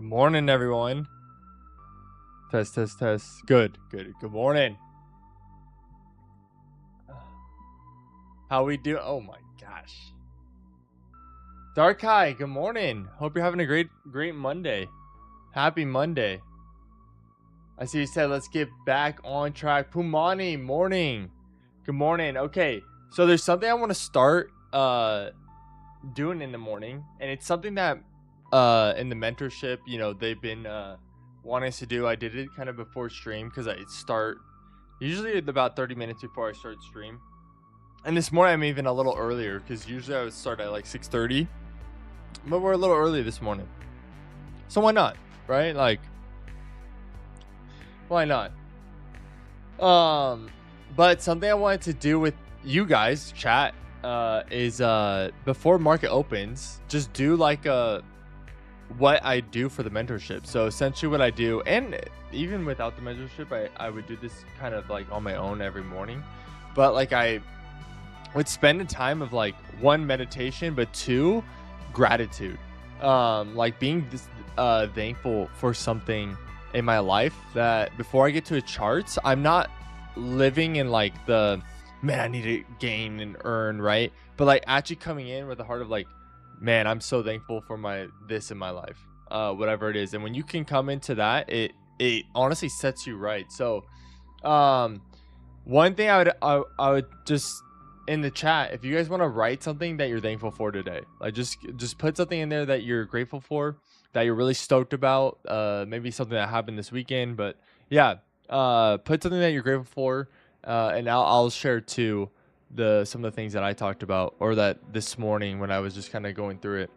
Good morning, everyone. Test, test, test. Good. Good morning. How we do? Oh my gosh. Dark High, good morning. Hope you're having a great Monday. Happy Monday. I see you said let's get back on track. Pumani, morning. Good morning. Okay, so there's something I want to start doing in the morning, and it's something that in the mentorship, they've been wanting us to do. I did it kind of before stream because I start usually about 30 minutes before I start stream. And this morning I'm even a little earlier because usually I would start at like 6:30, but we're a little early this morning. So why not, right? Like, why not? But something I wanted to do with you guys, chat, is before market opens, just do like what I do for the mentorship. So essentially what I do, and even without the mentorship, I would do this kind of like on my own every morning. But like I would spend a time of like one, meditation, but two, gratitude. Like being thankful for something in my life that before I get to the charts, I'm not living in like the man, I need to gain and earn, right? But like actually coming in with a heart of like, man, I'm so thankful for this in my life, whatever it is. And when you can come into that, it honestly sets you right. So one thing I would just in the chat, if you guys want to write something that you're thankful for today, like just put something in there that you're grateful for, that you're really stoked about, maybe something that happened this weekend. But yeah, put something that you're grateful for, and I'll share too some of the things that I talked about, or that this morning when I was just kind of going through it,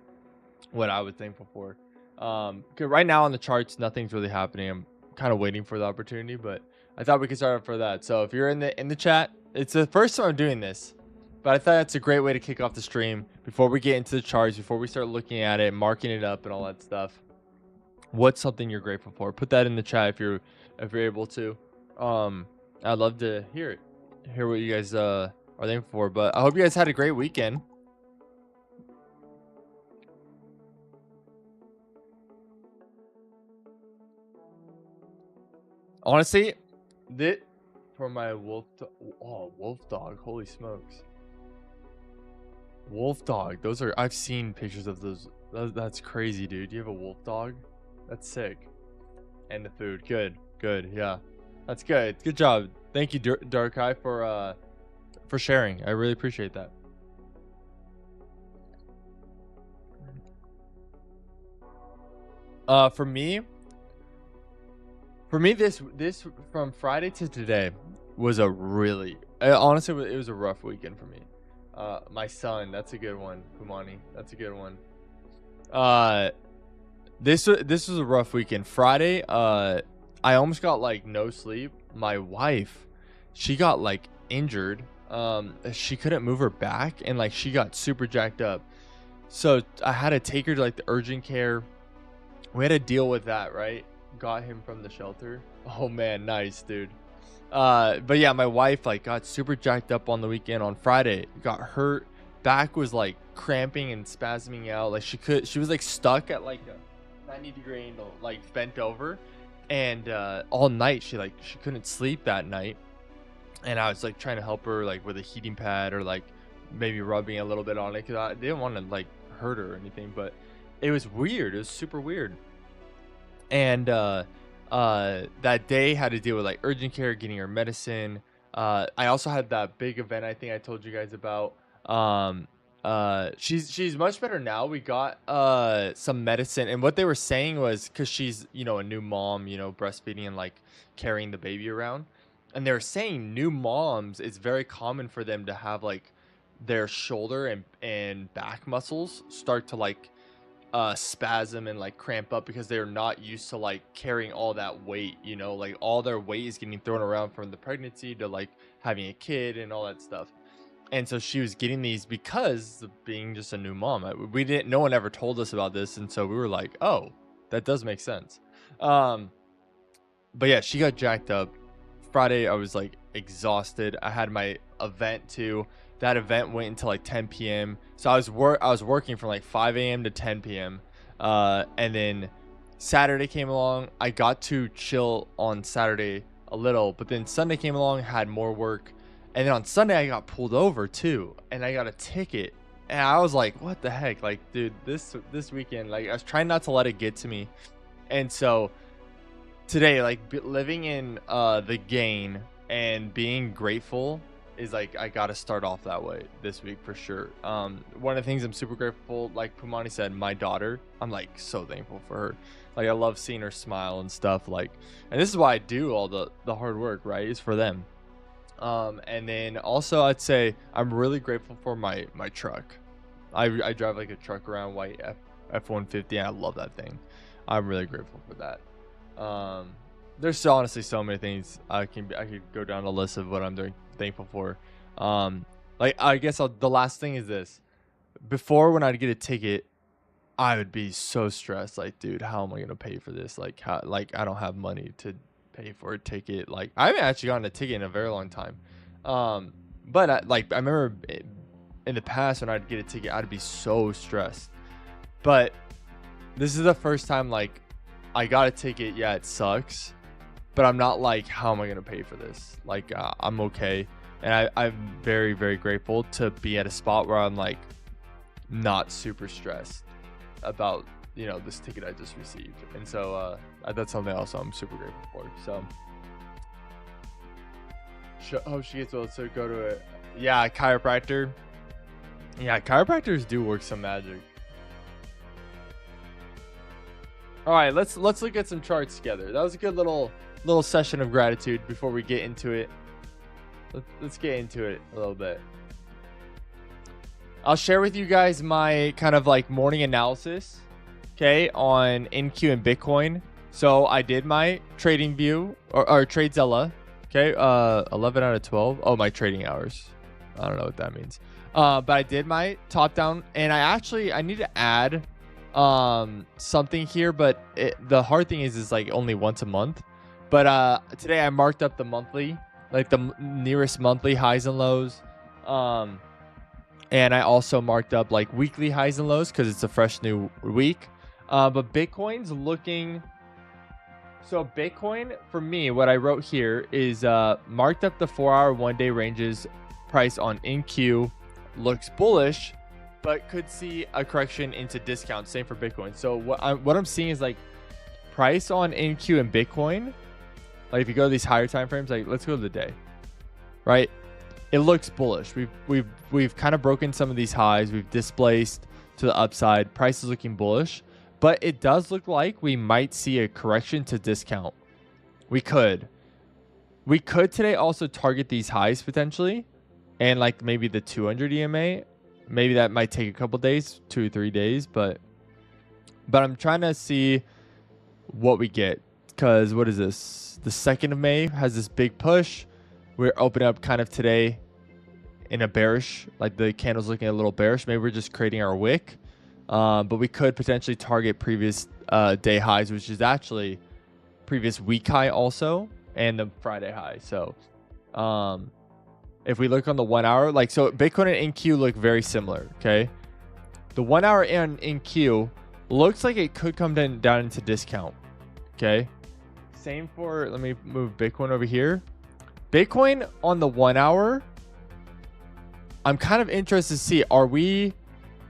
what I was thankful for. Cause right now on the charts, nothing's really happening. I'm kind of waiting for the opportunity, but I thought we could start for that. So if you're in the chat, it's the first time I'm doing this, but I thought that's a great way to kick off the stream before we get into the charts, before we start looking at it, marking it up and all that stuff. What's something you're grateful for? Put that in the chat if you're able to. I'd love to hear what you guys are thankful for. But I hope you guys had a great weekend. Honestly, for my wolf dog, holy smokes. Wolf dog, I've seen pictures of those. That's crazy, dude. You have a wolf dog? That's sick. And the food, good, yeah, that's good. Good job. Thank you, Dark Eye, for sharing. I really appreciate that. For me, this from Friday to today was honestly, it was a rough weekend for me. My son, that's a good one. Pumani, that's a good one. This was a rough weekend. Friday, I almost got like no sleep. My wife, she got like injured. She couldn't move her back, and like she got super jacked up. So I had to take her to like the urgent care. We had to deal with that, right? Got him from the shelter. Oh man, nice, dude. But yeah, my wife like got super jacked up on the weekend. On Friday, got hurt. Back was like cramping and spasming out. Like she was like stuck at like a 90-degree angle, like bent over, and all night she couldn't sleep that night. And I was like trying to help her like with a heating pad, or like maybe rubbing a little bit on it, because I didn't want to like hurt her or anything. But it was weird. It was super weird. And that day had to deal with like urgent care, getting her medicine. I also had that big event I think I told you guys about. She's much better now. We got some medicine, and what they were saying was, because she's a new mom, breastfeeding and like carrying the baby around, and they were saying new moms, it's very common for them to have like their shoulder and back muscles start to like spasm and like cramp up, because they're not used to like carrying all that weight, like all their weight is getting thrown around from the pregnancy to like having a kid and all that stuff. And so she was getting these because of being just a new mom. No one ever told us about this, and so we were like, oh, that does make sense. But yeah, she got jacked up. Friday I was like exhausted. I had my event too. That event went until like 10 p.m. So I was working from like 5 a.m. to 10 p.m. And then Saturday came along. I got to chill on Saturday a little, but then Sunday came along, had more work. And then on Sunday, I got pulled over too. And I got a ticket. And I was like, what the heck? Like, dude, this weekend, like, I was trying not to let it get to me. And so today, like, living in the gain and being grateful is like, I got to start off that way this week for sure. One of the things I'm super grateful, like Pumani said, my daughter, I'm like so thankful for her. Like, I love seeing her smile and stuff, like, and this is why I do all the hard work, right? Is for them. And then also I'd say I'm really grateful for my truck. I drive like a truck around, white F-150, and I love that thing. I'm really grateful for that. There's honestly so many things I could go down a list of what I'm thankful for. Like, I guess the last thing is this. Before, when I'd get a ticket, I would be so stressed. Like, dude, how am I gonna pay for this? Like, how, like, I don't have money to pay for a ticket. Like, I haven't actually gotten a ticket in a very long time. But I remember in the past when I'd get a ticket, I'd be so stressed. But this is the first time, like, I got a ticket. Yeah, it sucks, but I'm not like, how am I gonna pay for this? Like, I'm okay, and I'm very, very grateful to be at a spot where I'm like not super stressed about, you know, this ticket I just received. And so that's something else I'm super grateful for. So she gets well to go to it. Yeah, chiropractor. Yeah, chiropractors do work some magic. All right, let's look at some charts together. That was a good little session of gratitude before we get into it. Let's get into it a little bit. I'll share with you guys my kind of like morning analysis, okay, on NQ and Bitcoin. So I did my trading view or TradeZilla, okay, 11 out of 12. Oh, my trading hours. I don't know what that means. But I did my top down, and I need to add something here, but the hard thing is like only once a month. But today I marked up the monthly, like the nearest monthly highs and lows. And I also marked up like weekly highs and lows because it's a fresh new week. But Bitcoin's looking. So Bitcoin, for me, what I wrote here is marked up the 4-hour 1-day ranges. Price on NQ looks bullish, but could see a correction into discount. Same for Bitcoin. So what I'm seeing is like price on NQ and Bitcoin. Like if you go to these higher time frames, like let's go to the day, right? It looks bullish. We've kind of broken some of these highs. We've displaced to the upside. Price is looking bullish, but it does look like we might see a correction to discount. We could today also target these highs potentially, and like maybe the 200 EMA. Maybe that might take a couple days, 2 or 3 days, but I'm trying to see what we get, because what is this? The 2nd of May has this big push. We're opening up kind of today in a bearish, like the candle's looking a little bearish. Maybe we're just creating our wick, but we could potentially target previous day highs, which is actually previous week high also, and the Friday high. So if we look on the 1 hour, like, so Bitcoin and NQ look very similar, okay? The 1 hour in NQ looks like it could come down into discount, okay? Same for, let me move Bitcoin over here. Bitcoin on the 1 hour, I'm kind of interested to see, are we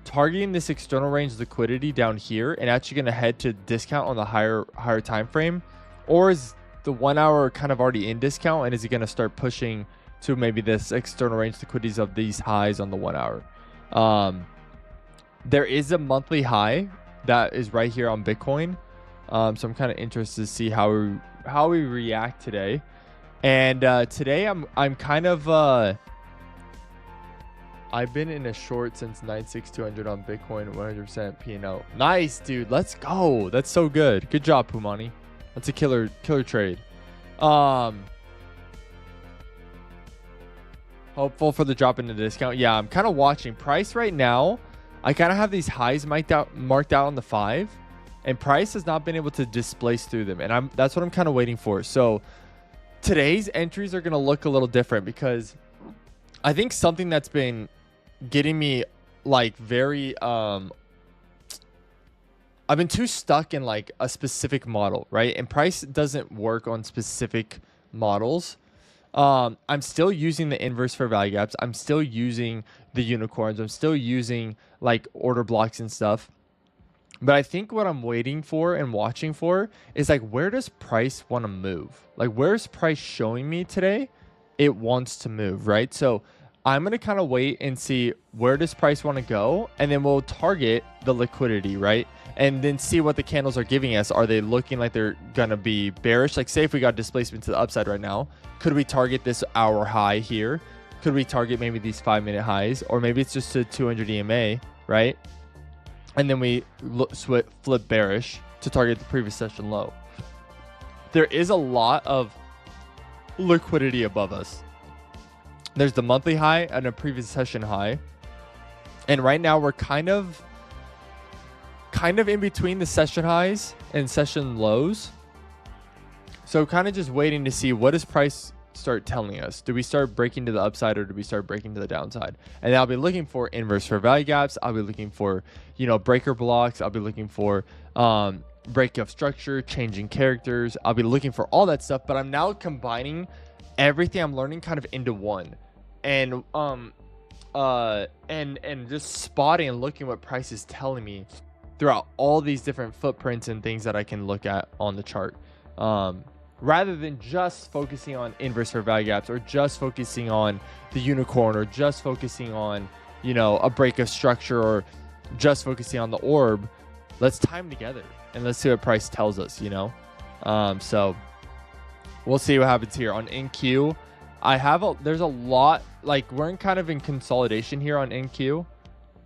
targeting this external range liquidity down here and actually going to head to discount on the higher time frame, or is the 1 hour kind of already in discount, and is it going to start pushing to maybe this external range liquidities of these highs on the 1 hour? There is a monthly high that is right here on Bitcoin, so I'm kind of interested to see how we react today. And today I'm kind of I've been in a short since 96200 on Bitcoin, 100% P&L. Nice, dude. Let's go. That's so good. Good job, Pumani. That's a killer trade. Hopeful for the drop in the discount. Yeah, I'm kind of watching price right now. I kind of have these highs marked out on the 5, and price has not been able to displace through them, and that's what I'm kind of waiting for. So today's entries are going to look a little different, because I think something that's been getting me like very I've been too stuck in like a specific model, right? And price doesn't work on specific models. I'm still using the inverse fair value gaps. I'm still using the unicorns. I'm still using like order blocks and stuff. But I think what I'm waiting for and watching for is like, where does price want to move? Like, where's price showing me today it wants to move, right? So I'm going to kind of wait and see where does price want to go, and then we'll target the liquidity, right? And then see what the candles are giving us. Are they looking like they're going to be bearish? Like, say if we got displacement to the upside right now, could we target this hour high here? Could we target maybe these 5-minute highs? Or maybe it's just a 200 EMA, right? And then we flip bearish to target the previous session low. There is a lot of liquidity above us. There's the monthly high and a previous session high. And right now we're kind of in between the session highs and session lows. So kind of just waiting to see, what does price start telling us? Do we start breaking to the upside, or do we start breaking to the downside? And I'll be looking for inverse fair value gaps. I'll be looking for, breaker blocks. I'll be looking for break of structure, changing characters. I'll be looking for all that stuff, but I'm now combining everything I'm learning kind of into one. And just spotting and looking what price is telling me throughout all these different footprints and things that I can look at on the chart. Rather than just focusing on inverse fair value gaps, or just focusing on the unicorn, or just focusing on, a break of structure, or just focusing on the orb. Let's tie them together and let's see what price tells us, So we'll see what happens here on NQ. There's a lot, like we're kind of in consolidation here on NQ,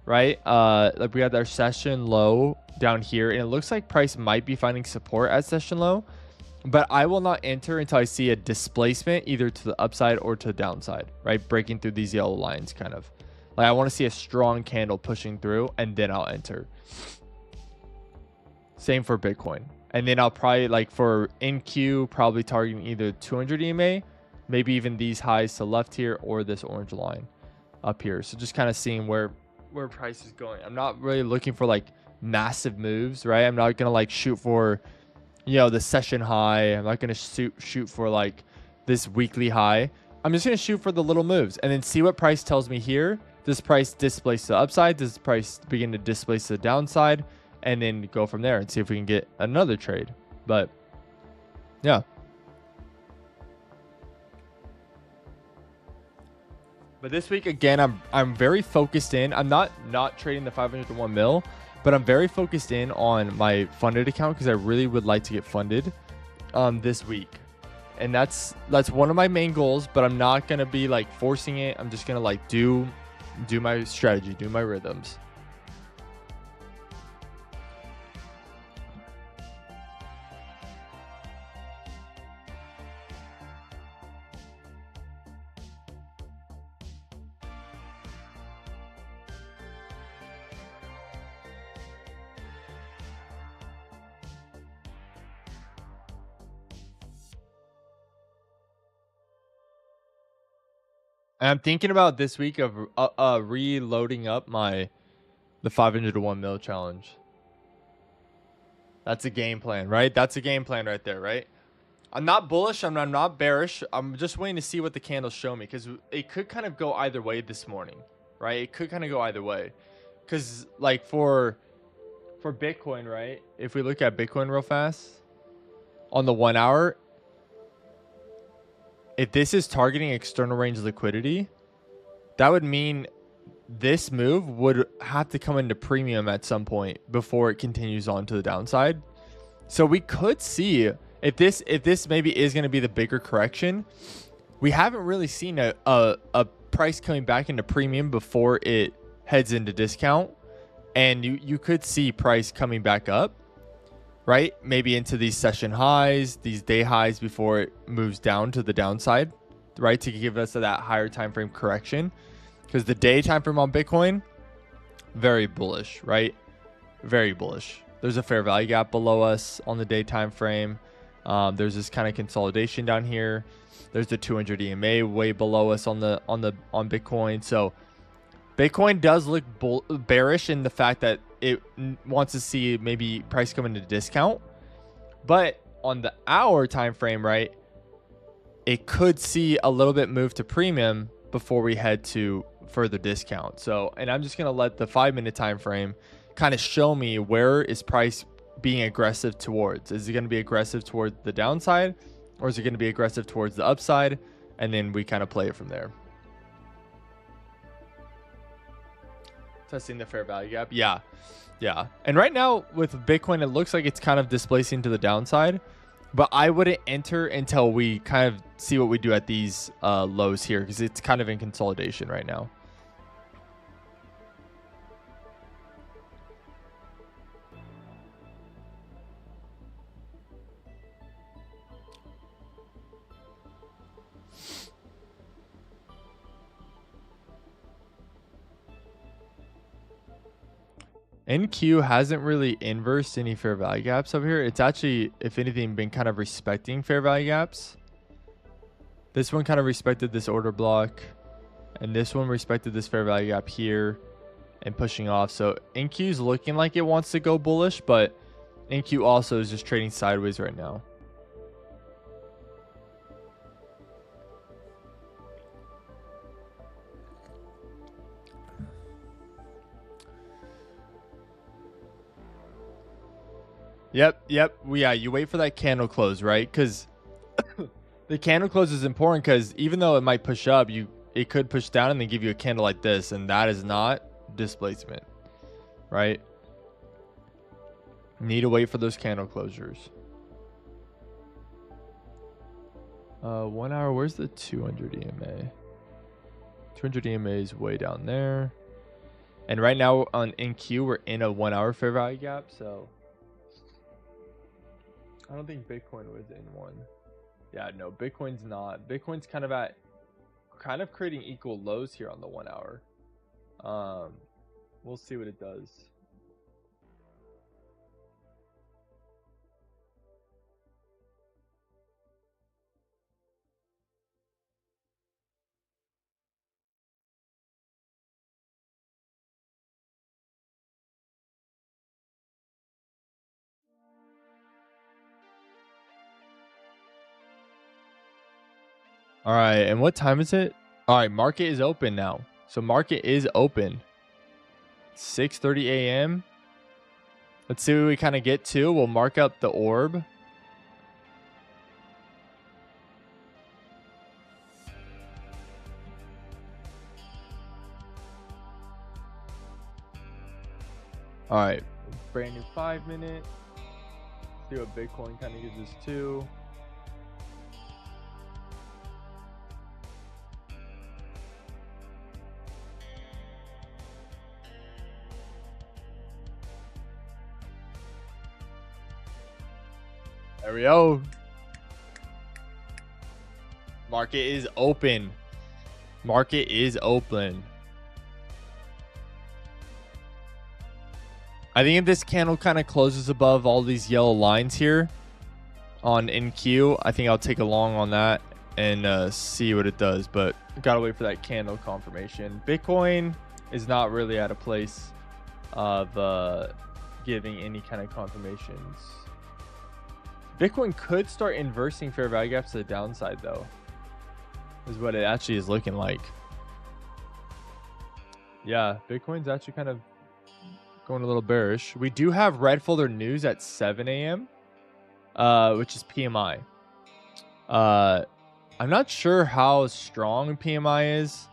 right? Like we had our session low down here, and it looks like price might be finding support at session low. But I will not enter until I see a displacement either to the upside or to the downside, right? Breaking through these yellow lines, kind of. Like I want to see a strong candle pushing through, and then I'll enter. Same for Bitcoin. And then I'll probably, like for NQ, probably targeting either 200 EMA, maybe even these highs to the left here, or this orange line up here. So just kind of seeing where price is going. I'm not really looking for like massive moves, right? I'm not going to like shoot for, the session high. I'm not going to shoot for like this weekly high. I'm just going to shoot for the little moves and then see what price tells me here. Does price displace the upside? Does price begin to displace the downside? And then go from there and see if we can get another trade. But yeah. But this week, again, I'm very focused in. I'm not trading the 500 to 1 mil. But I'm very focused in on my funded account because I really would like to get funded this week. And that's one of my main goals, but I'm not going to be like forcing it. I'm just going to like do my strategy, do my rhythms. And I'm thinking about this week of reloading up the 500 to 1 mil challenge. That's a game plan, right? That's a game plan right there, right? I'm not bullish. I'm not bearish. I'm just waiting to see what the candles show me, because it could kind of go either way this morning, right? It could kind of go either way, because like for Bitcoin, right? If we look at Bitcoin real fast on the 1 hour. If this is targeting external range liquidity, that would mean this move would have to come into premium at some point before it continues on to the downside. So we could see if this maybe is going to be the bigger correction. We haven't really seen a price coming back into premium before it heads into discount, and you could see price coming back up, right? Maybe into these session highs, these day highs before it moves down to the downside, right? To give us that higher time frame correction, because the day time frame on Bitcoin, very bullish, right? Very bullish. There's a fair value gap below us on the day time frame. There's this kind of consolidation down here. There's the 200 EMA way below us on Bitcoin. So Bitcoin does look bearish in the fact that it wants to see maybe price come into discount. But on the hour time frame, right, it could see a little bit move to premium before we head to further discount. So, and I'm just going to let the 5-minute time frame kind of show me where is price being aggressive towards. Is it going to be aggressive towards the downside, or is it going to be aggressive towards the upside? And then we kind of play it from there. Testing the fair value gap. Yeah. And right now with Bitcoin, it looks like it's kind of displacing to the downside, but I wouldn't enter until we kind of see what we do at these lows here, because it's kind of in consolidation right now. NQ hasn't really inversed any fair value gaps over here. It's actually, if anything, been kind of respecting fair value gaps. This one kind of respected this order block, and this one respected this fair value gap here and pushing off. So NQ is looking like it wants to go bullish, but NQ also is just trading sideways right now. Yep. Yeah, you wait for that candle close, right? Because the candle close is important, because even though it might push up, it could push down and then give you a candle like this, and that is not displacement, right? Need to wait for those candle closures. 1 hour, where's the 200 EMA? 200 EMA is way down there. And right now on NQ, we're in a 1 hour fair value gap, so I don't think Bitcoin was in one. Yeah, no, Bitcoin's not. Bitcoin's kind of creating equal lows here on the 1 hour. We'll see what it does. All right, and what time is it? All right, market is open now. So market is open. 6:30 a.m. Let's see what we kind of get to. We'll mark up the orb. All right, brand new 5-minute. See what Bitcoin kind of gives us to. There we go. Market is open. Market is open. I think if this candle kind of closes above all these yellow lines here on NQ, I think I'll take a long on that and see what it does. But gotta wait for that candle confirmation. Bitcoin is not really at a place of giving any kind of confirmations. Bitcoin could start inversing fair value gaps to the downside, though, is what it actually is looking like. Yeah, Bitcoin's actually kind of going a little bearish. We do have red folder news at 7 a.m., which is PMI. I'm not sure how strong PMI is,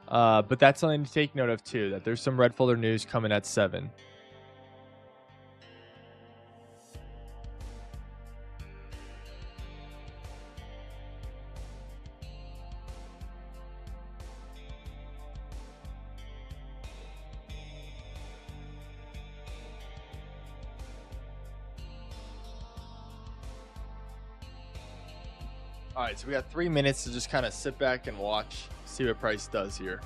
but that's something to take note of too, that there's some red folder news coming at 7. All right, so we got 3 minutes to just kind of sit back and watch, see what price does here.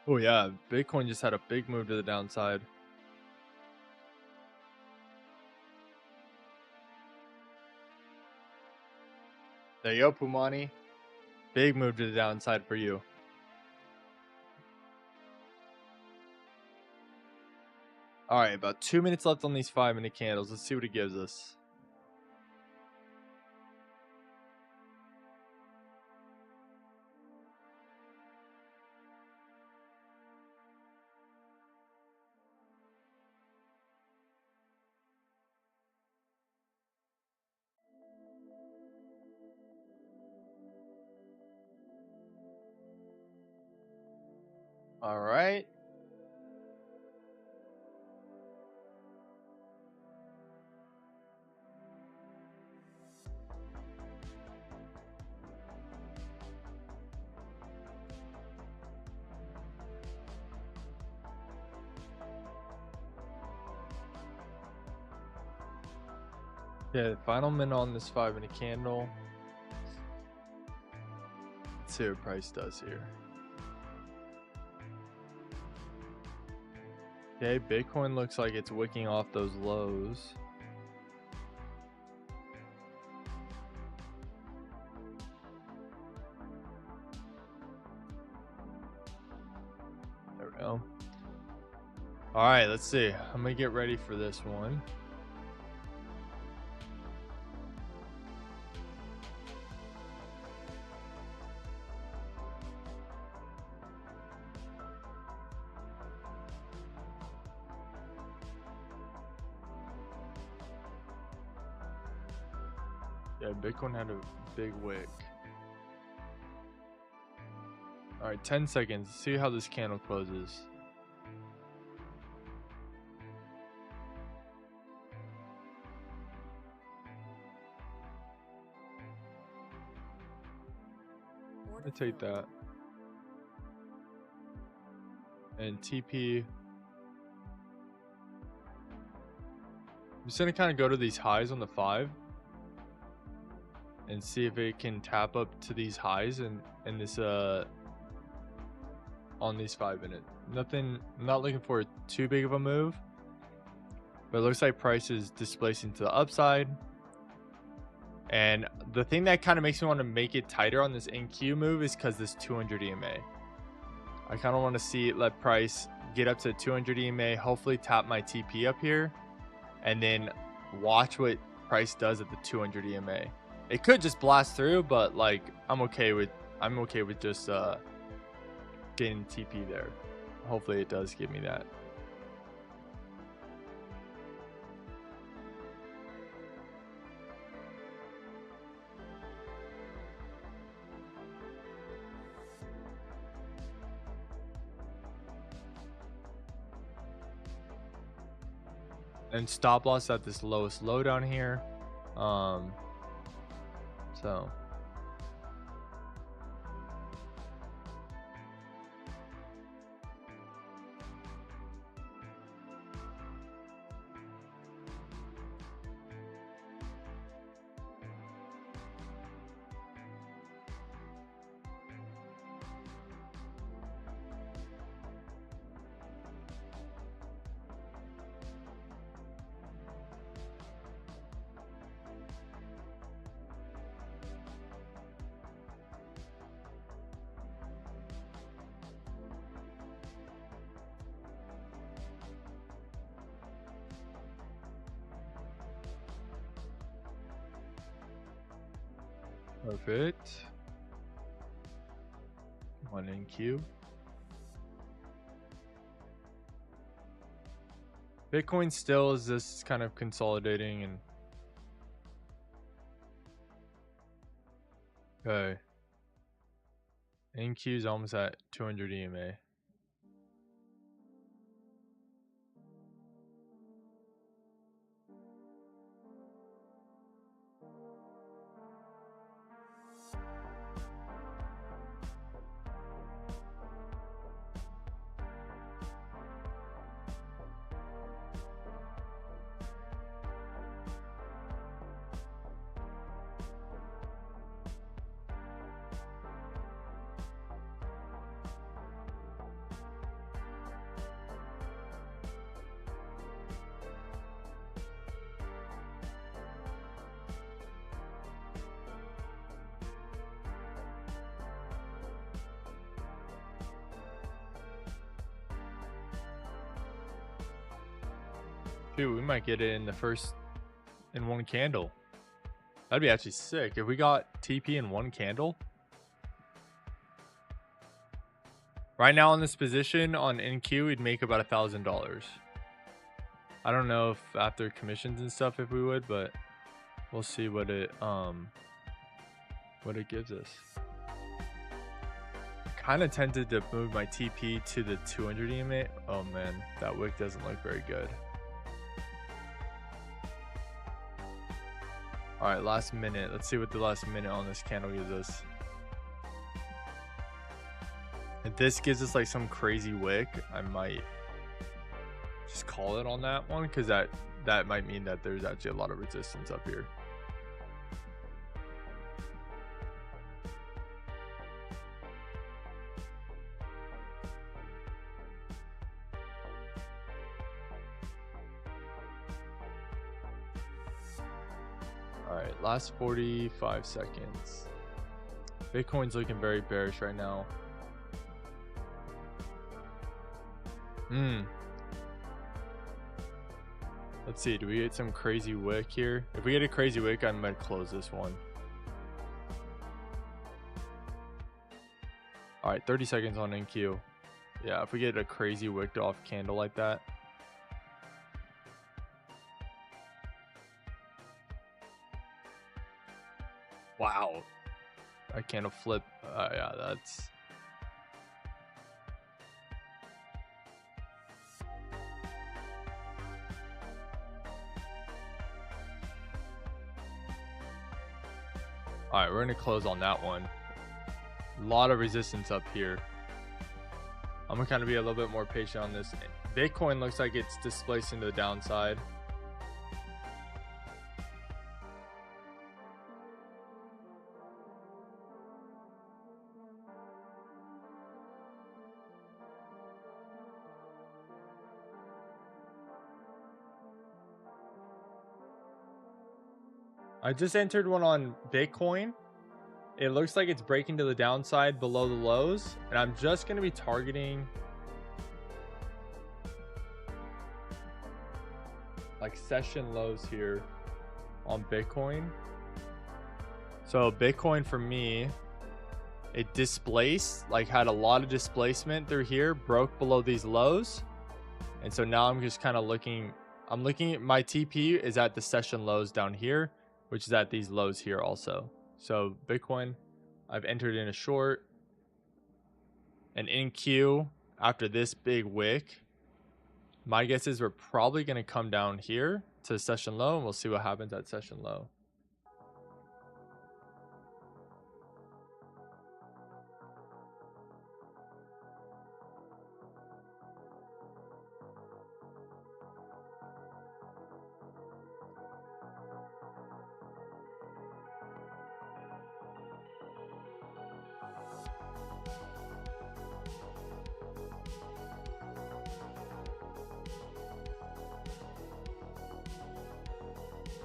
Oh yeah, Bitcoin just had a big move to the downside. There you go, Pumani. Big move to the downside for you. All right, about 2 minutes left on these 5-minute candles. Let's see what it gives us. All right. Yeah, final minute on this 5-minute candle. Let's see what price does here. Okay, Bitcoin looks like it's wicking off those lows. There we go. All right, let's see. I'm gonna get ready for this one. Yeah, Bitcoin had a big wick. All right, 10 seconds. See how this candle closes. I'm gonna take that. And TP. I'm just gonna kind of go to these highs on the 5 and see if it can tap up to these highs and this on these 5-minute. Nothing, I'm not looking for too big of a move, but it looks like price is displacing to the upside. And the thing that kind of makes me want to make it tighter on this NQ move is because this 200 EMA. I kind of want to see it, let price get up to 200 EMA, hopefully tap my TP up here, and then watch what price does at the 200 EMA. It could just blast through, but like I'm okay with just getting TP there. Hopefully it does give me that. And stop loss at this lowest low down here. So perfect. One NQ. Bitcoin still is this kind of consolidating and okay. NQ is almost at 200 EMA. Dude, we might get it in the first in one candle. That'd be actually sick if we got TP in one candle. Right now in this position on NQ, we'd make about $1,000. I don't know if after commissions and stuff if we would, but we'll see what it gives us. Kind of tempted to move my TP to the 200 EMA. Oh man, that wick doesn't look very good. All right, last minute. Let's see what the last minute on this candle gives us. If this gives us like some crazy wick, I might just call it on that one, because that might mean that there's actually a lot of resistance up here. All right, last 45 seconds. Bitcoin's looking very bearish right now. Let's see, do we get some crazy wick here? If we get a crazy wick, I might close this one. All right, 30 seconds on NQ. Yeah, if we get a crazy wicked off candle like that. Wow. I can't flip. Yeah, that's... All right, we're going to close on that one. A lot of resistance up here. I'm going to kind of be a little bit more patient on this. Bitcoin looks like it's displacing to the downside. I just entered one on Bitcoin. It looks like it's breaking to the downside below the lows, and I'm just going to be targeting like session lows here on Bitcoin. So Bitcoin for me, it displaced, like had a lot of displacement through here, broke below these lows. And so now I'm just kind of looking, I'm looking at my TP is at the session lows down here, which is at these lows here also. So Bitcoin, I've entered in a short. And in Q, after this big wick, my guess is we're probably going to come down here to session low, and we'll see what happens at session low.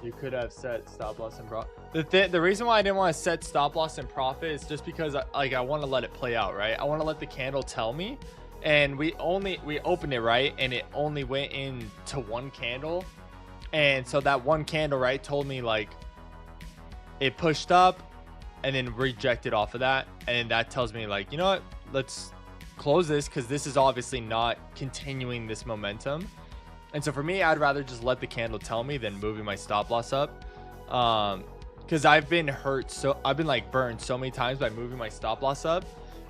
You could have set stop loss and profit. The reason why I didn't want to set stop loss and profit is just because I want to let it play out, right? I want to let the candle tell me. And we opened it, right? And it only went into one candle. And so that one candle, right, told me like it pushed up and then rejected off of that. And that tells me like, you know what? Let's close this, because this is obviously not continuing this momentum. And so for me, I'd rather just let the candle tell me than moving my stop loss up. Because I've been hurt. So I've been like burned so many times by moving my stop loss up.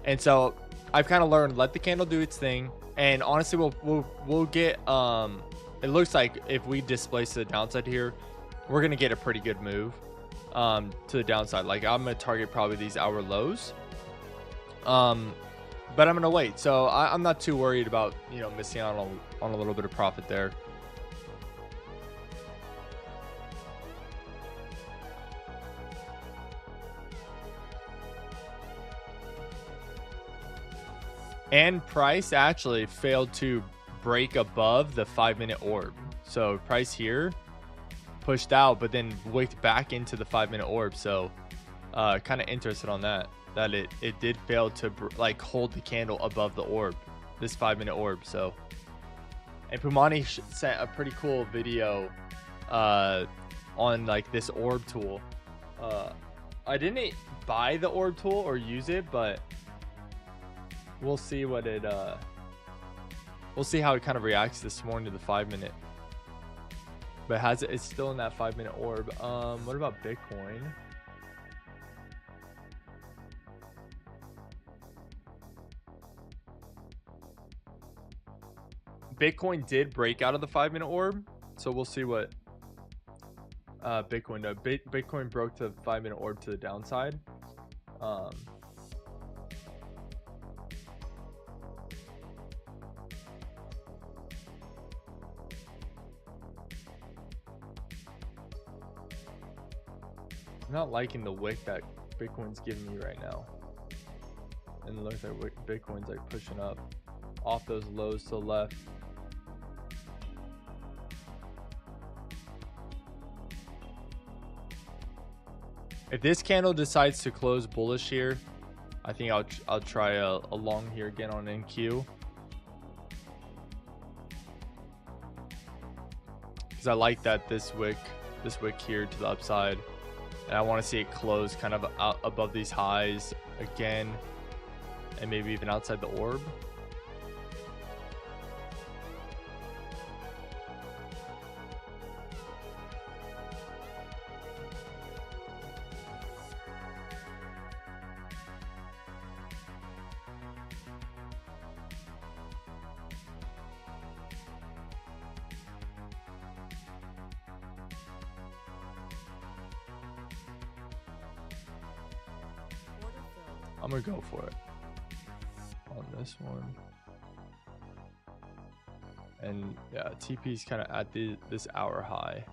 And so I've kind of learned, let the candle do its thing. And honestly, we'll get, it looks like if we displace the downside here, we're going to get a pretty good move to the downside. Like I'm going to target probably these hour lows. But I'm going to wait. So I'm not too worried about, you know, missing out on a little bit of profit there. And price actually failed to break above the 5-minute orb. So price here pushed out, but then wicked back into the 5-minute orb. So kind of interested on that it did fail to like hold the candle above the orb, this 5-minute orb. So And Pumani sent a pretty cool video on like this orb tool. I didn't buy the orb tool or use it, but we'll see what it we'll see how it kind of reacts this morning to the 5-minute. But it's still in that 5-minute orb. What about Bitcoin? Bitcoin did break out of the 5-minute orb, so we'll see what Bitcoin does. Bitcoin broke the 5-minute orb to the downside. I'm not liking the wick that Bitcoin's giving me right now. And it looks like Bitcoin's like pushing up off those lows to the left. If this candle decides to close bullish here, I think I'll try a long here again on NQ. Because I like that this wick here to the upside. And I want to see it close kind of out above these highs again. And maybe even outside the orb. I'm gonna go for it on this one. And yeah, TP is kind of at this hour high.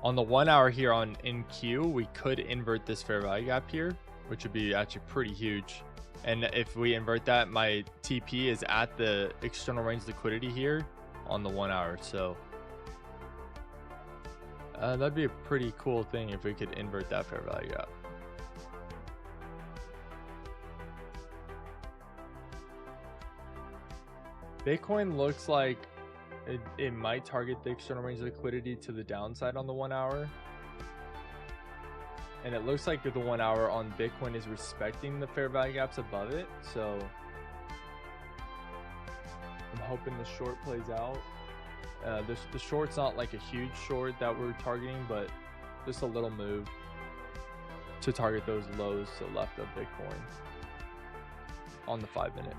On the 1 hour here on NQ, we could invert this fair value gap here, which would be actually pretty huge. And if we invert that, my TP is at the external range liquidity here on the 1 hour. So that'd be a pretty cool thing if we could invert that fair value gap. Bitcoin looks like it might target the external range liquidity to the downside on the 1 hour. And it looks like the 1 hour on Bitcoin is respecting the fair value gaps above it. So I'm hoping the short plays out. The short's not like a huge short that we're targeting, but just a little move to target those lows to the left of Bitcoin on the 5-minute.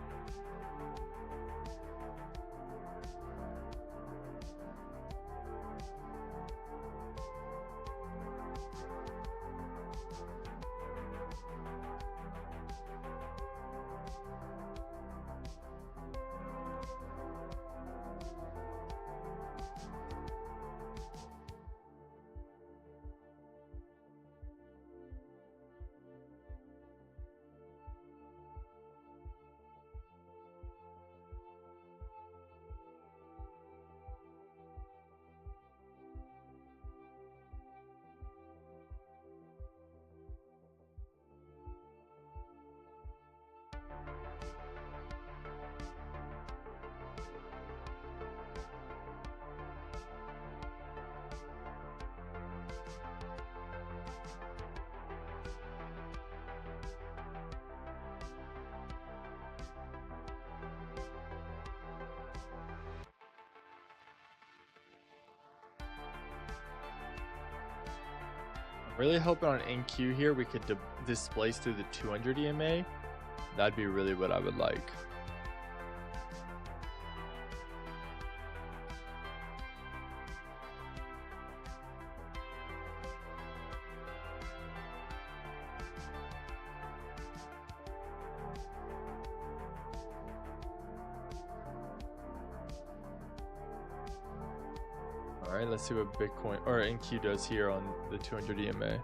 Really hoping on NQ here we could displace through the 200 EMA. That'd be really what I would like. All right, let's see what Bitcoin or NQ does here on the 200 EMA.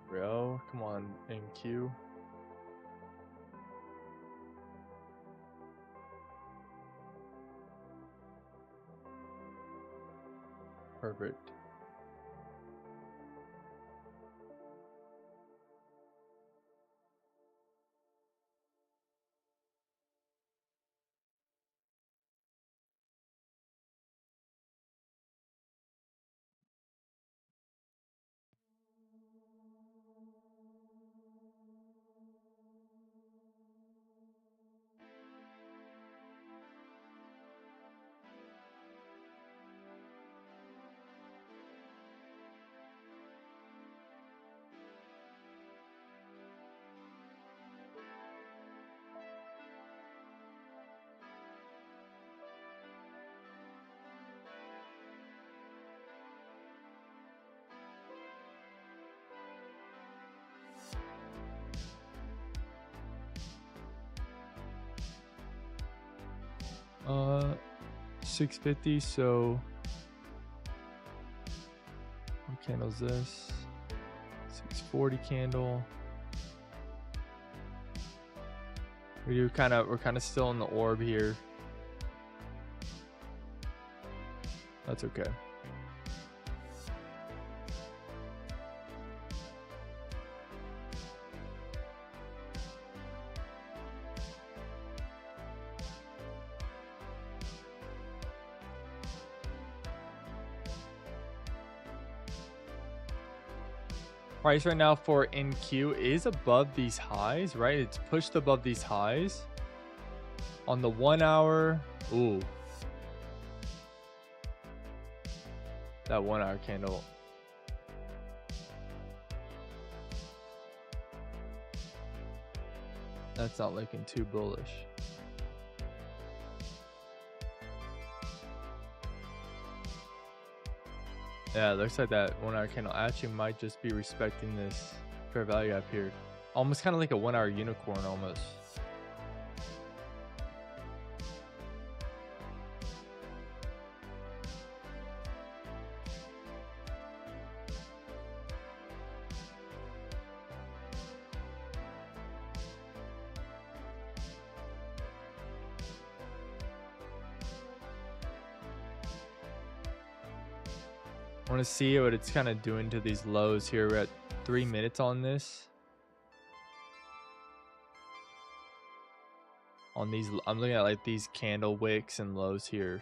Bro, come on, NQ. Perfect. Uh, 650. So what candle's this? 640 candle. We're kind of still in the orb here. That's okay. Price right now for NQ is above these highs, right? It's pushed above these highs. On the 1 hour, ooh. That 1 hour candle. That's not looking too bullish. Yeah, it looks like that 1 hour candle actually might just be respecting this fair value up here. Almost kind of like a 1 hour unicorn almost. I want to see what it's kind of doing to these lows here. We're at 3 minutes on this. On these, I'm looking at like these candle wicks and lows here.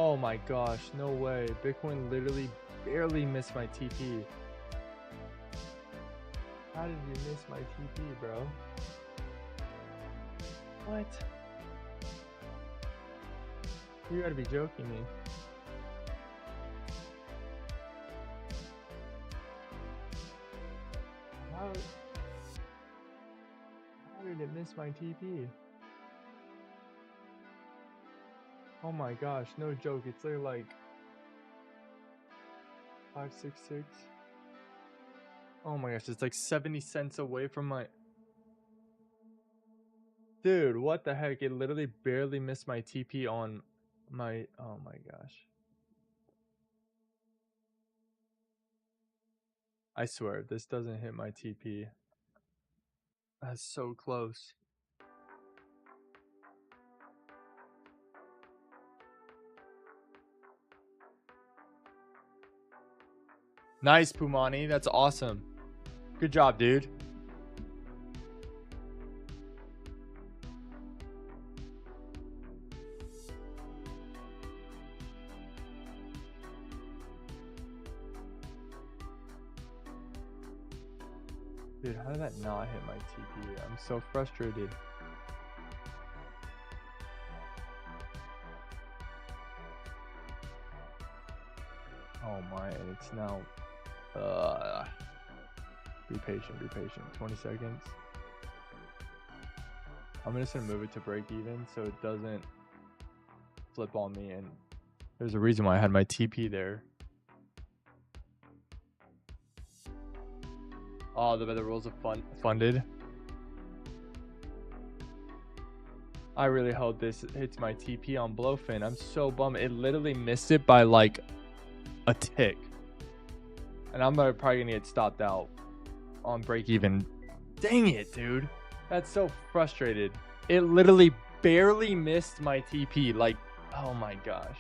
Oh my gosh, no way. Bitcoin literally barely missed my TP. How did you miss my TP, bro? What? You gotta be joking me. How did it miss my TP? Oh my gosh, no joke. It's like 566. Oh my gosh, it's like 70 cents away from my... Dude, what the heck? It literally barely missed my TP on my... Oh my gosh. I swear, this doesn't hit my TP. That's so close. Nice, Pumani. That's awesome. Good job, dude. Dude, how did that not hit my TP? I'm so frustrated. Oh my, it's now... Be patient, be patient. 20 seconds. I'm just gonna move it to break even so it doesn't flip on me, and there's a reason why I had my TP there. Oh, the rules of funded. I really hope this hits my TP on Blowfin. I'm so bummed. It literally missed it by like a tick. And I'm probably gonna get stopped out on break even. Dang it, dude. That's so frustrated. It literally barely missed my TP. Like, oh my gosh.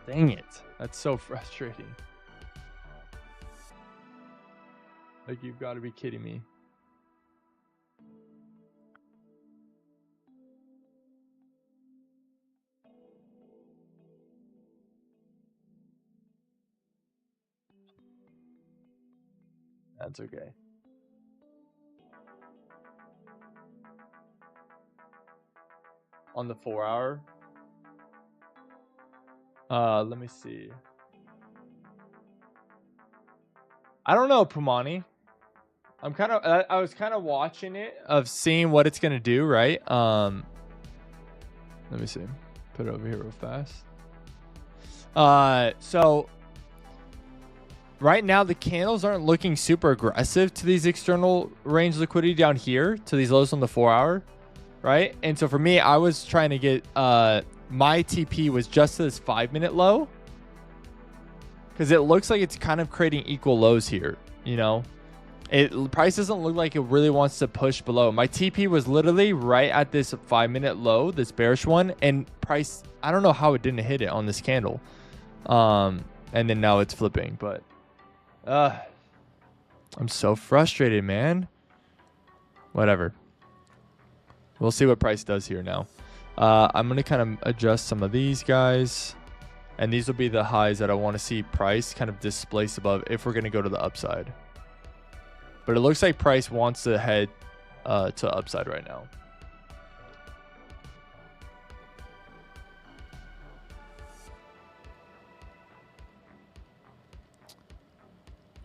Dang it. That's so frustrating. Like, you've got to be kidding me. That's okay. On the 4 hour? Let me see. I don't know, Pumani. I was kind of watching it, of seeing what it's gonna do, right? Let me see. Put it over here real fast. So right now the candles aren't looking super aggressive to these external range liquidity down here, to these lows on the 4 hour, right? And so for me, I was trying to get my TP was just to this 5-minute low, because it looks like it's kind of creating equal lows here, you know. Price doesn't look like it really wants to push below. My TP was literally right at this 5-minute low, this bearish one, and price, I don't know how it didn't hit it on this candle. And then now it's flipping, but I'm so frustrated, man. Whatever. We'll see what price does here now. I'm going to kind of adjust some of these guys, and these will be the highs that I want to see price kind of displace above if we're going to go to the upside. But it looks like price wants to head to upside right now.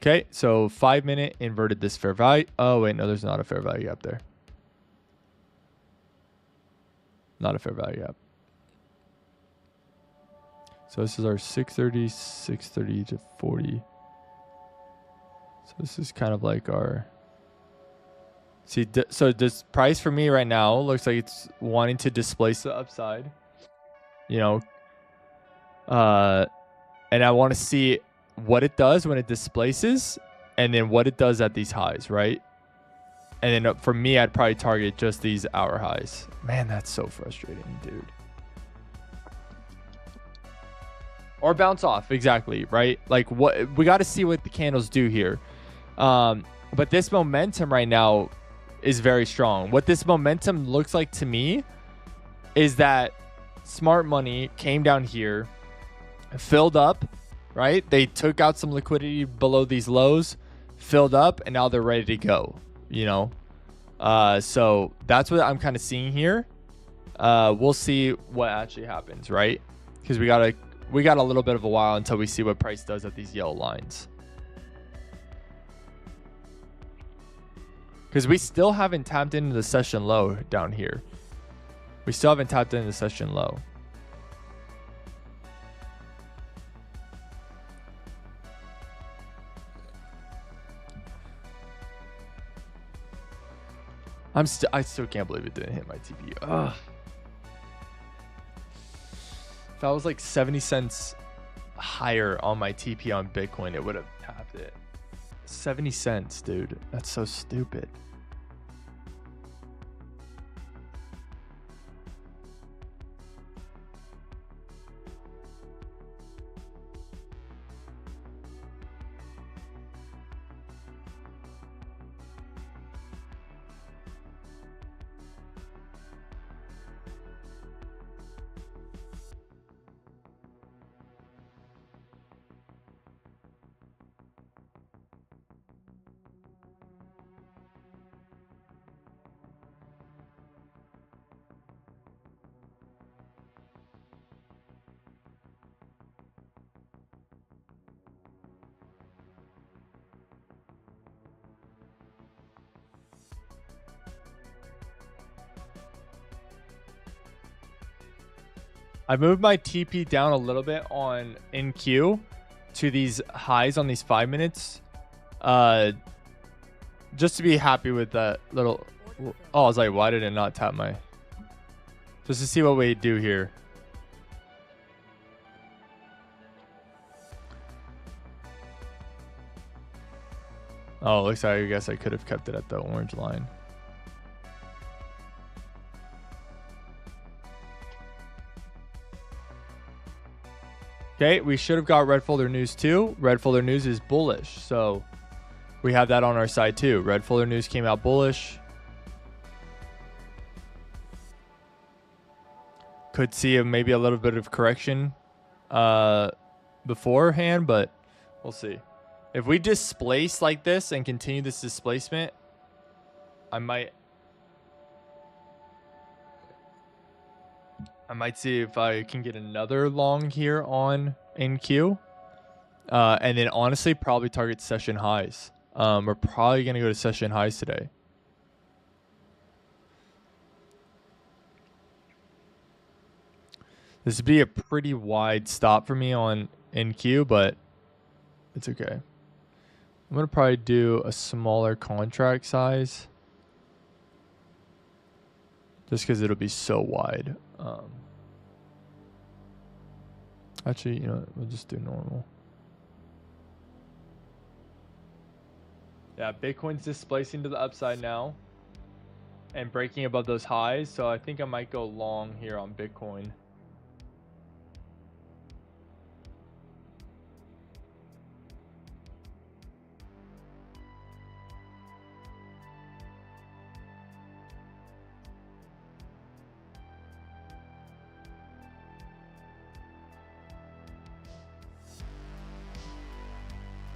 Okay, so 5-minute inverted this fair value. Oh, wait, no, there's not a fair value gap there. Not a fair value gap. So this is our 630, 630 to 40. So this is kind of like our... See, so this price for me right now looks like it's wanting to displace the upside. You know, and I want to see what it does when it displaces, and then what it does at these highs, right? And then for me, I'd probably target just these hour highs. Man, that's so frustrating, dude. Or bounce off, exactly, right? Like, what we got to see what the candles do here. But this momentum right now is very strong. What this momentum looks like to me is that smart money came down here, filled up, right? They took out some liquidity below these lows, filled up, and now they're ready to go, you know? So that's what I'm kind of seeing here. We'll see what actually happens, right? Because we got a little bit of a while until we see what price does at these yellow lines. Because we still haven't tapped into the session low down here. We still haven't tapped into the session low. I still can't believe it didn't hit my TP. Ugh. If I was like 70 cents higher on my TP on Bitcoin, it would have tapped it. 70 cents, dude. That's so stupid. I moved my TP down a little bit on NQ to these highs on these 5 minutes. Just to be happy with that little... Oh, I was like, why did it not tap my... Just to see what we do here. Oh, looks like I guess I could have kept it at the orange line. Okay, we should have got red folder news too. Red folder news is bullish, so we have that on our side too. Red folder news came out bullish. Could see maybe a little bit of correction beforehand, but we'll see. If we displace like this and continue this displacement, I might see if I can get another long here on NQ. And then honestly, probably target session highs. We're probably going to go to session highs today. This would be a pretty wide stop for me on NQ, but it's okay. I'm going to probably do a smaller contract size. Just because it'll be so wide. Actually, you know, we'll just do normal. Yeah, Bitcoin's displacing to the upside now and breaking above those highs. So I think I might go long here on Bitcoin.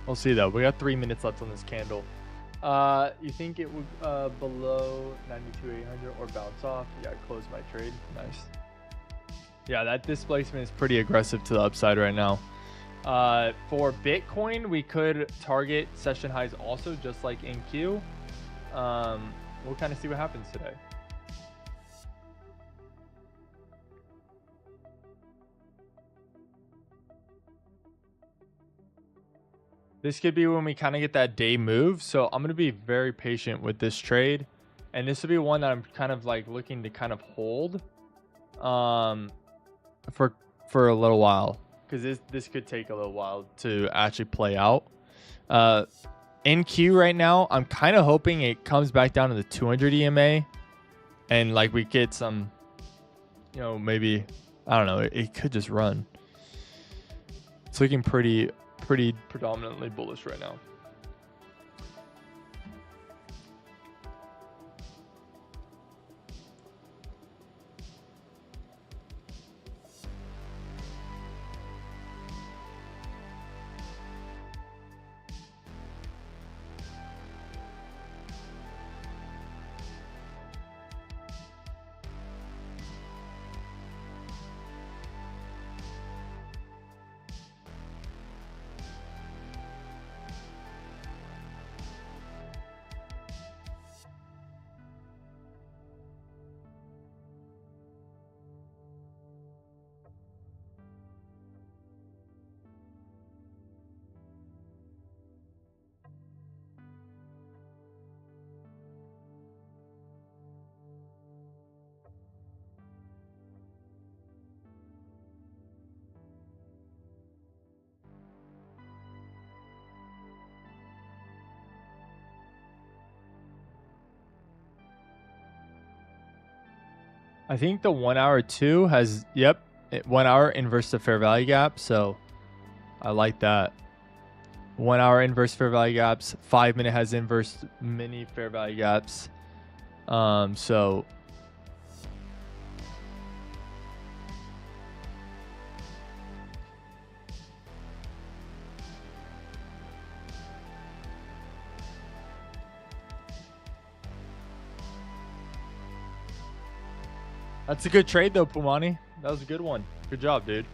We'll see though. We got 3 minutes left on this candle. You think it would below 92,800 or bounce off? Yeah, close my trade. Nice. Yeah, that displacement is pretty aggressive to the upside right now. For Bitcoin, we could target session highs also, just like NQ. We'll kind of see what happens today. This could be when we kind of get that day move. So I'm going to be very patient with this trade. And this will be one that I'm kind of like looking to kind of hold for a little while. Because this could take a little while to actually play out. NQ right now, I'm kind of hoping it comes back down to the 200 EMA. And like we get some, you know, maybe, I don't know, it could just run. It's looking pretty predominantly bullish right now. I think the 1 hour 2 has 1 hour inverse the fair value gap, so I like that. 1 hour inverse fair value gaps. 5 minute has inverse mini fair value gaps. So that's a good trade though, Pumani. That was a good one. Good job, dude.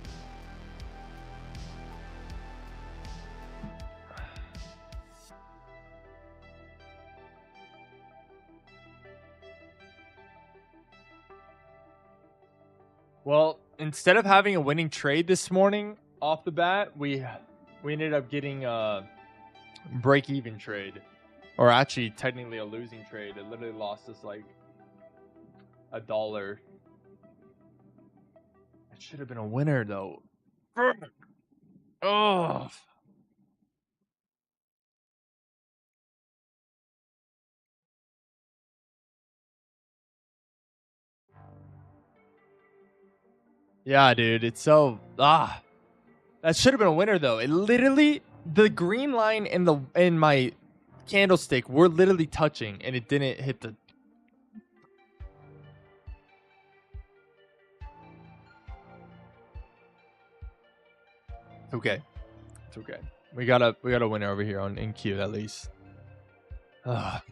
Well, instead of having a winning trade this morning off the bat, we ended up getting a break-even trade, or actually technically a losing trade. It literally lost us like $1. It should have been a winner though. Oh. Yeah, dude, it's so that should have been a winner though. It literally, the green line in my candlestick were literally touching, and it didn't hit the. It's okay. It's okay. We got a winner over here on in Q at least. Ugh.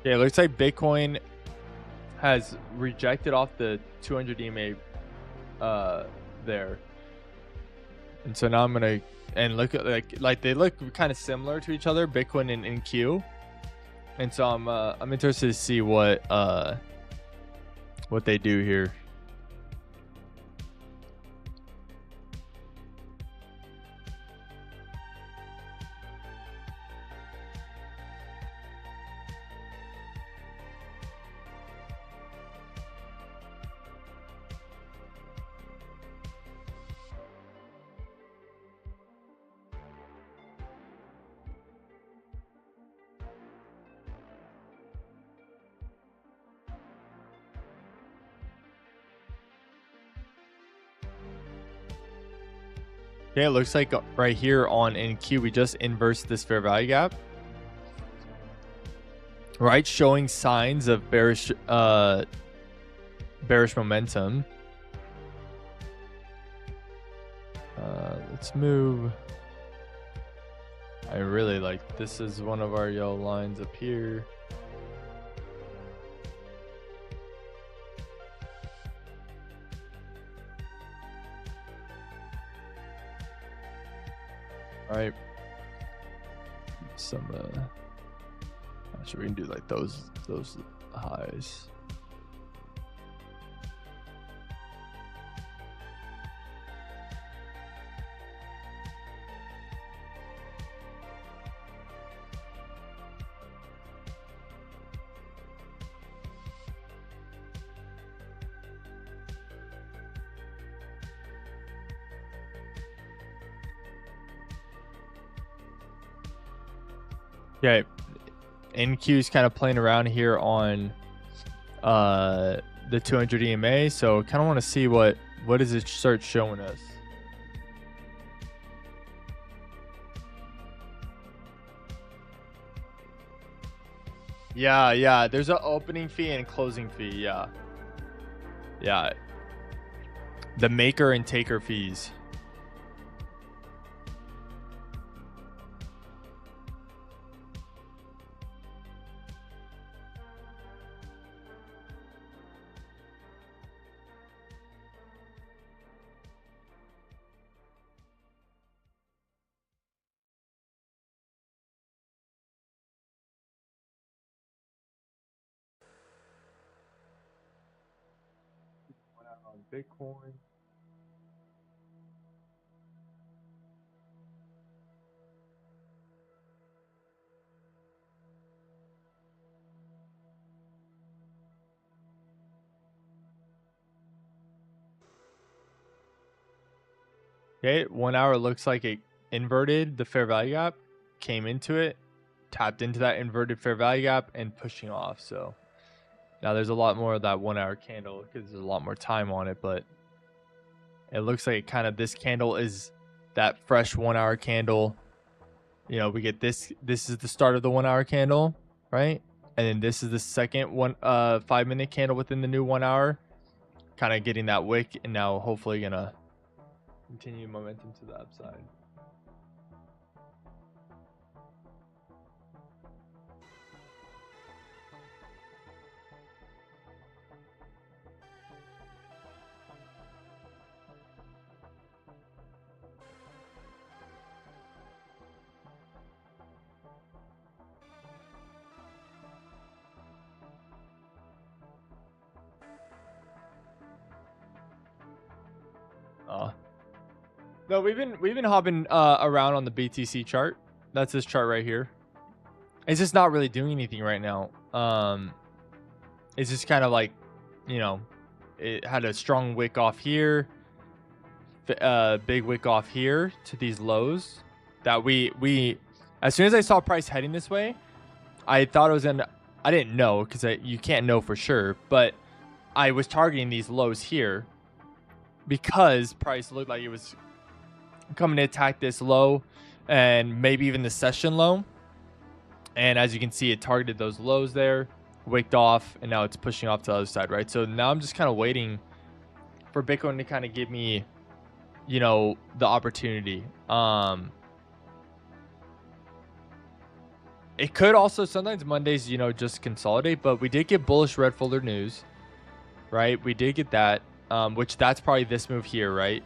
Yeah, it looks like Bitcoin has rejected off the 200 EMA there. And so now I'm going to and look at like they look kind of similar to each other, Bitcoin and Q. And so I'm interested to see what they do here. Okay, it looks like right here on NQ, we just inversed this fair value gap. Right, showing signs of bearish momentum. Let's move. I really like this. Is one of our yellow lines up here. All right. Some actually we can do like those highs. Okay, NQ is kind of playing around here on the 200 EMA, so kind of want to see what does it start showing us. Yeah, there's an opening fee and closing fee. Yeah, the maker and taker fees. Bitcoin. Okay, 1 hour looks like it inverted the fair value gap, came into it, tapped into that inverted fair value gap, and pushing off. So now there's a lot more of that 1 hour candle because there's a lot more time on it, but it looks like this candle is that fresh 1 hour candle. You know, we get this is the start of the 1 hour candle, right? And then this is the second 5 minute candle within the new 1 hour, kind of getting that wick, and now hopefully gonna continue momentum to the upside. No, we've been hopping around on the BTC chart. That's this chart right here. It's just not really doing anything right now. It's just kind of like, you know, it had a strong wick off here, big wick off here to these lows that we as soon as I saw price heading this way, I thought it was I didn't know because you can't know for sure, but I was targeting these lows here because price looked like it was coming to attack this low and maybe even the session low. And as you can see, it targeted those lows there, wicked off, and now it's pushing off to the other side, right? So now I'm just kind of waiting for Bitcoin to kind of give me, you know, the opportunity. It could also sometimes Mondays, you know, just consolidate, but we did get bullish red folder news, right? We did get that. Which that's probably this move here, right?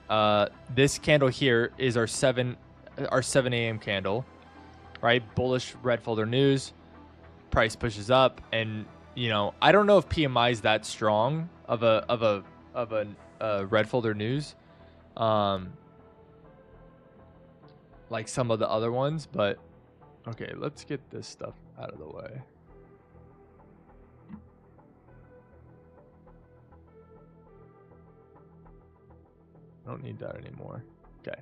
This candle here is our 7 a.m. candle, right? Bullish red folder news, price pushes up, and you know, I don't know if PMI is that strong of a red folder news, like some of the other ones, but okay, let's get this stuff out of the way. I don't need that anymore. Okay.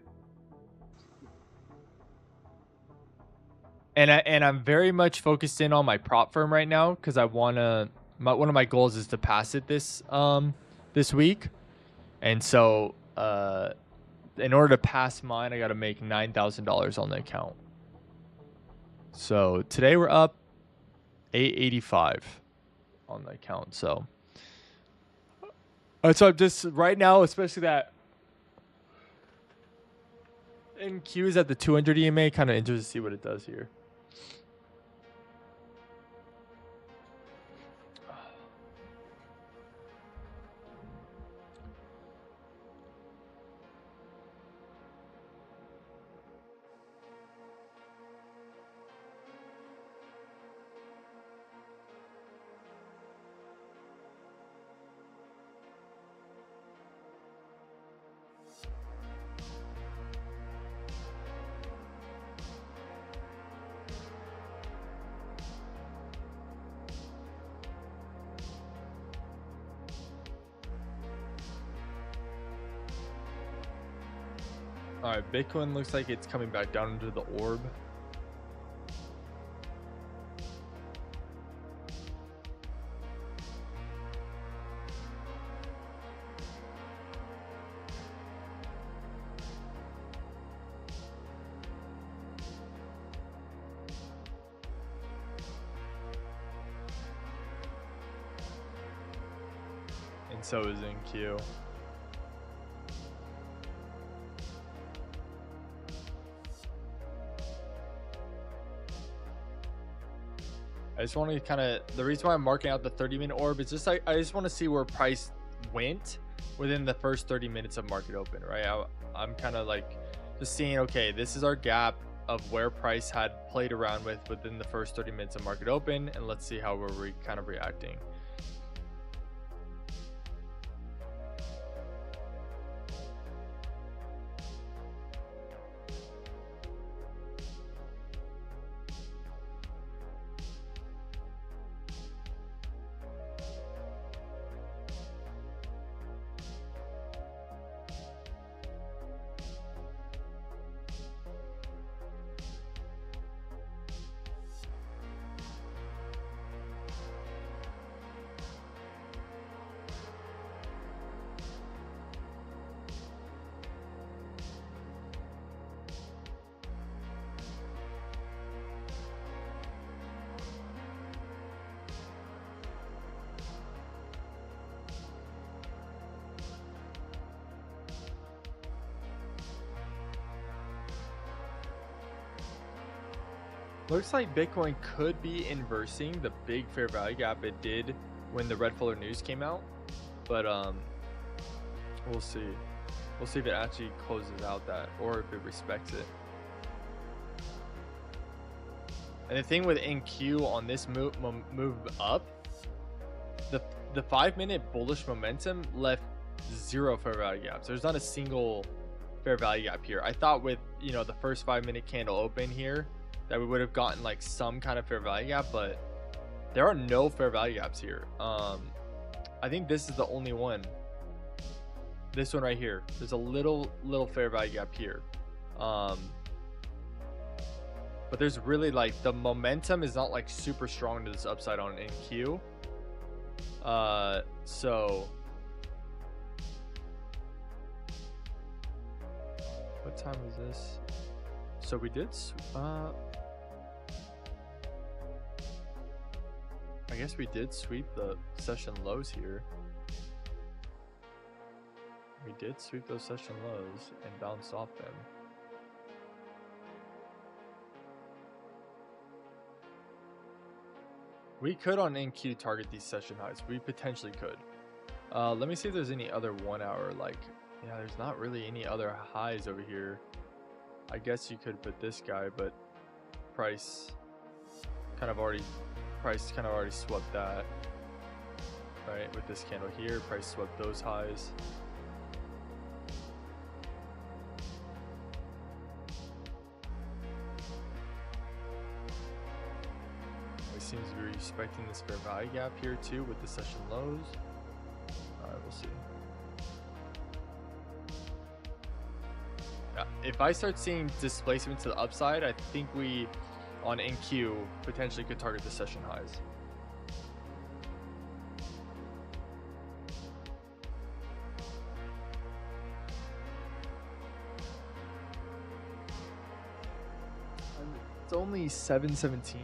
And I'm very much focused in on my prop firm right now because I wanna. One of my goals is to pass it this week, and so in order to pass mine, I got to make $9,000 on the account. So today we're up 885 on the account. So I'm just right now, especially that. NQ is at the 200 EMA. Kind of interested to see what it does here. All right, Bitcoin looks like it's coming back down into the orb. And so is NQ. I just want to kind of, the reason why I'm marking out the 30-minute orb is just like, I just want to see where price went within the first 30 minutes of market open, right? I'm kind of like just seeing, okay, this is our gap of where price had played around with within the first 30 minutes of market open, and let's see how we're kind of reacting. Looks like Bitcoin could be inversing the big fair value gap it did when the Red Fuller news came out, but we'll see. We'll see if it actually closes out that, or if it respects it. And the thing with NQ on this move up, the 5-minute bullish momentum left 0 fair value gaps. There's not a single fair value gap here. I thought with, you know, the first 5-minute candle open here that we would have gotten like some kind of fair value gap, but there are no fair value gaps here. I think this is the only one. This one right here. There's a little fair value gap here. But there's really like the momentum is not like super strong to this upside on NQ. So what time is this? So we did I guess we did sweep the session lows here. We did sweep those session lows and bounce off them. We could on NQ target these session highs. We potentially could. Let me see if there's any other 1 hour, like, yeah, there's not really any other highs over here. I guess you could put this guy, but price kind of already swept that, right? With this candle here, price swept those highs. It seems to be respecting this fair value gap here too with the session lows. All right, we'll see. If I start seeing displacement to the upside, I think we on NQ potentially could target the session highs. It's only 7:17.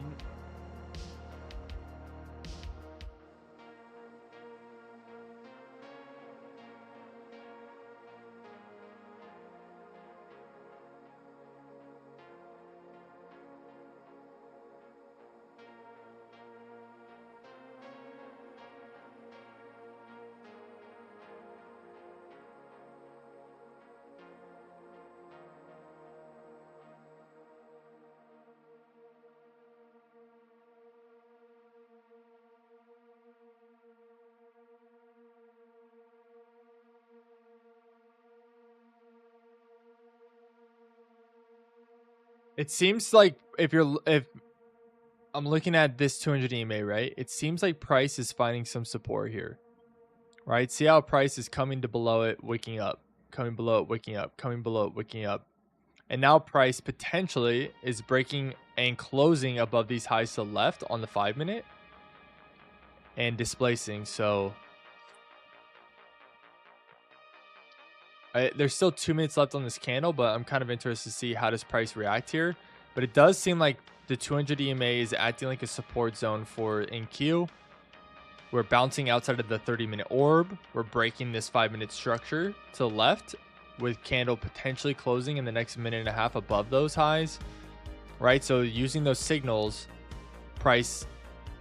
It seems like if I'm looking at this 200 EMA, right? It seems like price is finding some support here, right? See how price is coming to below it, wicking up, coming below it, wicking up, coming below it, wicking up. And now price potentially is breaking and closing above these highs to the left on the 5-minute and displacing. So there's still 2 minutes left on this candle, but I'm kind of interested to see how does price react here. But it does seem like the 200 EMA is acting like a support zone for NQ. We're bouncing outside of the 30-minute orb. We're breaking this 5-minute structure to the left with candle potentially closing in the next minute and a half above those highs, right? So using those signals, price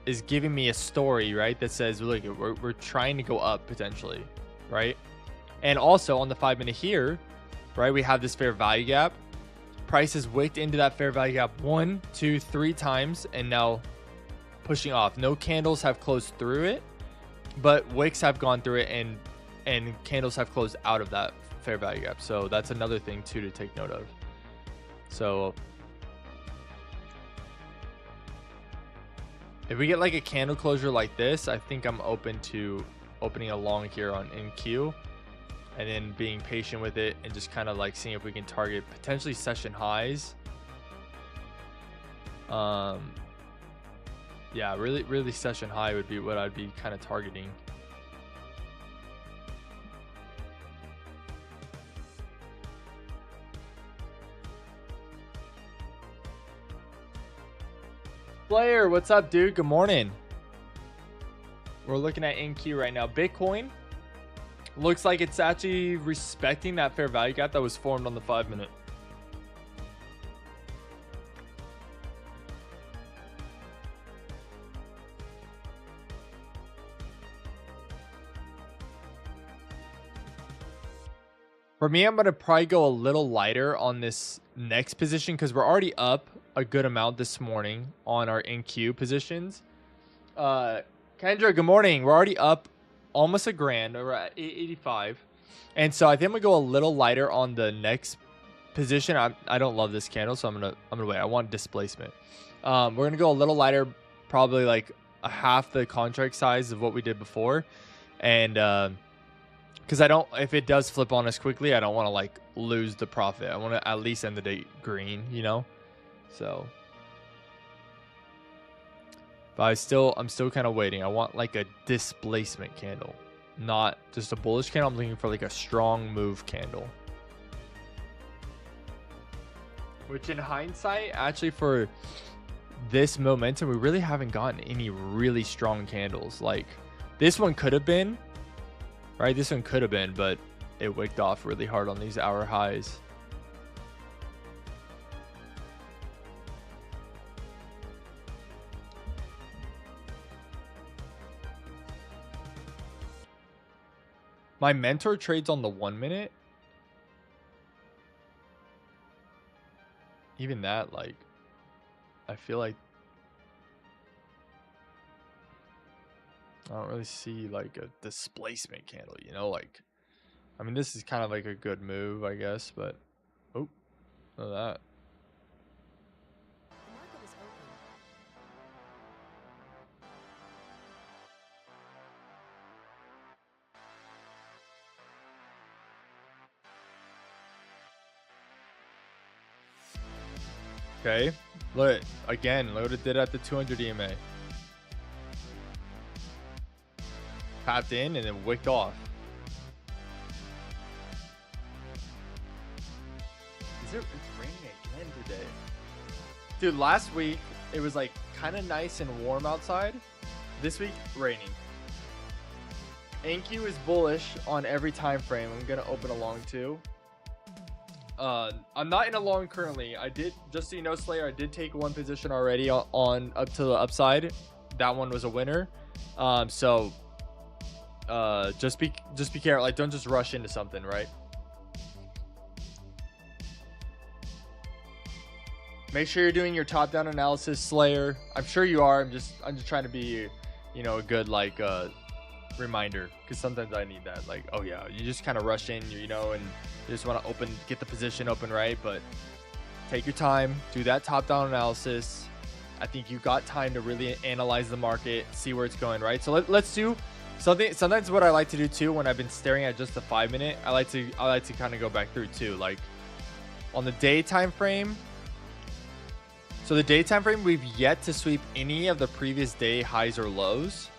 is giving me a story, right? That says, look, we're trying to go up potentially, right? And also on the 5-minute here, right, we have this fair value gap. Price has wicked into that fair value gap 1, 2, 3 times and now pushing off. No candles have closed through it, but wicks have gone through it and candles have closed out of that fair value gap. So that's another thing too to take note of. So if we get like a candle closure like this, I think I'm open to opening a long here on NQ. And then being patient with it and just kind of like seeing if we can target potentially session highs. Yeah, really session high would be what I'd be kind of targeting. Blair, what's up, dude? Good morning. We're looking at NQ right now. Bitcoin looks like it's actually respecting that fair value gap that was formed on the 5-minute. For me, I'm going to probably go a little lighter on this next position because we're already up a good amount this morning on our NQ positions. Kendra, good morning. We're already up almost a grand. We're at 885. And so I think I'm going to go a little lighter on the next position. I don't love this candle, so I'm gonna wait. I want displacement. We're going to go a little lighter, probably like a half the contract size of what we did before. And because if it does flip on us quickly, I don't want to like lose the profit. I want to at least end the day green, you know? So, but I'm still kind of waiting. I want like a displacement candle, not just a bullish candle. I'm looking for like a strong move candle. Which in hindsight, actually for this momentum, we really haven't gotten any really strong candles. Like this one could have been, right? This one could have been, but it wicked off really hard on these hour highs. My mentor trades on the 1 minute. Even that, like, I feel like I don't really see like a displacement candle, you know? Like, I mean, this is kind of like a good move, I guess, but oh, look at that. Okay, look again. Look what it did at the 200 EMA. Tapped in and then wicked off. It's raining again today, dude. Last week it was like kind of nice and warm outside. This week raining. NQ is bullish on every time frame. I'm gonna open a long too. I'm not in a long currently. I did, just so you know, Slayer, I did take one position already on up to the upside. That one was a winner. So just be careful. Like, don't just rush into something, right? Make sure you're doing your top-down analysis, Slayer. I'm sure you are. I'm just trying to be, you know, a good like reminder, because sometimes I need that. Like, oh yeah, you just kind of rush in, you know, and you just want to get the position open, right? But take your time, do that top-down analysis. I think you got time to really analyze the market, see where it's going, right? So let's do something. Sometimes what I like to do too, when I've been staring at just the 5 minute, I like to kind of go back through too, like on the day time frame. So the day time frame, we've yet to sweep any of the previous day highs or lows.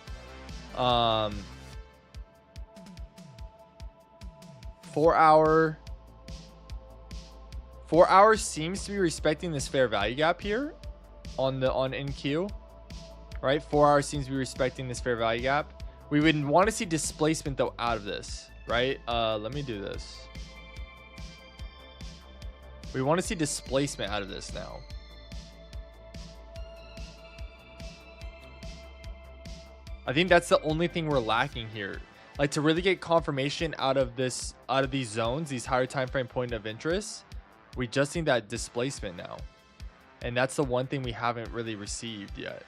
4 hours seems to be respecting this fair value gap here on NQ, right? 4 hours seems to be respecting this fair value gap. We would want to see displacement though out of this, right? Let me do this. We want to see displacement out of this now. I think that's the only thing we're lacking here. Like, to really get confirmation out of these zones, these higher time frame point of interest, we just need that displacement now. And that's the one thing we haven't really received yet.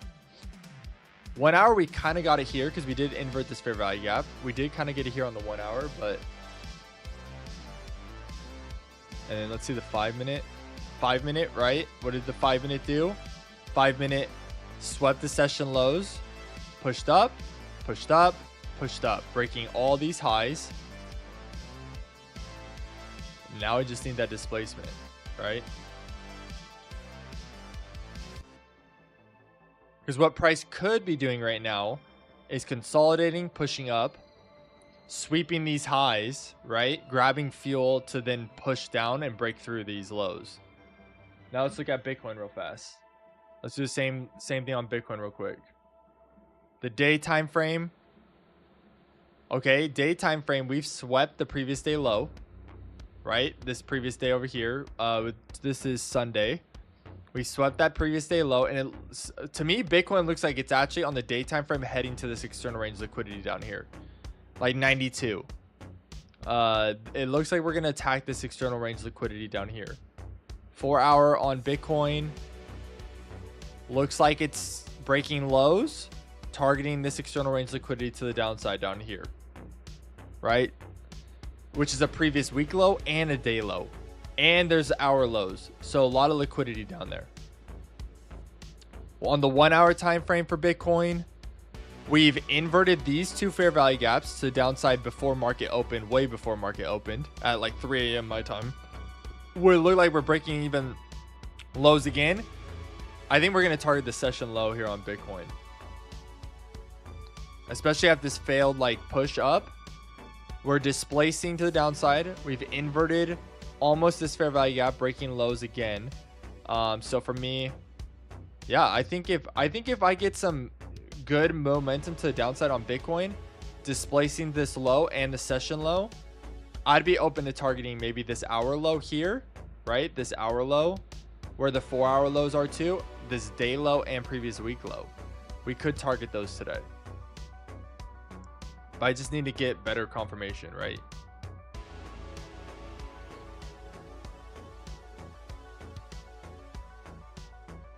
1 hour, we kind of got it here because we did invert this fair value gap. We did kind of get it here on the 1 hour, but... And then let's see the 5 minute. 5 minute, right? What did the 5 minute do? 5 minute swept the session lows. Pushed up, pushed up, pushed up, breaking all these highs. Now I just need that displacement, right? Because what price could be doing right now is consolidating, pushing up, sweeping these highs, right? Grabbing fuel to then push down and break through these lows. Now let's look at Bitcoin real fast. Let's do the same thing on Bitcoin real quick. The day time frame. Okay, day time frame, we've swept the previous day low, right? This previous day over here. This is Sunday. We swept that previous day low, and to me, Bitcoin looks like it's actually on the day time frame heading to this external range liquidity down here, like 92. It looks like we're gonna attack this external range liquidity down here. 4 hour on Bitcoin. Looks like it's breaking lows, targeting this external range liquidity to the downside down here, right? Which is a previous week low and a day low. And there's hour lows. So a lot of liquidity down there. On the 1 hour time frame for Bitcoin, we've inverted these two fair value gaps to the downside before market opened, way before market opened at like 3 a.m. my time. We look like we're breaking even lows again. I think we're going to target the session low here on Bitcoin. Especially after this failed like push up. We're displacing to the downside. We've inverted almost this fair value gap, breaking lows again. So for me, yeah, I think if I get some good momentum to the downside on Bitcoin, displacing this low and the session low, I'd be open to targeting maybe this hour low here, right? This hour low where the 4 hour lows are too, this day low and previous week low. We could target those today. But I just need to get better confirmation, right?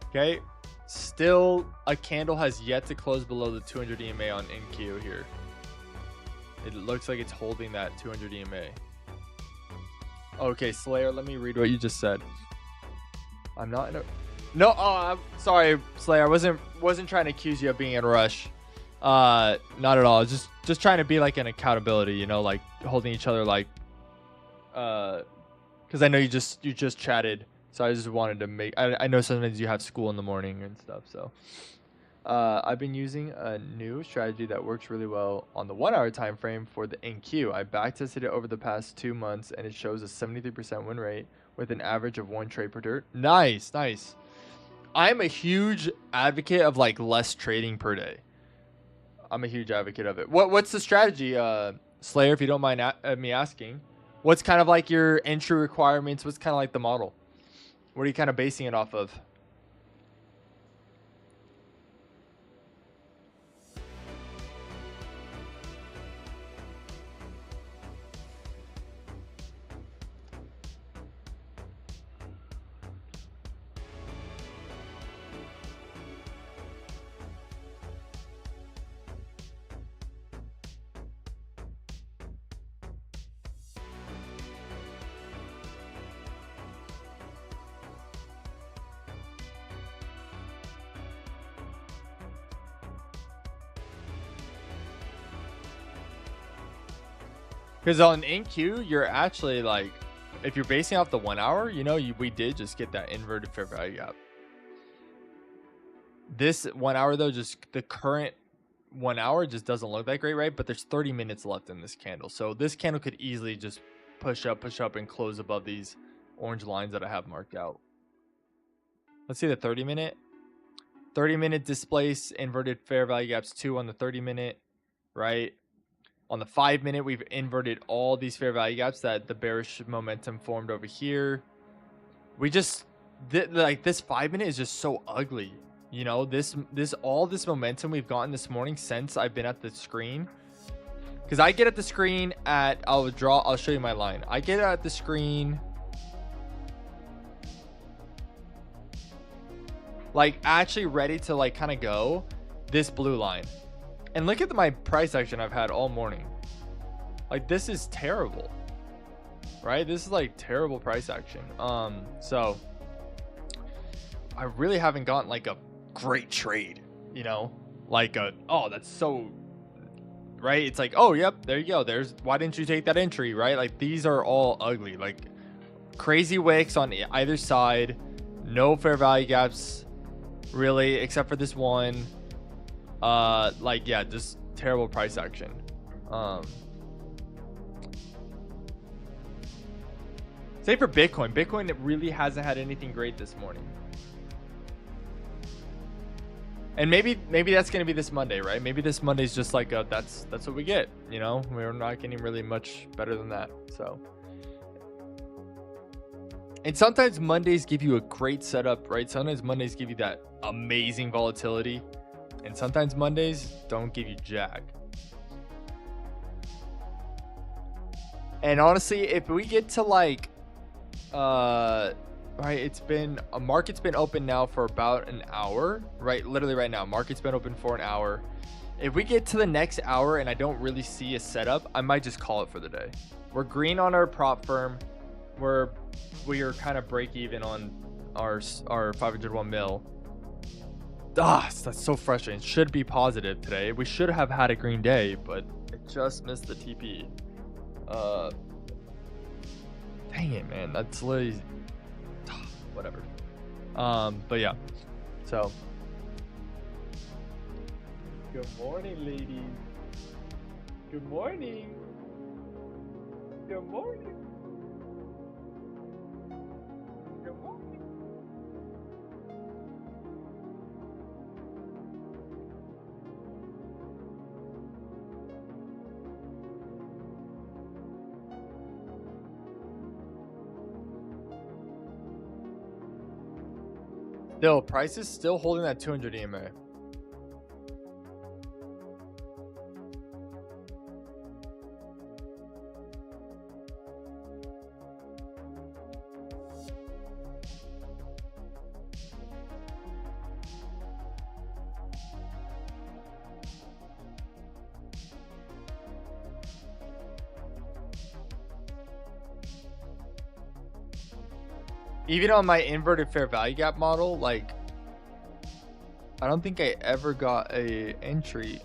Okay. Still, a candle has yet to close below the 200 EMA on NQ here. It looks like it's holding that 200 EMA. Okay, Slayer, let me read what you just said. I'm not in a... No, I'm sorry, Slayer. I wasn't trying to accuse you of being in a rush. Not at all. Just trying to be like an accountability, you know, like holding each other like... Because I know you just chatted. So I just wanted to make... I know sometimes you have school in the morning and stuff, so... I've been using a new strategy that works really well on the 1 hour time frame for the NQ. I backtested it over the past 2 months, and it shows a 73% win rate with an average of 1 trade per dirt. Nice, nice. I'm a huge advocate of like less trading per day. I'm a huge advocate of it. What's the strategy, Slayer, if you don't mind me asking? What's kind of like your entry requirements? What's kind of like the model? What are you kind of basing it off of? Because on NQ, you're actually like, if you're basing off the 1 hour, you know, we did just get that inverted fair value gap. This 1 hour though, just the current 1 hour just doesn't look that great, right? But there's 30 minutes left in this candle. So this candle could easily just push up and close above these orange lines that I have marked out. Let's see the 30 minute. 30 minute displace, inverted fair value gaps 2 on the 30 minute, right? On the 5 minute, we've inverted all these fair value gaps that the bearish momentum formed over here. We just, like this 5 minute is just so ugly. You know, all this momentum we've gotten this morning since I've been at the screen. Because I get at the screen at, I'll show you my line. I get at the screen like actually ready to like kind of go this blue line. And look at my price action I've had all morning. Like this is terrible, right? This is like terrible price action. So I really haven't gotten like a great trade, you know, like oh, that's so right. It's like, oh, yep, there you go. Why didn't you take that entry, right? Like these are all ugly, like crazy wicks on either side. No fair value gaps really, except for this one. Like, yeah, just terrible price action. Say for Bitcoin, it really hasn't had anything great this morning. And maybe that's going to be this Monday, right? Maybe this Monday's just like that's what we get, you know? We're not getting really much better than that. So, and sometimes Mondays give you a great setup, right? Sometimes Mondays give you that amazing volatility. And sometimes Mondays don't give you jack. And honestly, if we get to like, right, market's been open now for about an hour, right? Literally right now, market's been open for an hour. If we get to the next hour and I don't really see a setup, I might just call it for the day. We're green on our prop firm. We are kind of break even on our 501 mil. That's so frustrating. Should be positive today. We should have had a green day, but it just missed the TP. Dang it, man. That's literally whatever. But yeah. So good morning, ladies. Good morning. Good morning. Good morning. Still, price is still holding that 200 EMA. Even on my inverted fair value gap model, like, I don't think I ever got a entry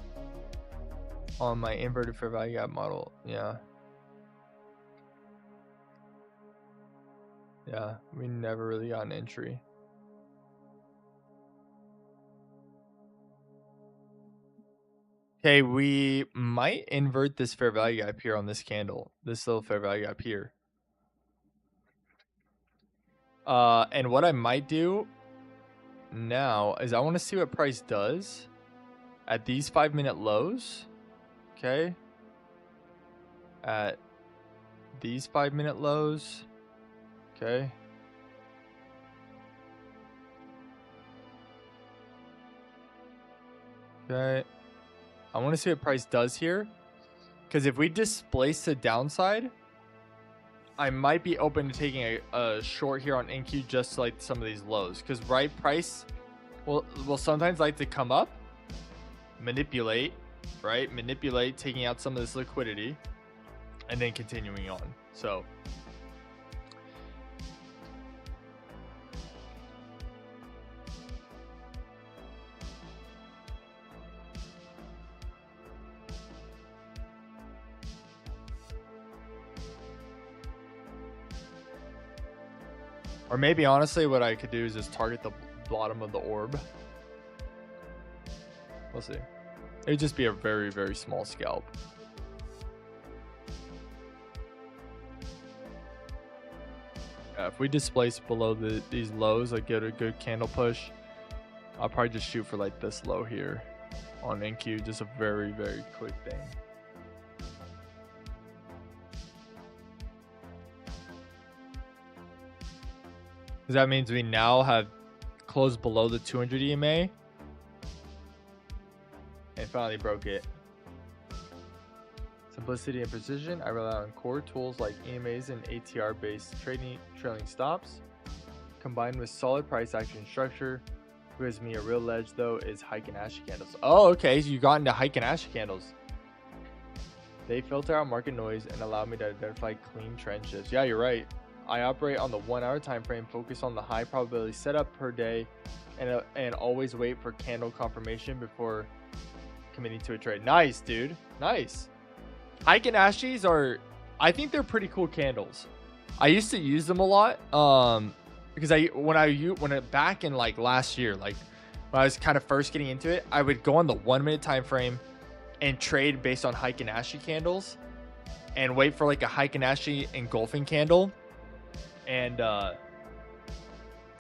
on my inverted fair value gap model. Yeah. Yeah, we never really got an entry. Okay, we might invert this fair value gap here on this candle. This little fair value gap here. And what I might do now is I want to see what price does at these 5-minute lows. Okay. At these 5-minute lows. Okay. Okay. I want to see what price does here. Because if we displace the downside, I might be open to taking a short here on NQ just like some of these lows. Because right price will sometimes like to come up, manipulate, right? Manipulate, taking out some of this liquidity, and then continuing on. So or maybe honestly what I could do is just target the bottom of the orb. We'll see. It'd just be a very, very small scalp. Yeah, if we displace below these lows, like get a good candle push, I'll probably just shoot for like this low here on NQ. Just a very, very quick thing. Because that means we now have closed below the 200 EMA and finally broke it. Simplicity and precision. I rely on core tools like EMAs and ATR based trailing stops combined with solid price action structure. What gives me a real edge though is Heikin-Ashi candles. Oh, okay, so you got into Heikin-Ashi candles. They filter out market noise and allow me to identify clean trend shifts. Yeah, you're right. I operate on the 1 hour time frame, focus on the high probability setup per day, and always wait for candle confirmation before committing to a trade. Nice, dude. Nice. Heikin-Ashis are, I think they're pretty cool candles. I used to use them a lot. Because back in like last year, like when I was kind of first getting into it, I would go on the 1 minute time frame and trade based on Heikin-Ashi candles, and wait for like a Heikin-Ashi engulfing candle. And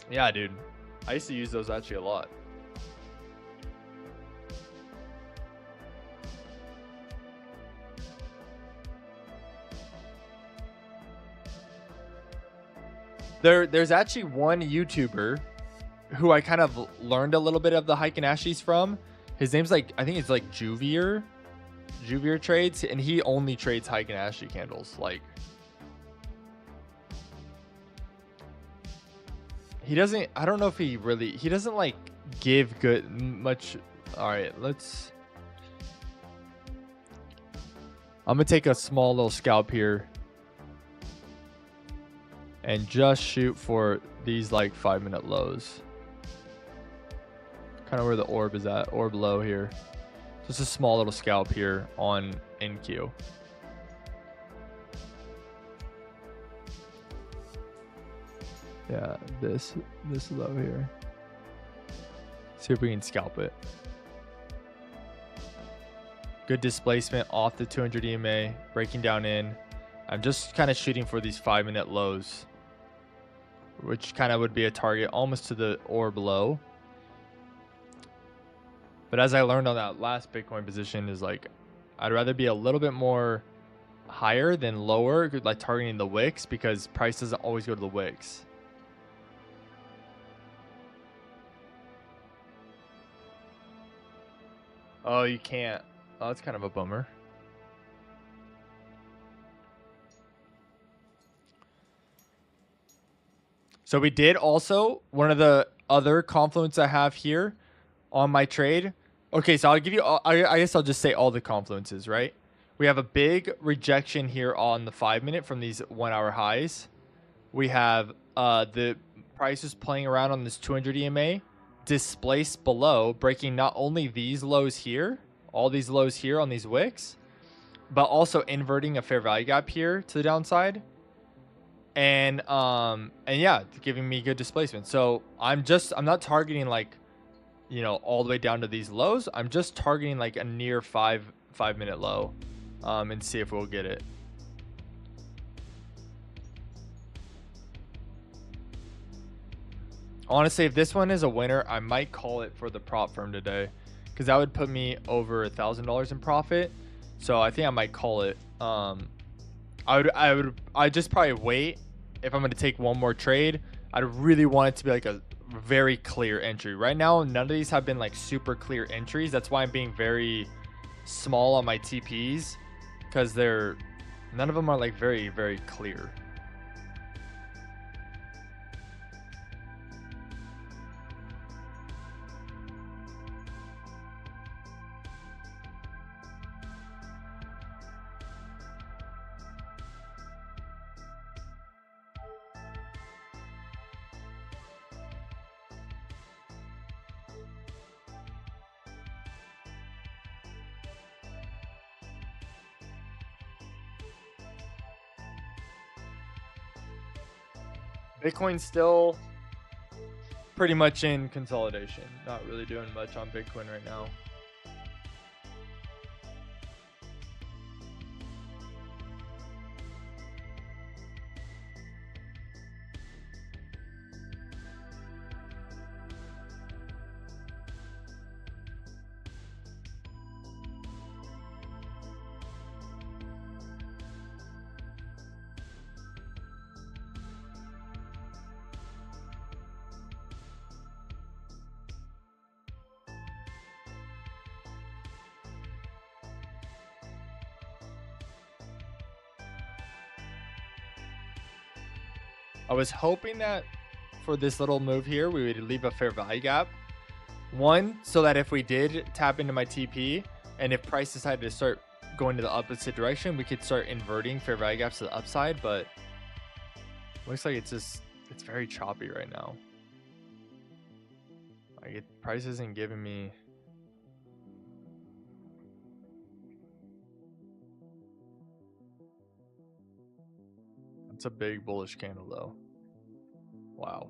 yeah, dude, I used to use those actually a lot. There's actually one YouTuber who I kind of learned a little bit of the Heikin-Ashis from. His name's like, I think it's like Juvier. juvier trades, and he only trades high Ganache candles. Like, he doesn't, I don't know if he doesn't like give good much. All right, I'm gonna take a small little scalp here and just shoot for these like 5-minute lows. Kind of where the orb is at, orb low here. Just a small little scalp here on NQ. Yeah, this low here. See if we can scalp it. Good displacement off the 200 EMA, breaking down in. I'm just kind of shooting for these 5-minute lows, which kind of would be a target almost to the orb low. But as I learned on that last Bitcoin position is like, I'd rather be a little bit more higher than lower, like targeting the wicks, because price doesn't always go to the wicks. Oh, you can't. Oh, that's kind of a bummer. So we did also, one of the other confluence I have here on my trade. Okay, so I'll give you, I guess I'll just say all the confluences, right? We have a big rejection here on the 5-minute from these 1-hour highs. We have the prices playing around on this 200 EMA, displaced below, breaking not only these lows here, all these lows here on these wicks, but also inverting a fair value gap here to the downside. And yeah, giving me good displacement. So I'm not targeting like, you know, all the way down to these lows. I'm just targeting like a near 5-minute low, and see if we'll get it. Honestly, if this one is a winner, I might call it for the prop firm today, because that would put me over $1,000 in profit. So I think I might call it. I'd just probably wait. If I'm going to take one more trade, I'd really want it to be like a very clear entry. Right now, none of these have been like super clear entries. That's why I'm being very small on my TPs, because none of them are like very, very clear. Bitcoin's still pretty much in consolidation. Not really doing much on Bitcoin right now. I was hoping that for this little move here, we would leave a fair value gap. One, so that if we did tap into my TP, and if price decided to start going to the opposite direction, we could start inverting fair value gaps to the upside, but looks like it's very choppy right now. Like, price isn't giving me... It's a big bullish candle though. Wow.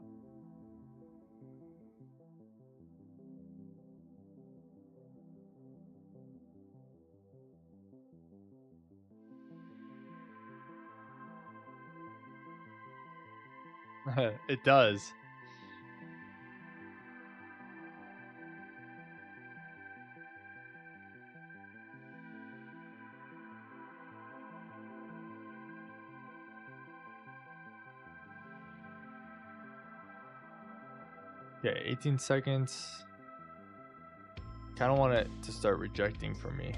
It does. Okay, 18 seconds. Kind of want it to start rejecting for me.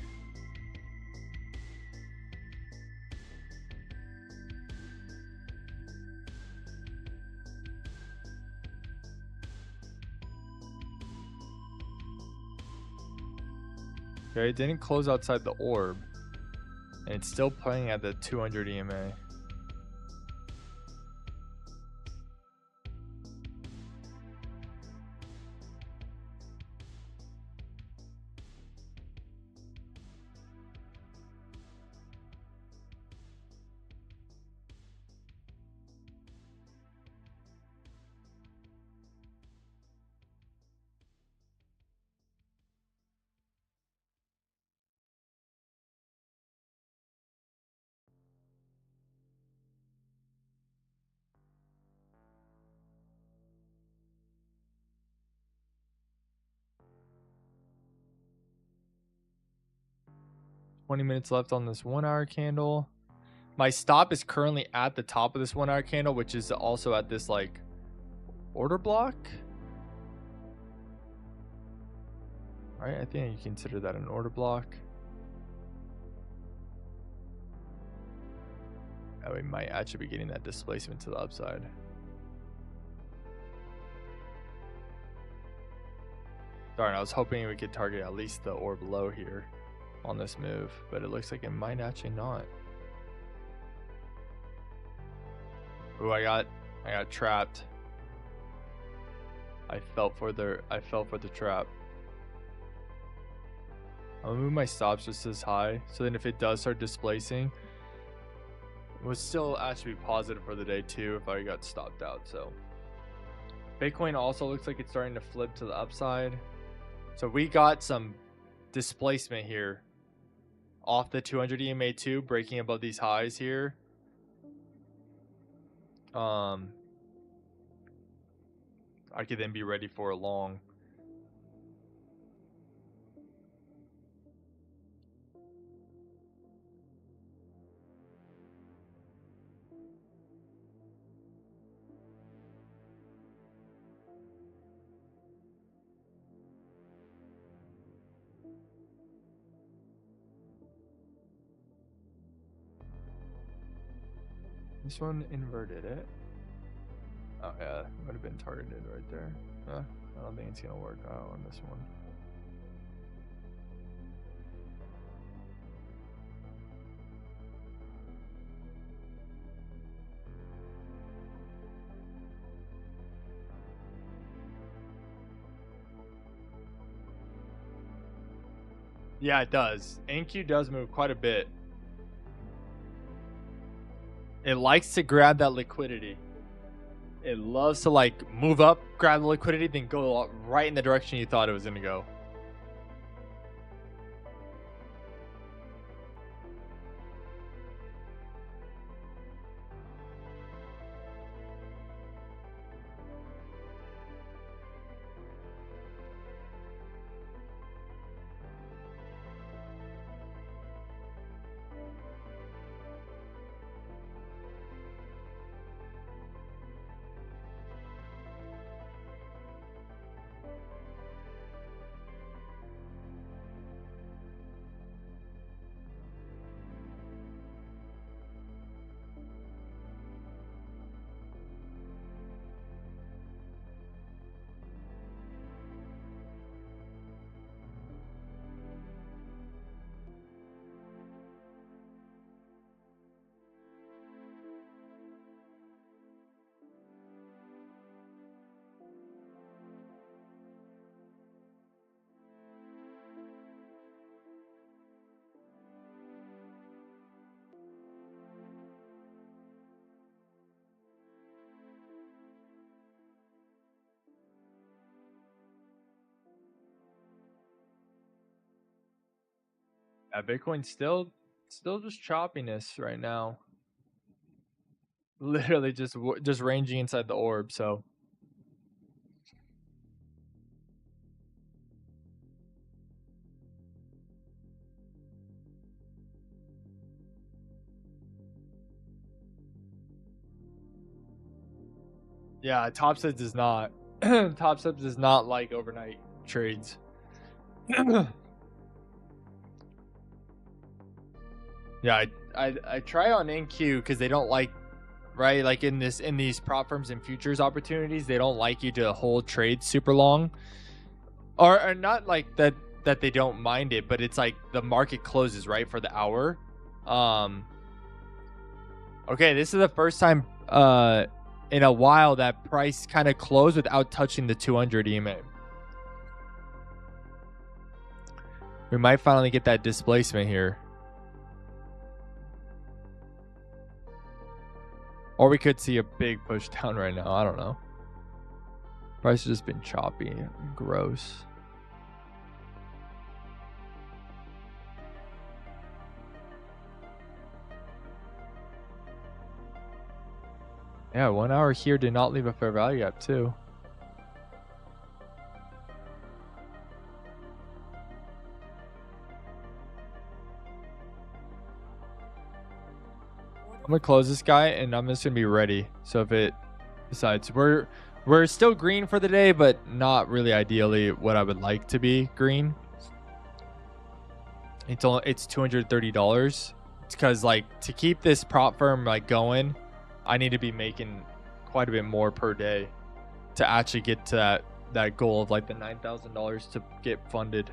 Okay, it didn't close outside the orb. And it's still playing at the 200 EMA. Minutes left on this 1 hour candle. My stop is currently at the top of this 1 hour candle, which is also at this like order block. Right, I think you consider that an order block. We might actually be getting that displacement to the upside. Darn, I was hoping we could target at least the orb low here on this move, but it looks like it might actually not. Ooh, I got trapped. I fell for the trap. I'm gonna move my stops just as high, so then if it does start displacing, it would still actually be positive for the day too if I got stopped out. So Bitcoin also looks like it's starting to flip to the upside. So we got some displacement here off the 200 EMA 2, breaking above these highs here. I could then be ready for a long. This one inverted it. Oh yeah, would have been targeted right there. I don't think it's gonna work out on this one. Yeah, it does. NQ does move quite a bit. It likes to grab that liquidity. It loves to like move up, grab the liquidity, then go right in the direction you thought it was going to go. Yeah, Bitcoin's still just choppiness right now. Literally just ranging inside the orb. So yeah, Top Set does not. Top Set does not like overnight trades. Yeah, I try on NQ because they don't like, right? Like in these prop firms and futures opportunities, they don't like you to hold trades super long, or not like that. that they don't mind it, but it's like the market closes right for the hour. Okay, this is the first time in a while that price kind of closed without touching the 200 EMA. We might finally get that displacement here. Or we could see a big push down right now. I don't know. Price has just been choppy and gross. Yeah, 1 hour here did not leave a fair value gap too. I'm gonna close this guy and I'm just gonna be ready. So if it decides we're still green for the day, but not really ideally what I would like to be green. It's $230. It's because like to keep this prop firm like going, I need to be making quite a bit more per day to actually get to that goal of like the $9,000 to get funded.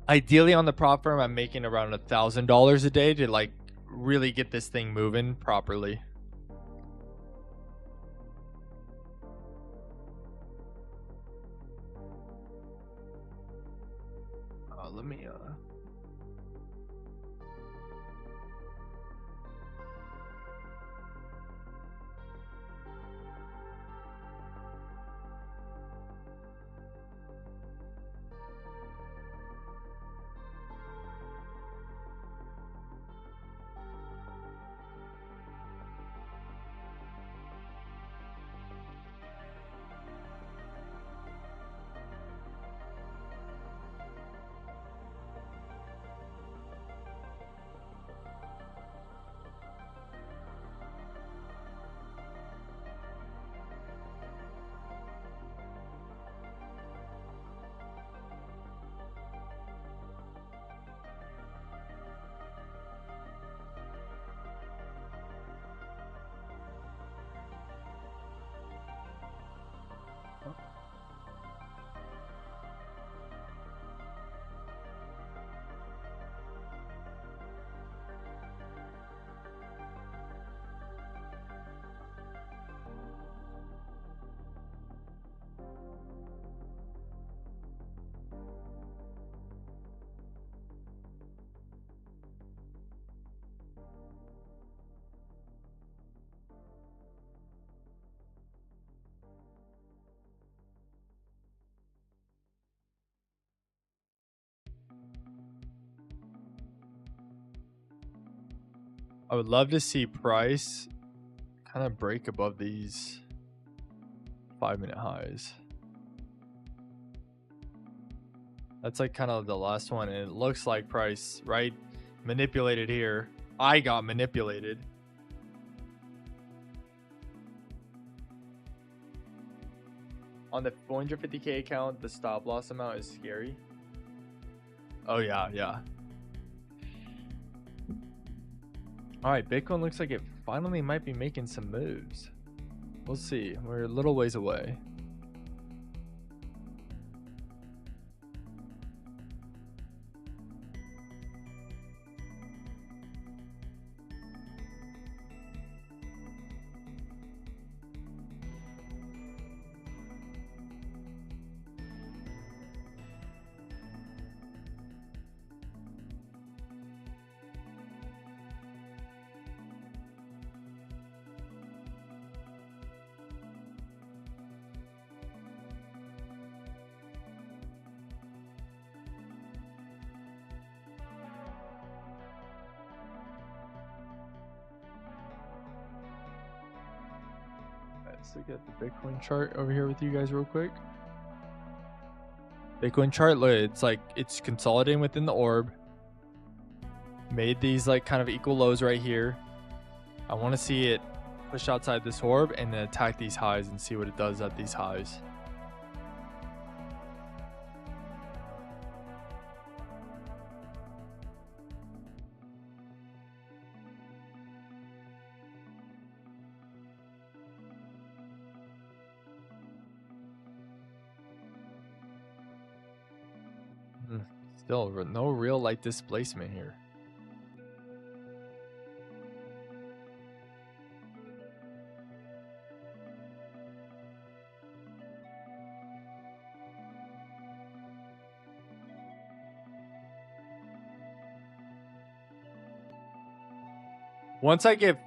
Ideally on the prop firm, I'm making around $1,000 a day to like really get this thing moving properly. Let me I would love to see price kind of break above these 5-minute highs. That's like kind of the last one, and it looks like price, right? Manipulated here. I got manipulated. On the 450K account, the stop loss amount is scary. Oh yeah, yeah. All right, Bitcoin looks like it finally might be making some moves. We'll see. We're a little ways away. Let's look at the Bitcoin chart over here with you guys real quick. Bitcoin chart, look, it's like it's consolidating within the orb. Made these like kind of equal lows right here. I want to see it push outside this orb and then attack these highs and see what it does at these highs. Still, no real like displacement here. Once I get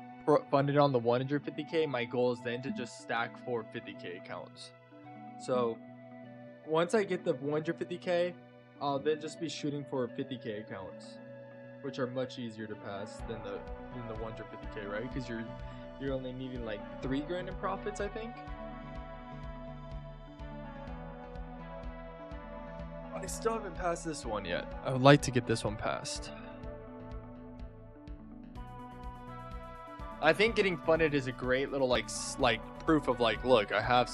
funded on the 150K, my goal is then to just stack 4 50K accounts. So once I get the 150K, I'll then just be shooting for 50K accounts, which are much easier to pass than the 150K, right? Because you're only needing like 3 grand in profits, I think. I still haven't passed this one yet. I would like to get this one passed. I think getting funded is a great little like proof of like, look, I have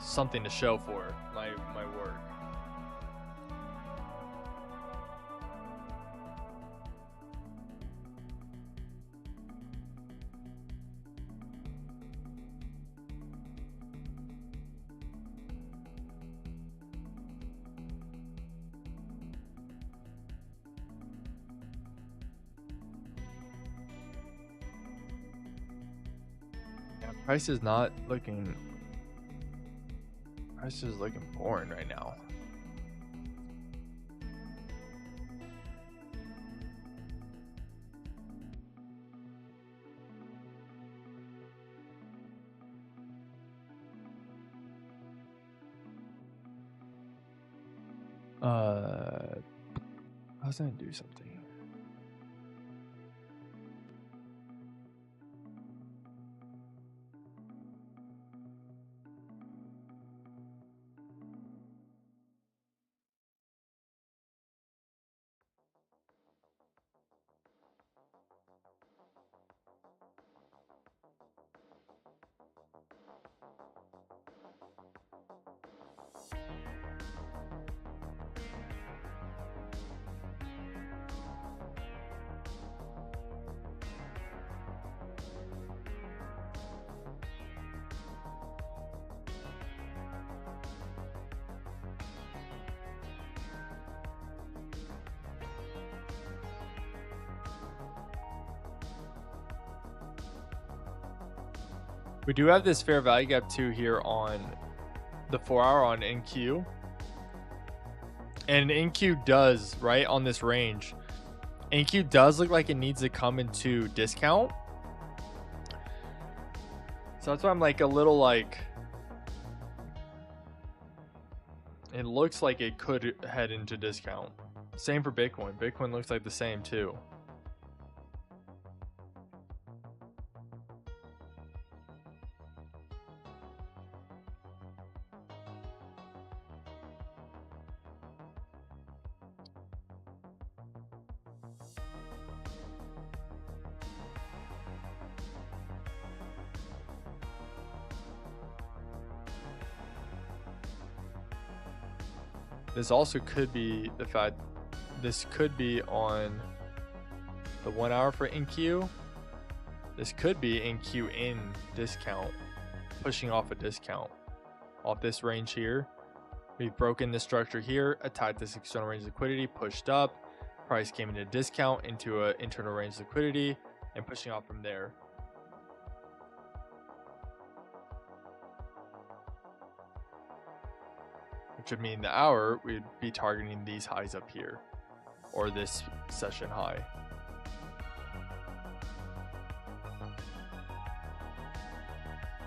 something to show for my work. Price is not looking. Price is looking boring right now. I was gonna do something. We do have this fair value gap too here on the 4-hour on NQ. And NQ does, right, on this range. NQ does look like it needs to come into discount. So that's why I'm like a little like, it looks like it could head into discount. Same for Bitcoin. Bitcoin looks like the same too. This also could be the fact this could be on the 1 hour for NQ. This could be NQ in discount, pushing off a discount off this range here. We've broken this structure here, attacked this external range liquidity, pushed up, price came into discount into an internal range liquidity, and pushing off from there. Which would mean the hour, we'd be targeting these highs up here, or this session high.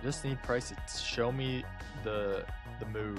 Just need price to show me the move.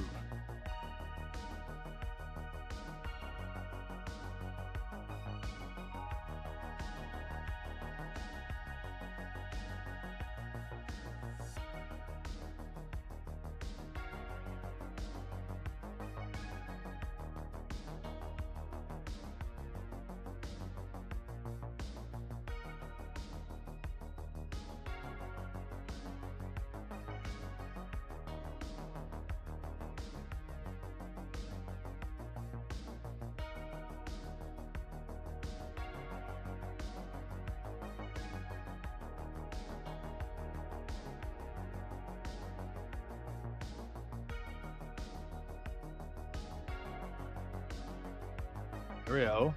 There we go.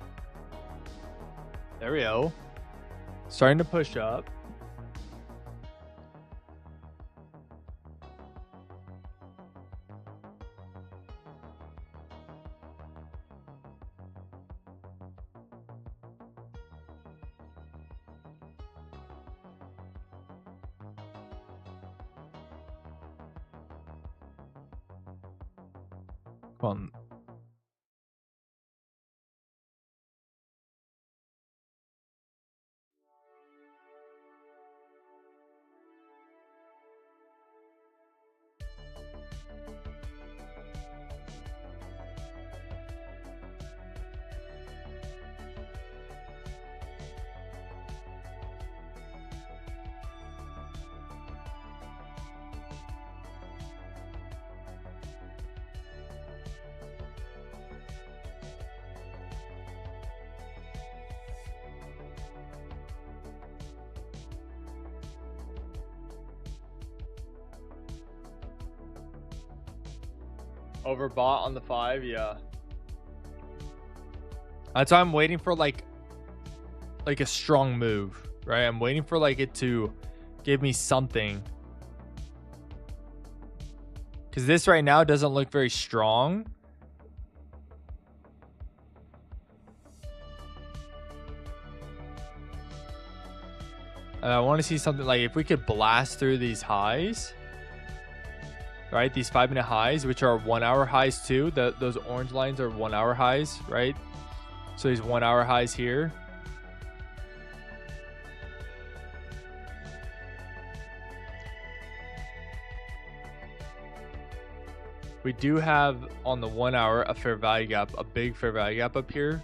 There we go. Starting to push up. Come on. Overbought on the 5, yeah. That's why I'm waiting for like a strong move, right? I'm waiting for like it to give me something. Because this right now doesn't look very strong. I want to see something like if we could blast through these highs. Right, these 5-minute highs, which are 1 hour highs too. Those orange lines are 1 hour highs, right? So these 1 hour highs here. We do have on the 1 hour a fair value gap, a big fair value gap up here.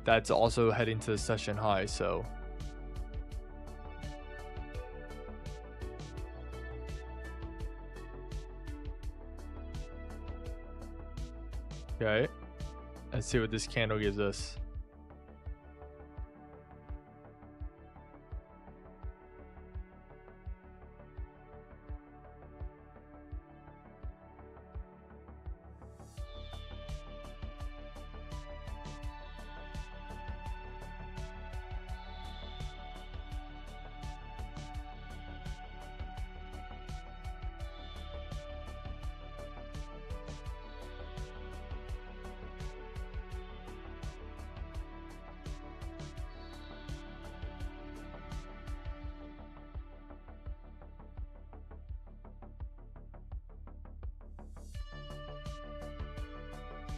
That's also heading to the session high, so. Okay, let's see what this candle gives us.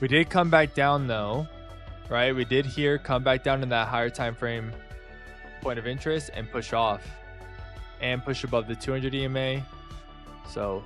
We did come back down though, right? We did here come back down in that higher time frame point of interest and push off and push above the 200 EMA. So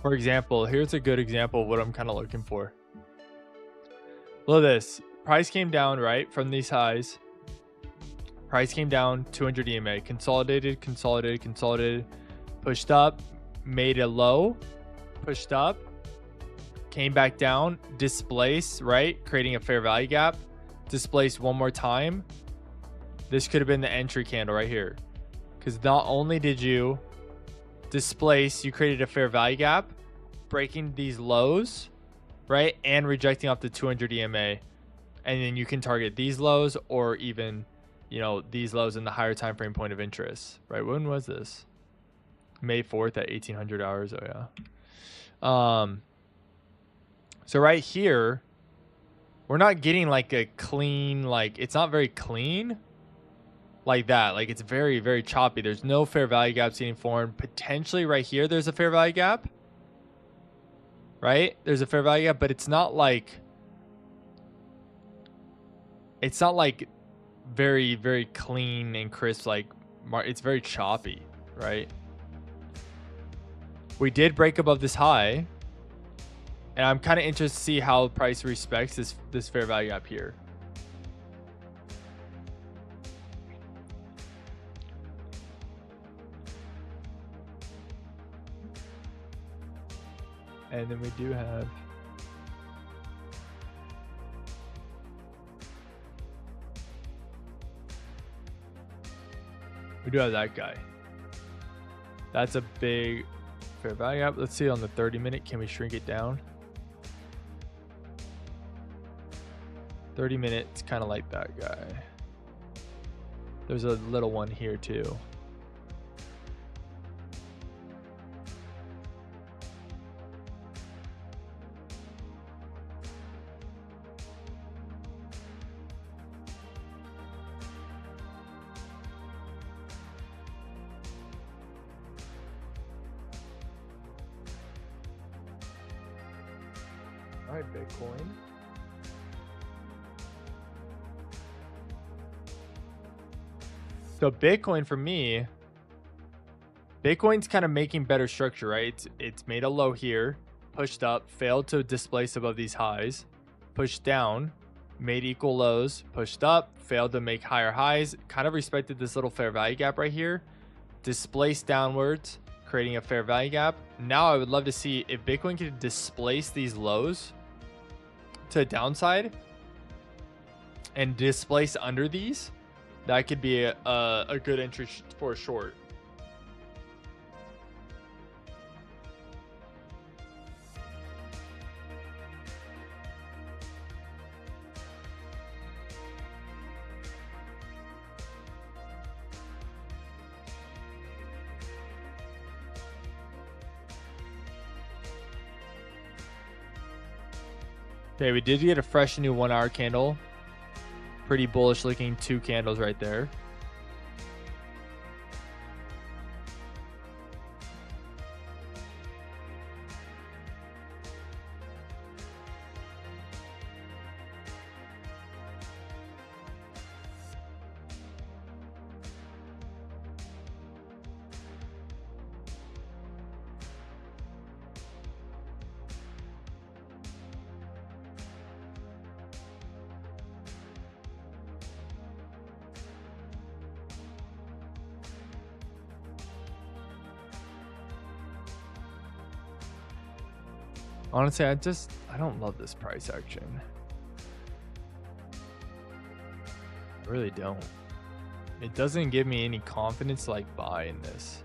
for example, here's a good example of what I'm kind of looking for. Look at this. Price came down, right, from these highs. Price came down 200 EMA. Consolidated, consolidated, consolidated. Pushed up. Made a low. Pushed up. Came back down. Displaced, right? Creating a fair value gap. Displaced one more time. This could have been the entry candle right here. Because not only did you displace, you created a fair value gap, breaking these lows, right, and rejecting off the 200 EMA, and then you can target these lows or even, you know, these lows in the higher time frame point of interest, right? When was this? May 4th at 1800 hours. Oh yeah. So right here, we're not getting like a clean, like it's not very clean. like that. Like it's very, very choppy. There's no fair value gaps getting formed. Potentially right here, there's a fair value gap. Right? There's a fair value gap, but it's not like very, very clean and crisp. Like it's very choppy, right? We did break above this high, and I'm kind of interested to see how price respects this fair value gap here. And then we do have that guy. That's a big fair value gap. Let's see on the 30-minute. Can we shrink it down? 30 minutes, kind of like that guy. There's a little one here too. All right, Bitcoin. So Bitcoin for me, Bitcoin's kind of making better structure, right? It's made a low here, pushed up, failed to displace above these highs, pushed down, made equal lows, pushed up, failed to make higher highs, kind of respected this little fair value gap right here, displaced downwards, creating a fair value gap. Now I would love to see if Bitcoin could displace these lows to the downside and displace under these. That could be a good entry for a short. Okay, we did get a fresh new 1 hour candle. Pretty bullish looking 2 candles right there. Honestly, I don't love this price action. I really don't. It doesn't give me any confidence to like buy in this.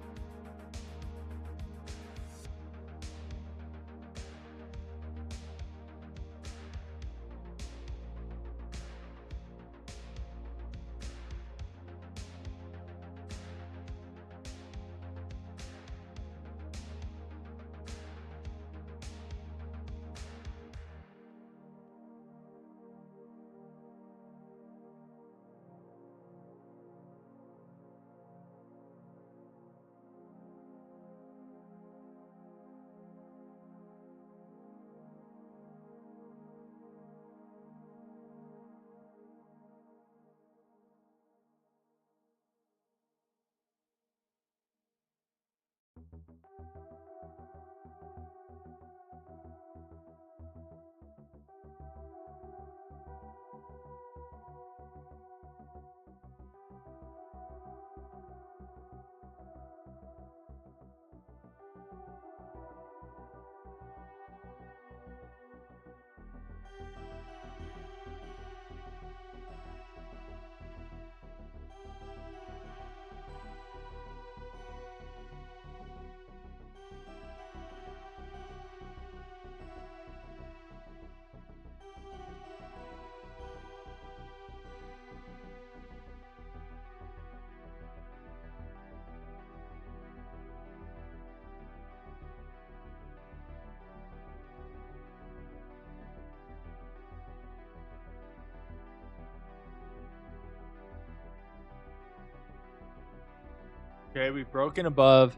Okay, we've broken above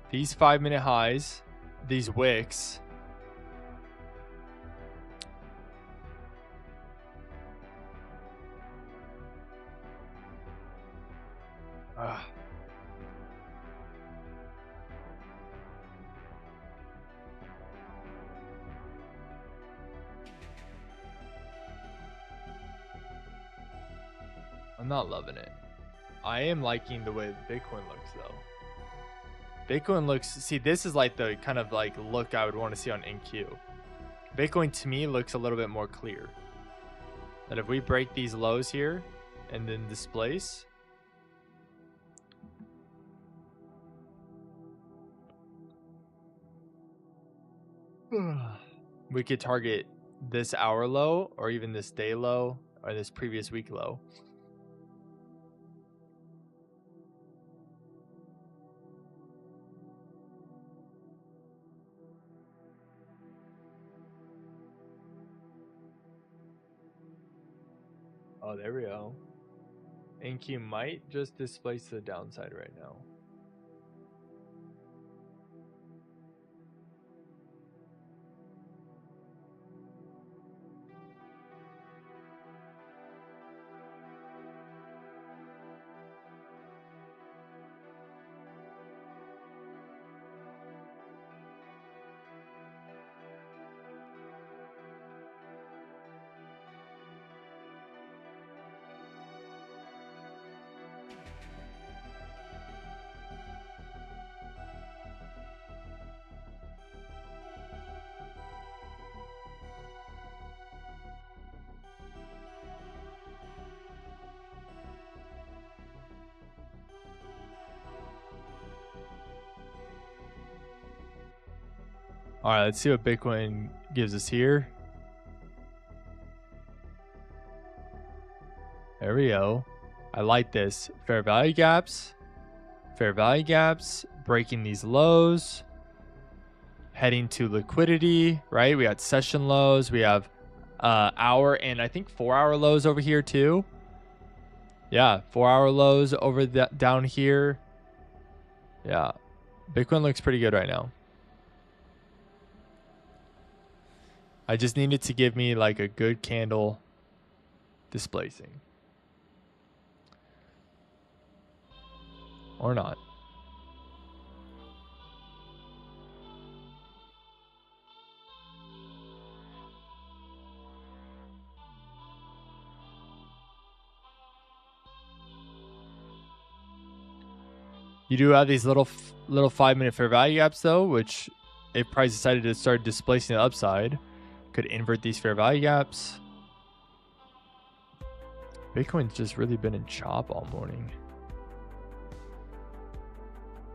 these 5-minute highs, these wicks. I'm not loving it. I am liking the way Bitcoin looks though. Bitcoin looks, see, this is like the kind of like look I would want to see on NQ. Bitcoin to me looks a little bit more clear. That if we break these lows here and then displace, we could target this hour low or even this day low or this previous week low. Oh, there we go. NQ might just displace the downside right now. All right, let's see what Bitcoin gives us here. There we go. I like this. Fair value gaps, breaking these lows, heading to liquidity, right? We got session lows. We have hour and I think 4-hour lows over here too. Yeah, 4-hour lows over down here. Yeah, Bitcoin looks pretty good right now. I just needed to give me like a good candle displacing. Or not. You do have these little 5-minute fair value gaps though, which if price decided to start displacing the upside, could invert these fair value gaps. Bitcoin's just really been in chop all morning.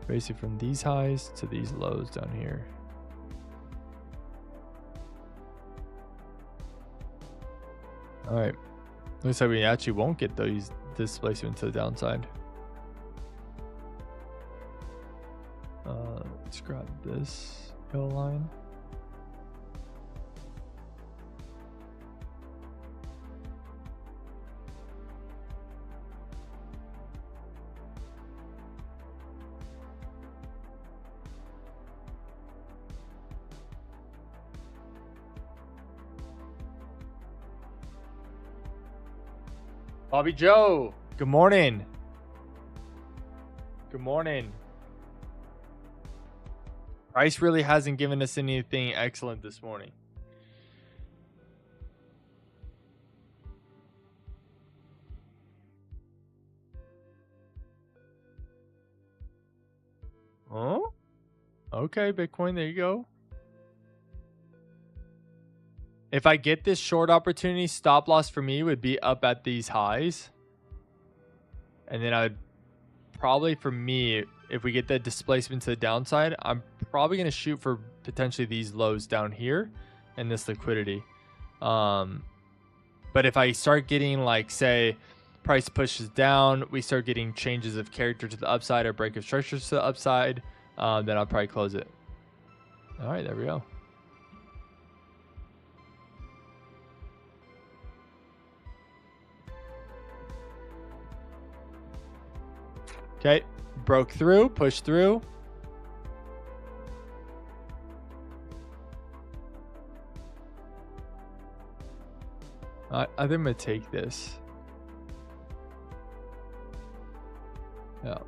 Basically from these highs to these lows down here. All right. Looks like we actually won't get those displacement to the downside. Let's grab this yellow line. Bobby Joe, good morning. Good morning. Price really hasn't given us anything excellent this morning. Oh, okay, Bitcoin, there you go. If I get this short opportunity, stop loss for me would be up at these highs. And then I would probably, for me, if we get the displacement to the downside, I'm probably going to shoot for potentially these lows down here and this liquidity. But if I start getting like, say, price pushes down, we start getting changes of character to the upside or break of structures to the upside, then I'll probably close it. All right, there we go. Okay, broke through, pushed through. I think I'm gonna take this. Yeah.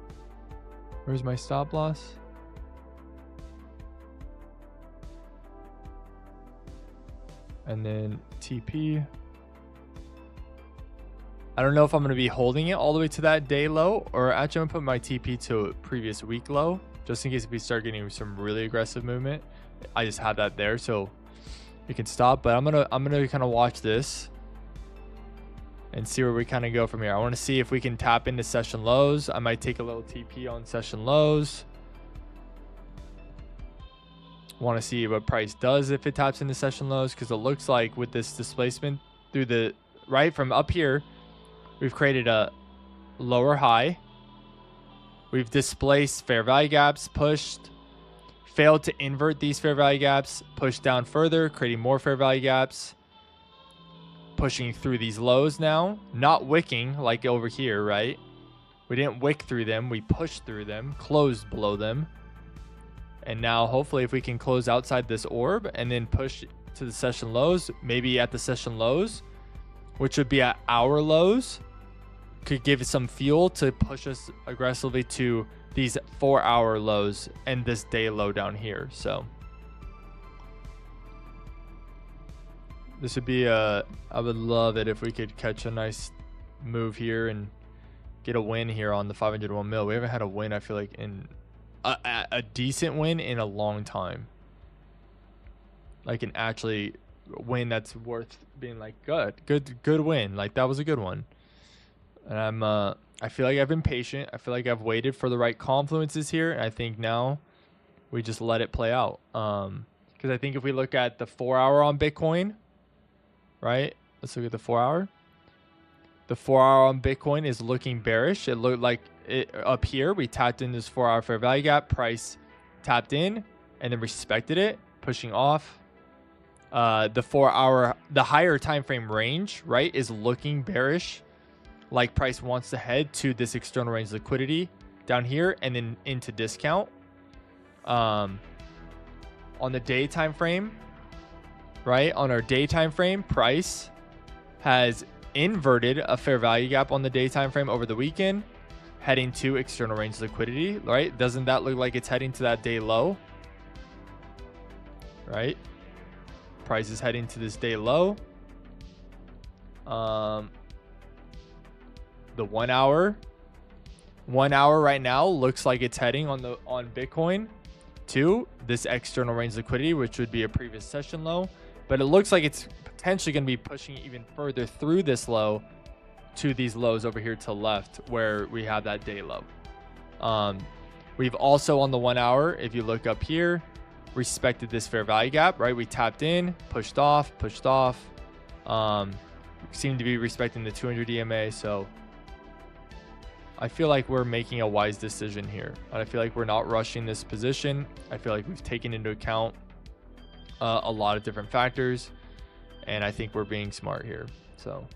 Where's my stop loss? And then TP. I don't know if I'm going to be holding it all the way to that day low, or actually I'm going to put my TP to previous week low, just in case if we start getting some really aggressive movement. I just have that there, so it can stop. But I'm gonna kind of watch this and see where we kind of go from here. I want to see if we can tap into session lows. I might take a little TP on session lows. Want to see what price does if it taps into session lows, because it looks like with this displacement through the right from up here, we've created a lower high. We've displaced fair value gaps, pushed, failed to invert these fair value gaps, pushed down further, creating more fair value gaps, pushing through these lows now, not wicking like over here, right? We didn't wick through them. We pushed through them, closed below them. And now hopefully if we can close outside this orb and then push to the session lows, maybe at the session lows, which would be at our lows, could give it some fuel to push us aggressively to these 4-hour lows and this day low down here. So this would be I would love it if we could catch a nice move here and get a win here on the 501 mil. We haven't had a win, I feel like, in a decent win in a long time. Like an actually win that's worth being like good win. Like that was a good one. And I feel like I've been patient. I feel like I've waited for the right confluences here, and I think now we just let it play out. Because I think if we look at the 4-hour on Bitcoin, right? Let's look at the 4-hour. The 4-hour on Bitcoin is looking bearish. It looked like it up here. We tapped in this 4-hour fair value gap. Price tapped in and then respected it, pushing off. The 4-hour, the higher time frame range, right, is looking bearish. Like price wants to head to this external range liquidity down here and then into discount. On the day time frame, right? On our day time frame, price has inverted a fair value gap on the day time frame over the weekend, heading to external range liquidity, right? Doesn't that look like it's heading to that day low? Right? Price is heading to this day low. The 1-hour right now looks like it's heading on Bitcoin to this external range liquidity, which would be a previous session low, but it looks like it's potentially going to be pushing even further through this low to these lows over here to the left where we have that day low. We've also on the 1-hour, if you look up here, respected this fair value gap, right? We tapped in, pushed off, seem to be respecting the 200 EMA. So I feel like we're making a wise decision here. I feel like we're not rushing this position. I feel like we've taken into account a lot of different factors, and I think we're being smart here. So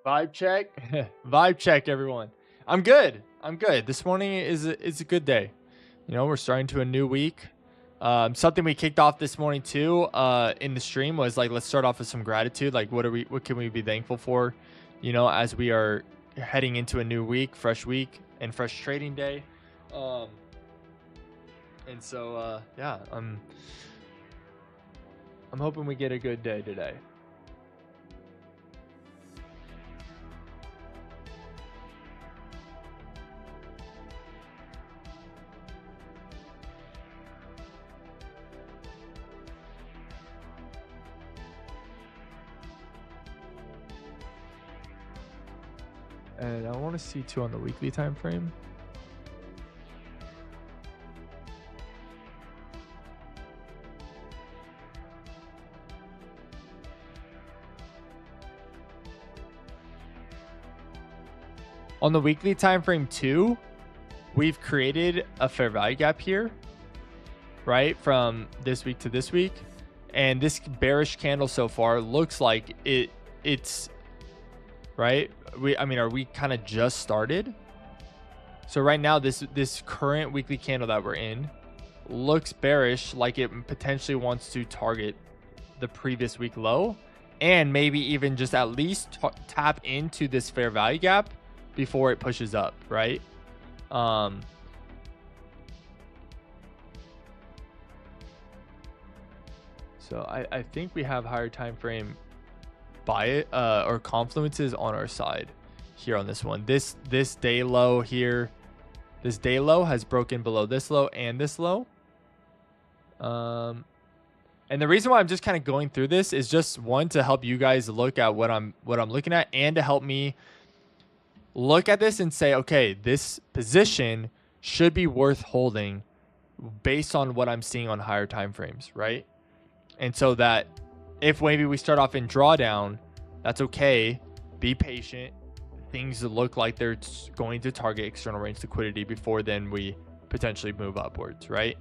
vibe check. Vibe check, everyone. I'm good. This morning is a good day. You know, we're starting to a new week. Something we kicked off this morning too in the stream was like, let's start off with some gratitude. Like what can we be thankful for, you know, as we are heading into a new week, fresh week and fresh trading day. And so yeah, I'm hoping we get a good day today. And I want to see too on the weekly time frame. On the weekly time frame too, we've created a fair value gap here, right, from this week to this week, and this bearish candle so far looks like it's right. Are we kind of just started? So right now, this current weekly candle that we're in looks bearish, like it potentially wants to target the previous week low, and maybe even just at least tap into this fair value gap before it pushes up, right? So I think we have higher time frame buy or confluences on our side here on this one. This day low here, this day low has broken below this low and this low. And the reason why I'm just kind of going through this is just one, to help you guys look at what I'm looking at, and to help me look at this and say, okay, this position should be worth holding based on what I'm seeing on higher time frames, right? And so that if maybe we start off in drawdown, that's okay. Be patient. Things look like they're going to target external range liquidity before then we potentially move upwards, right?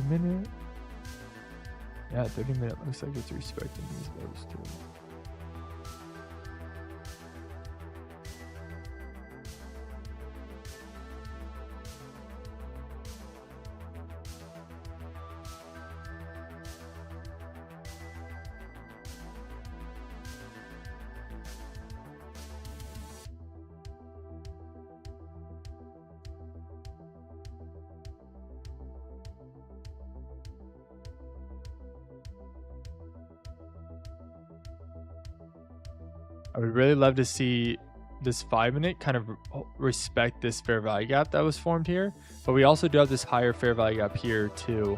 Minute. Yeah, 30-minute looks like it's respecting these lows too. I would really love to see this 5-minute kind of respect this fair value gap that was formed here, but we also do have this higher fair value gap here too.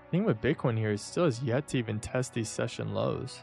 thing with Bitcoin here is still has yet to even test these session lows.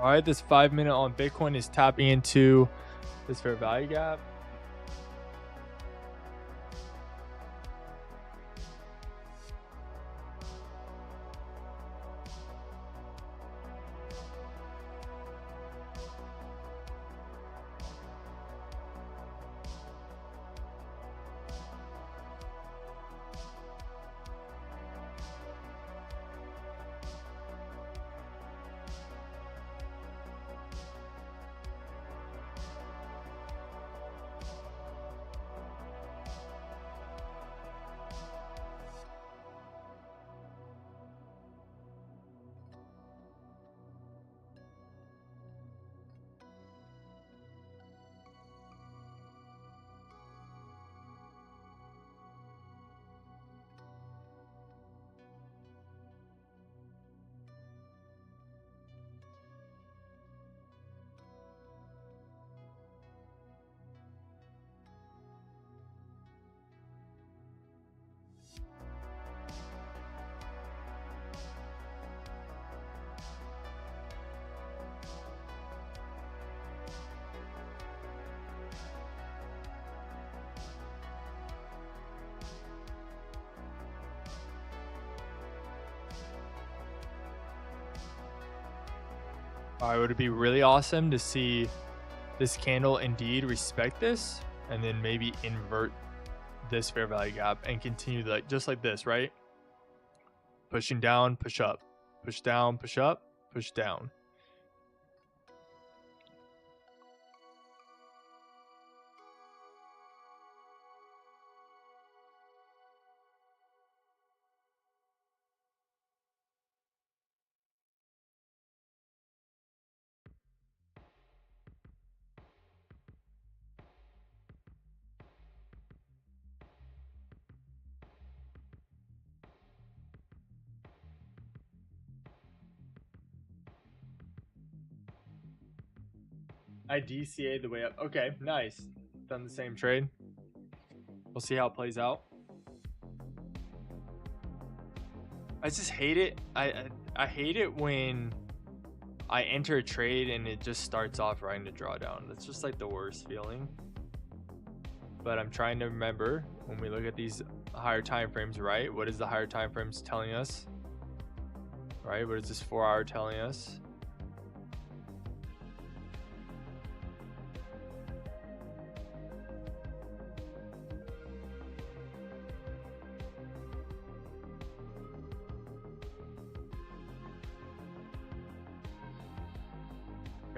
All right, this 5 minute on Bitcoin is tapping into this fair value gap. All right, would it be really awesome to see this candle indeed respect this and then maybe invert this fair value gap and continue like just like this, right? Pushing down, push up, push down, push up, push down. I DCA the way up. Okay, nice. Done the same trade. We'll see how it plays out. I just hate it. I hate it when I enter a trade and it just starts off right into drawdown. That's just like the worst feeling. But I'm trying to remember when we look at these higher time frames, right? What is the higher time frames telling us? Right? What is this 4 hour telling us?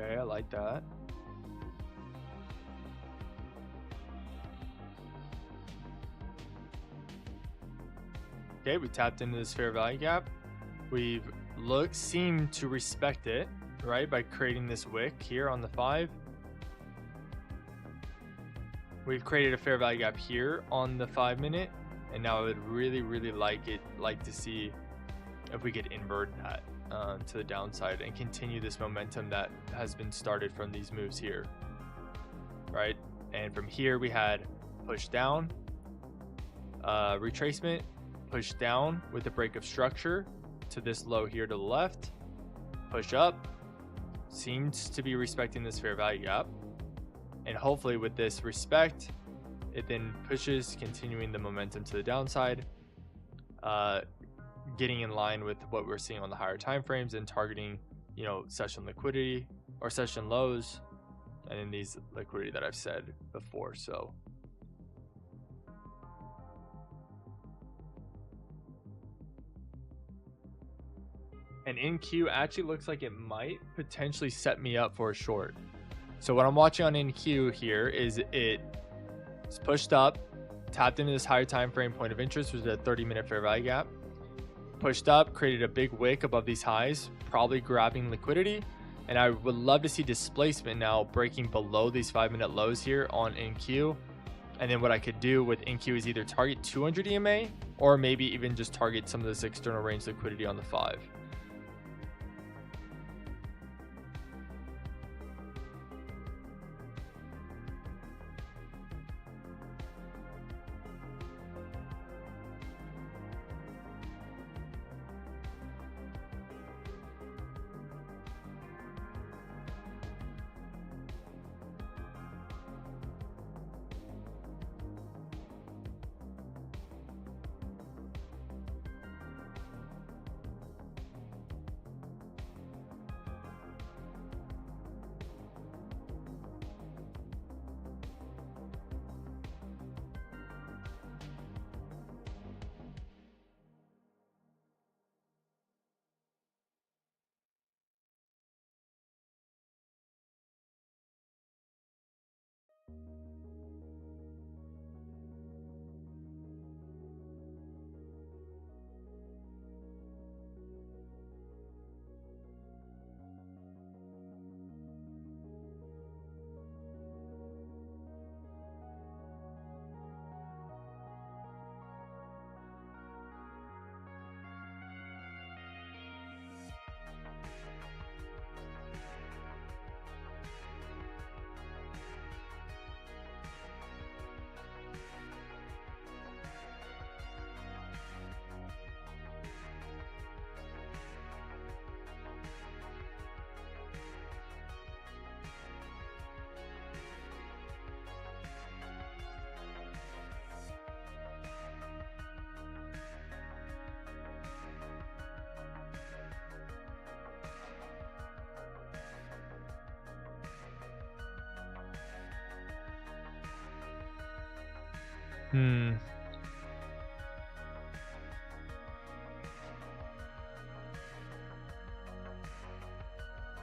Okay, I like that. Okay, we tapped into this fair value gap. We've seemed to respect it, right, by creating this wick here on the 5. We've created a fair value gap here on the 5 minute, and now I would really like to see if we could invert that to the downside and continue this momentum that has been started from these moves here, right? And from here we had push down, retracement, push down with a break of structure to this low here to the left, push up, seems to be respecting this fair value gap, and hopefully with this respect It then pushes, continuing the momentum to the downside, getting in line with what we're seeing on the higher time frames and targeting, you know, session liquidity or session lows, and in these liquidity that I've said before. So and NQ actually looks like it might potentially set me up for a short. So what I'm watching on NQ here is it's pushed up, tapped into this higher time frame point of interest, which is a 30-minute fair value gap, pushed up, created a big wick above these highs, probably grabbing liquidity. And I would love to see displacement now breaking below these 5-minute lows here on NQ. And then what I could do with NQ is either target 200 EMA or maybe even just target some of this external range liquidity on the 5.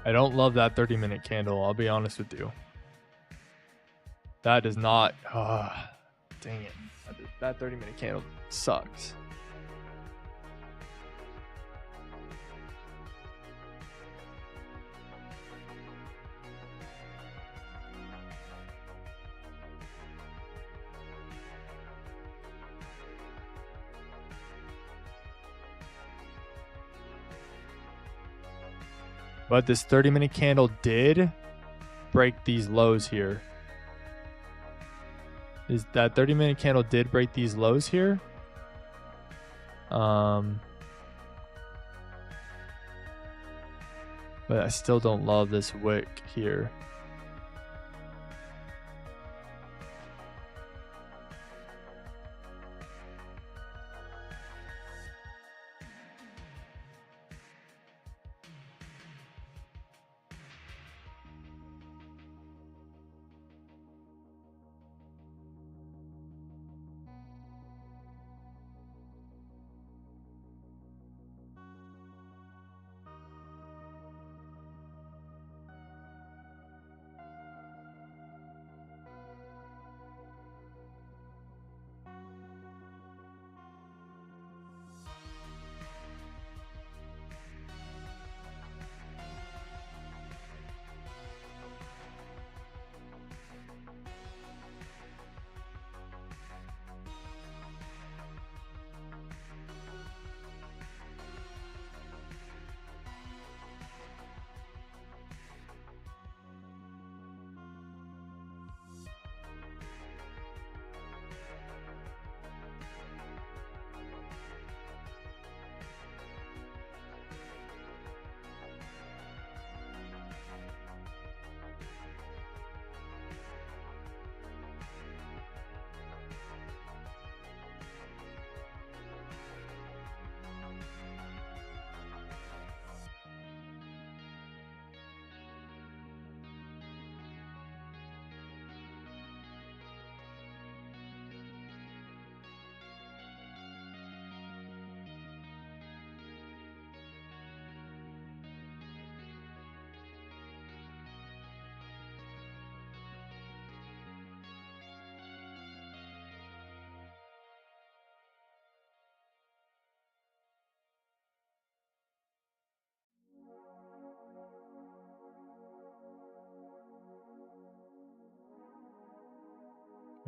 I don't love that 30-minute candle. I'll be honest with you. That does not. Dang it. That 30-minute candle sucks. But this 30-minute candle did break these lows here. Is that 30-minute candle did break these lows here? But I still don't love this wick here.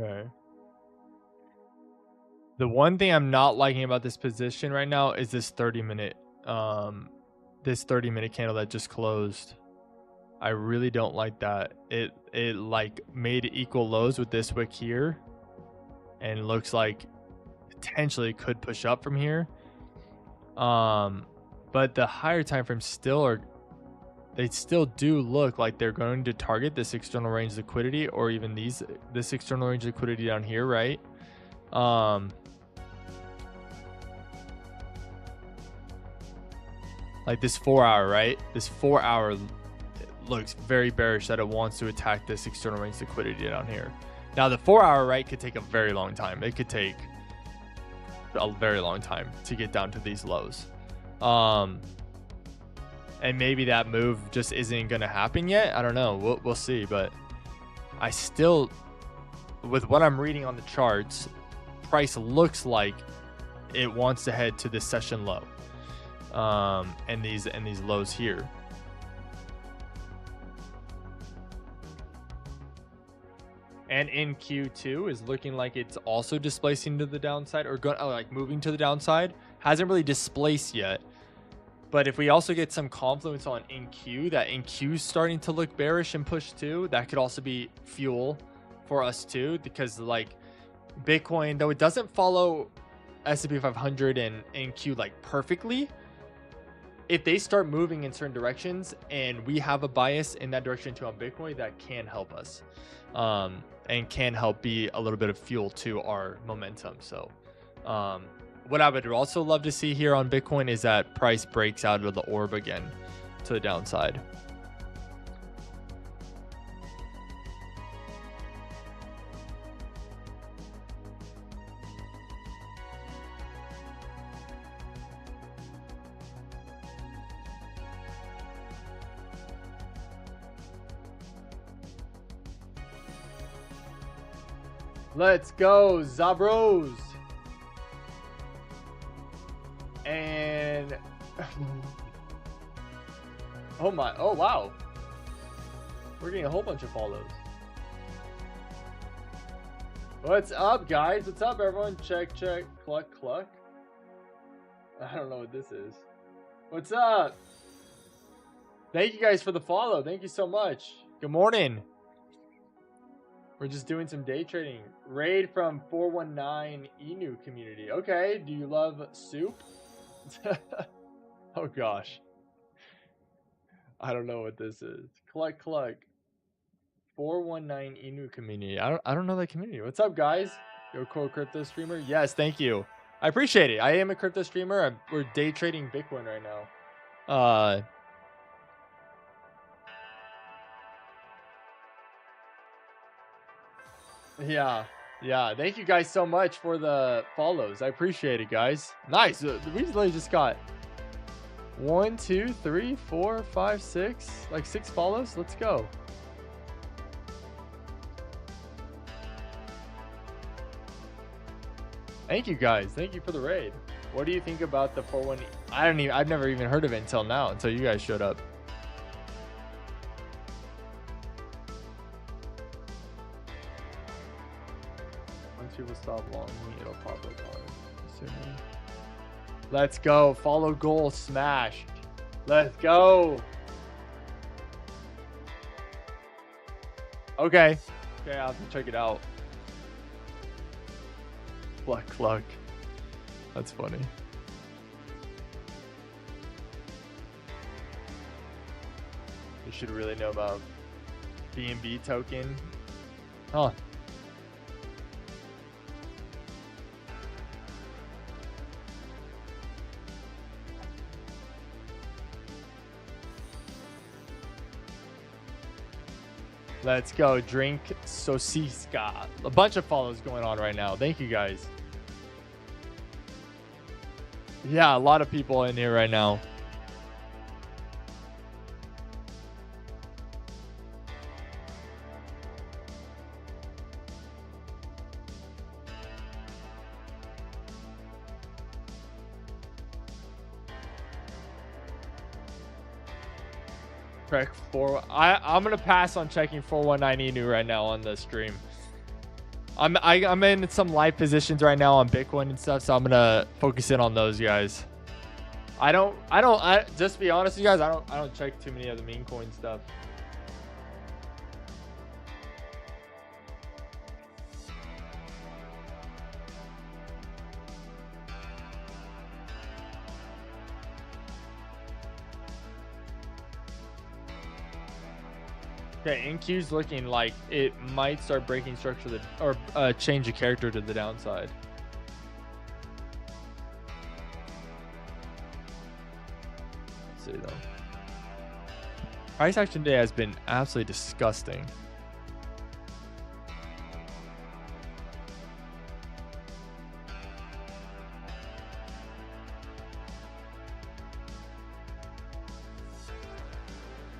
Okay. The one thing I'm not liking about this position right now is this 30-minute candle that just closed. I really don't like that. It like made equal lows with this wick here, and looks like potentially could push up from here. But the higher time frames still do look like they're going to target this external range liquidity, or even this external range liquidity down here, right? Like this 4 hour, right? This 4 hour looks very bearish that it wants to attack this external range liquidity down here. Now the 4 hour, right, could take a very long time. It could take a very long time to get down to these lows. And maybe that move just isn't going to happen yet. I don't know. We'll see. But I still, with what I'm reading on the charts, price looks like it wants to head to this session low. And these lows here. And in Q2 is looking like it's also displacing to the downside, or like moving to the downside. Hasn't really displaced yet. But if we also get some confluence on NQ, that NQ is starting to look bearish and push too, that could also be fuel for us too. Because like Bitcoin, though it doesn't follow S&P 500 and NQ like perfectly, if they start moving in certain directions and we have a bias in that direction too on Bitcoin, that can help us. And can help be a little bit of fuel to our momentum. So what I would also love to see here on Bitcoin is that price breaks out of the orb again to the downside. Let's go, Zabros. And oh wow, we're getting a whole bunch of follows. What's up, guys? What's up, everyone? Check cluck I don't know what this is. What's up? Thank you guys for the follow. Thank you so much. Good morning. We're just doing some day trading. Raid from 419 Inu community. Okay, do you love soup? Oh gosh. I don't know what this is. Cluck. 419 Inu community. I don't know that community. What's up, guys? You're a cool crypto streamer? Yes, thank you. I appreciate it. I am a crypto streamer. We're day trading Bitcoin right now. Yeah. Thank you guys so much for the follows. I appreciate it, guys. Nice. We literally just got 1, 2, 3, 4, 5, 6, like 6 follows. Let's go. Thank you guys. Thank you for the raid. What do you think about the 418? I've never even heard of it until now, until you guys showed up. People stop long, it'll pop up on assuming. Let's go. Follow goal smashed. Let's go. Okay, I'll have to check it out. Cluck. That's funny. You should really know about BNB token. Huh. Let's go. Drink Sosiska. A bunch of follows going on right now. Thank you guys. Yeah, a lot of people in here right now. I'm gonna pass on checking 419 Inu right now on the stream. I'm in some live positions right now on Bitcoin and stuff, so I'm gonna focus in on those guys. I just to be honest with you guys, I don't check too many of the meme coin stuff. Okay, NQ's looking like it might start breaking structure or change the character to the downside. Let's see though. Price action day has been absolutely disgusting.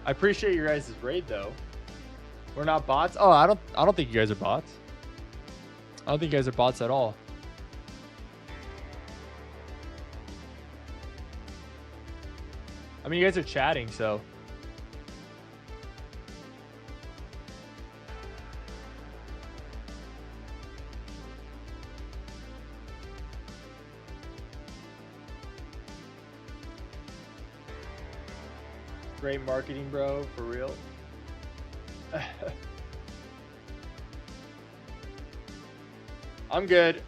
I appreciate your guys' raid though. We're not bots. Oh, I don't think you guys are bots. I don't think you guys are bots at all. I mean, you guys are chatting, so. Great marketing, bro, for real. I'm good.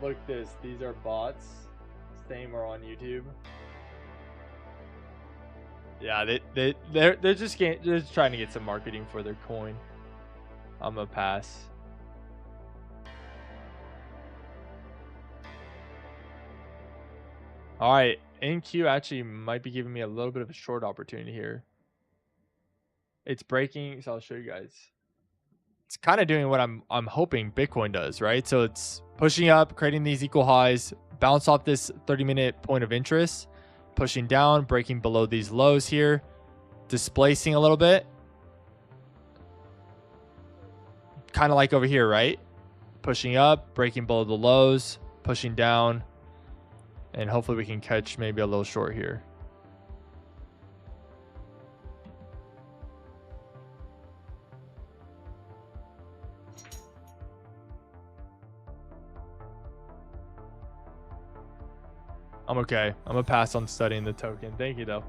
Look this. These are bots. Same are on YouTube. Yeah, they're just trying to get some marketing for their coin. I'm gonna pass. All right, NQ actually might be giving me a little bit of a short opportunity here. It's breaking, so I'll show you guys. It's kind of doing what I'm hoping Bitcoin does, right? So it's pushing up, creating these equal highs, bounce off this 30-minute point of interest, pushing down, breaking below these lows here, displacing a little bit. Kind of like over here, right? Pushing up, breaking below the lows, pushing down, and hopefully we can catch maybe a little short here. I'm okay. I'm gonna pass on studying the token. Thank you though.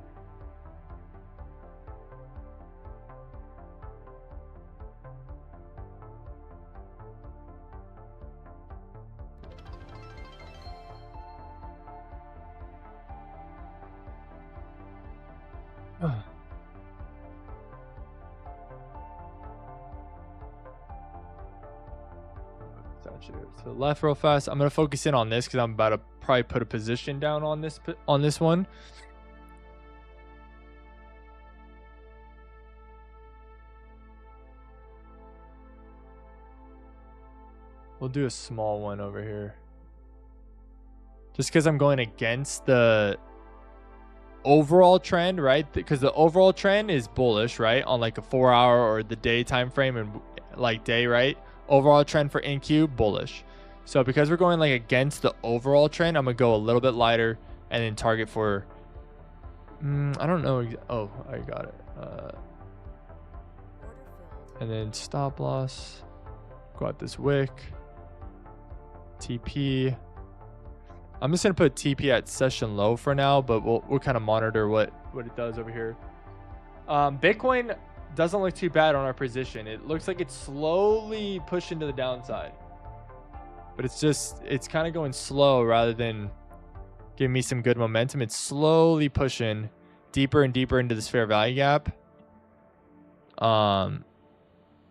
To the left real fast. I'm gonna focus in on this because I'm about to probably put a position down on this one. We'll do a small one over here. Just because I'm going against the overall trend, right? Because the overall trend is bullish, right? On like a 4-hour or the day time frame and like day, right? Overall trend for NQ, bullish. So because we're going like against the overall trend, I'm gonna go a little bit lighter and then target for I don't know. Oh, I got it. And then stop loss. Go out this wick. TP. I'm just gonna put TP at session low for now, but we'll kind of monitor what it does over here. Bitcoin doesn't look too bad on our position. It looks like it's slowly pushing to the downside, but it's kind of going slow rather than giving me some good momentum. It's slowly pushing deeper and deeper into this fair value gap. I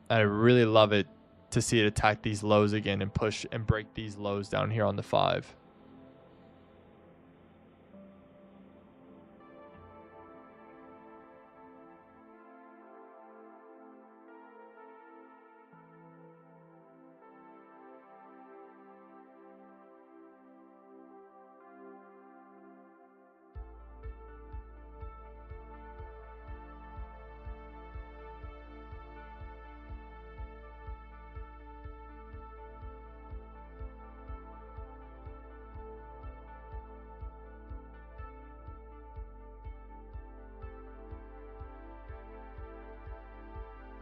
really love it to see it attack these lows again and push and break these lows down here on the 5.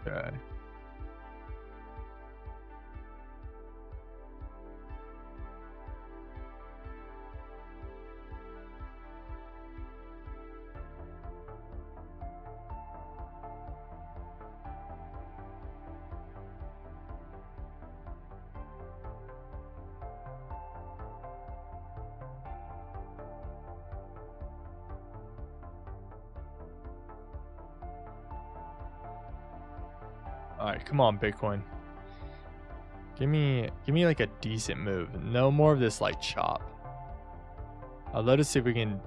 Okay. All right, come on, Bitcoin. Give me like a decent move. No more of this like chop. I'd love to see if we can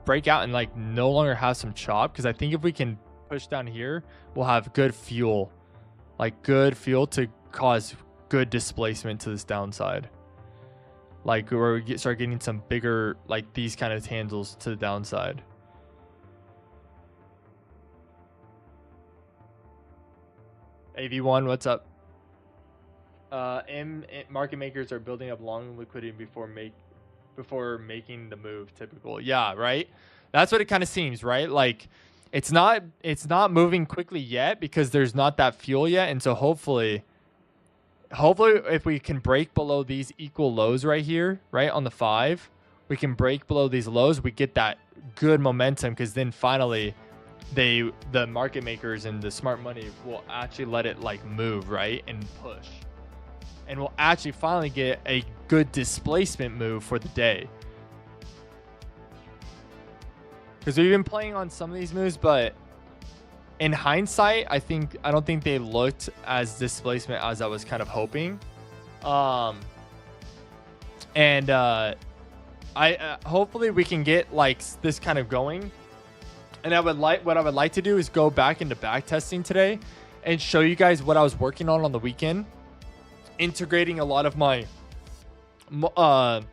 break out and like no longer have some chop, because I think if we can push down here, we'll have good fuel, like good fuel to cause good displacement to this downside. Like where we start getting some bigger, like these kind of handles to the downside. AV1, what's up? Market makers are building up long liquidity before making the move. Typical. Yeah, right. That's what it kind of seems, right? Like it's not moving quickly yet because there's not that fuel yet, and so hopefully if we can break below these equal lows right here, right on the 5, we can break below these lows, we get that good momentum, because then finally the market makers and the smart money will actually let it like move, right, and push, and we'll actually finally get a good displacement move for the day. Because we've been playing on some of these moves, but in hindsight, I don't think they looked as displacement as I was kind of hoping. Hopefully we can get like this kind of going. And what I would like to do is go back into back testing today and show you guys what I was working on the weekend, integrating a lot of my not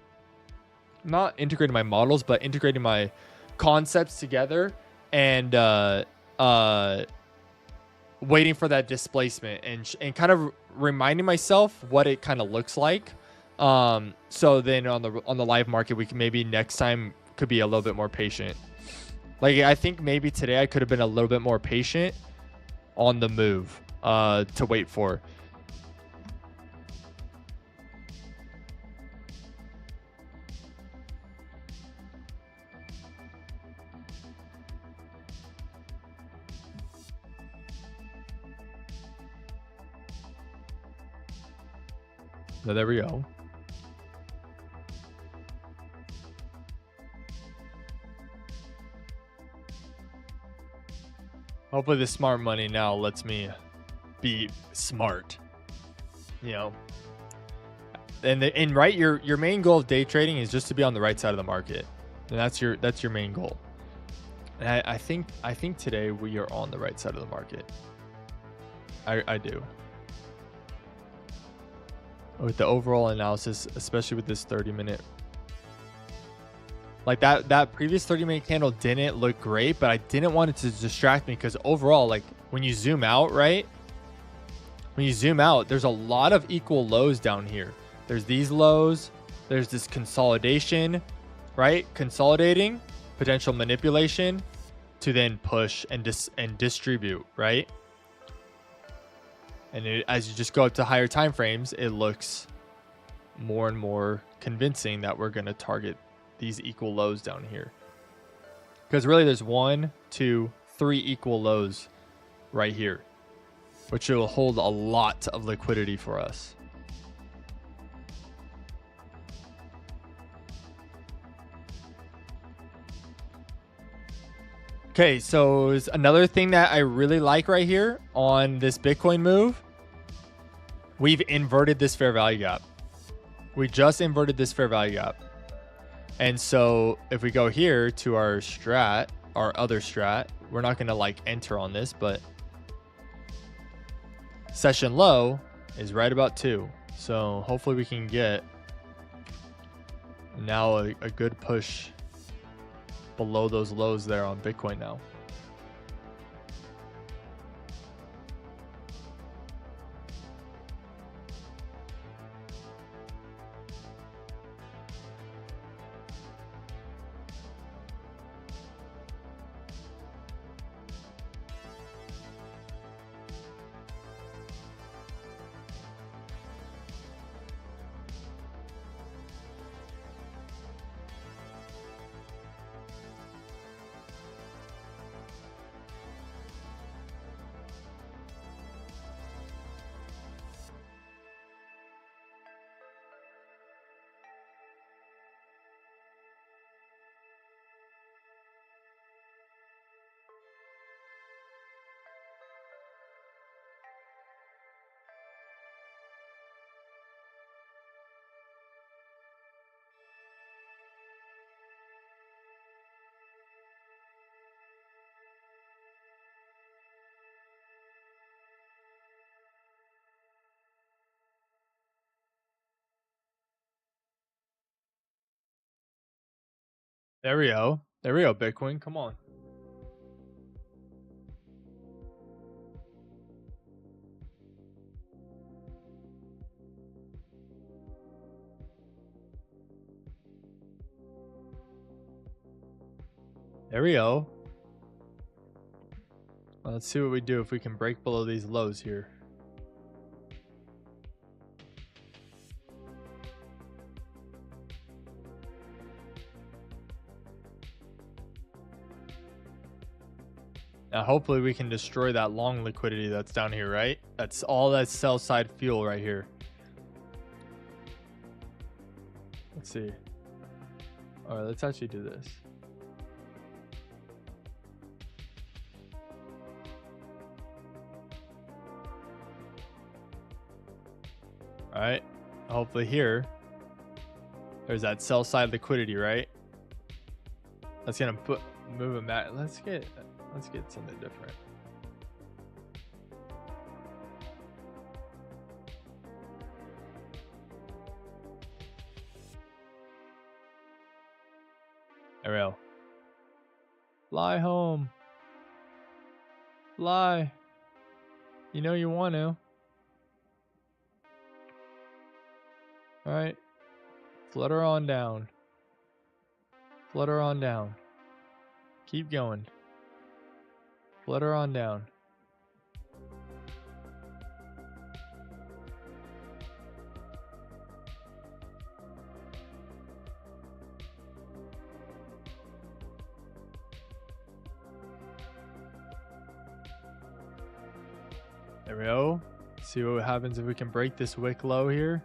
integrating my models, but integrating my concepts together, and waiting for that displacement and kind of reminding myself what it kind of looks like. So then on the live market, we can maybe next time could be a little bit more patient. Like I think maybe today I could have been a little bit more patient on the move to wait for. So there we go. Hopefully the smart money now lets me be smart, you know. And right, your main goal of day trading is just to be on the right side of the market, and that's your main goal. And I think today we are on the right side of the market. I do. With the overall analysis, especially with this 30-minute, like that previous 30-minute candle didn't look great, but I didn't want it to distract me, because overall, like when you zoom out, right, when you zoom out, there's a lot of equal lows down here. There's these lows, there's this consolidation, right, consolidating, potential manipulation to then push and distribute, right? And as you just go up to higher time frames, it looks more and more convincing that we're going to target these equal lows down here. Because really there's 1, 2, 3 equal lows right here, which will hold a lot of liquidity for us. Okay, so another thing that I really like right here on this Bitcoin move, we've inverted this fair value gap. We just inverted this fair value gap. And so if we go here to our strat, our other strat, we're not going to like enter on this, but session low is right about 2. So hopefully we can get now a good push below those lows there on Bitcoin now. There we go. There we go, Bitcoin. Come on. There we go. Well, let's see what we do if we can break below these lows here. Now, hopefully we can destroy that long liquidity that's down here, right? That's all that sell side fuel right here. Let's see. All right, let's actually do this. All right. Hopefully here, there's that sell side liquidity, right? That's gonna move it back. Let's get something different. There we go. Fly home. Fly. You know you want to. All right. Flutter on down. Flutter on down. Keep going. Flutter on down. There we go. See what happens if we can break this wick low here.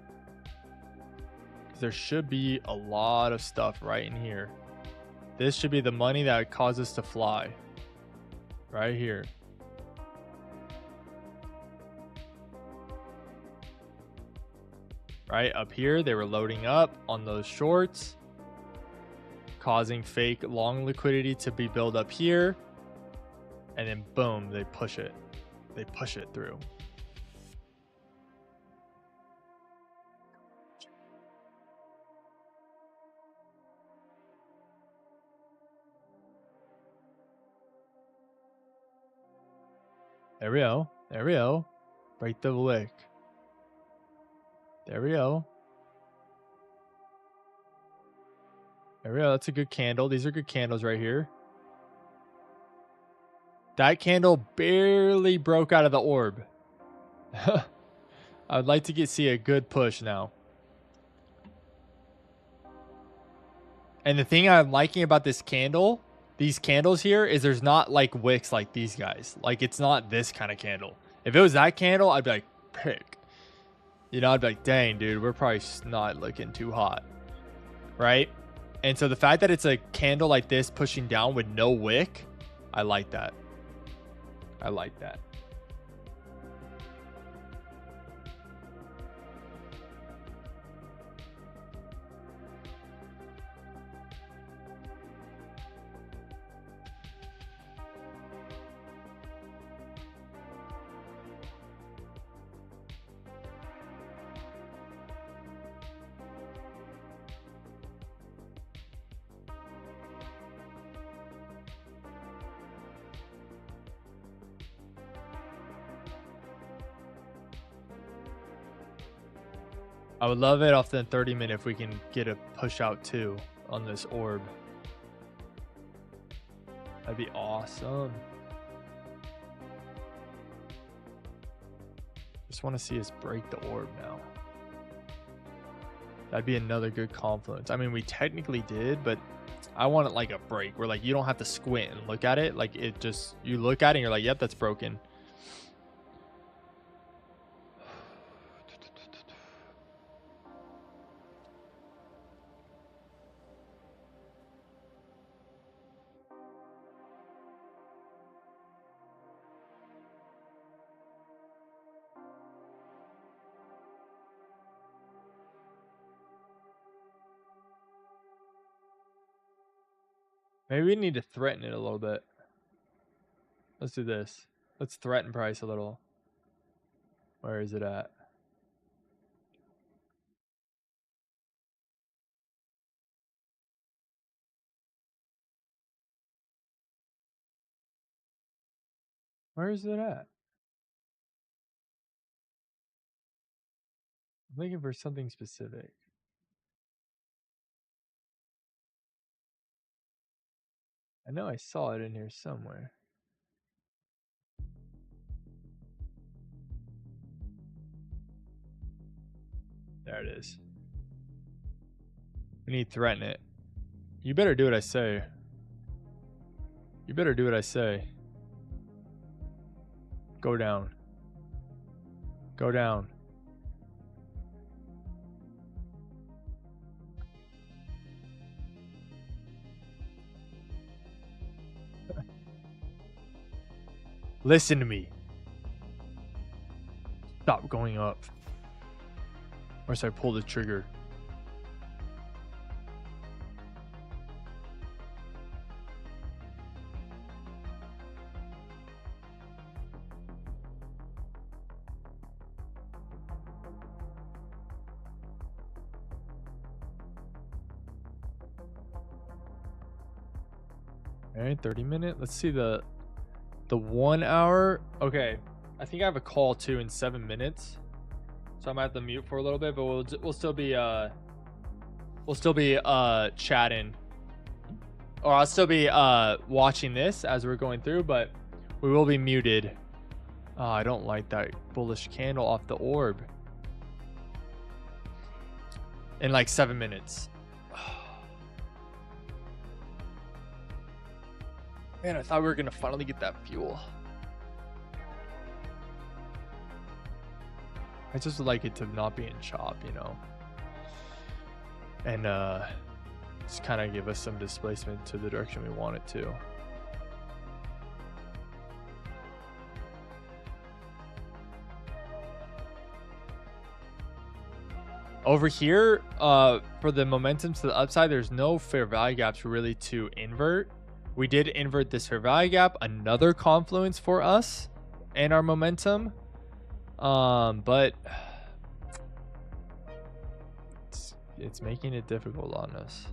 There should be a lot of stuff right in here. This should be the money that caused us to fly. Right here. Right up here, they were loading up on those shorts, causing fake long liquidity to be built up here. And then boom, they push it. They push it through. There we go. There we go. Break the wick. There we go. There we go. That's a good candle. These are good candles right here. That candle barely broke out of the orb. I'd like to see a good push now. And the thing I'm liking about this candle, these candles here, is there's not like wicks like these guys. Like, it's not this kind of candle. If it was that candle, I'd be like, pick. You know, I'd be like, dang, dude, we're probably not looking too hot. Right? And so the fact that it's a candle like this pushing down with no wick, I like that. I like that. I would love it off the 30-minute if we can get a push out too on this orb. That'd be awesome. Just want to see us break the orb now. That'd be another good confluence. I mean, we technically did, but I want it like a break where like you don't have to squint and look at it. Like it just, you look at it and you're like, yep, that's broken. Maybe we need to threaten it a little bit. Let's do this. Let's threaten price a little. Where is it at? Where is it at? I'm looking for something specific. I know I saw it in here somewhere. There it is. We need to threaten it. You better do what I say. You better do what I say. Go down. Go down. Listen to me. Stop going up. Or else I pull the trigger. All right, 30-minute. Let's see the 1 hour. Okay, I think I have a call too in 7 minutes, so I might have to mute for a little bit. But we'll still be chatting, or I'll still be watching this as we're going through. But we will be muted. Oh, I don't like that bullish candle off the orb. In like 7 minutes. Man, I thought we were gonna finally get that fuel. I just would like it to not be in chop, you know, and just kind of give us some displacement to the direction we want it to. Over here, for the momentum to the upside, there's no fair value gaps really to invert. We did invert this fair value gap, another confluence for us and our momentum. But it's making it difficult on us.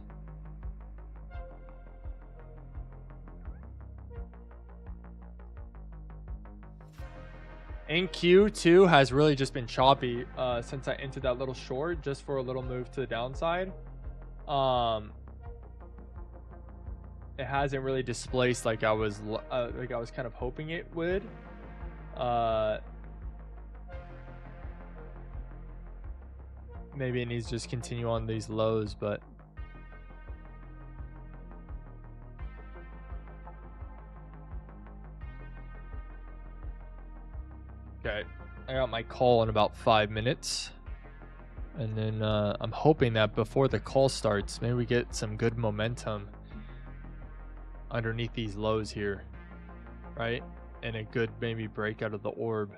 In Q2 has really just been choppy since I entered that little short just for a little move to the downside. It hasn't really displaced like I was kind of hoping it would. Maybe it needs to just continue on these lows, but okay, I got my call in about 5 minutes, and then I'm hoping that before the call starts, maybe we get some good momentum underneath these lows here, right? And a good maybe break out of the orb.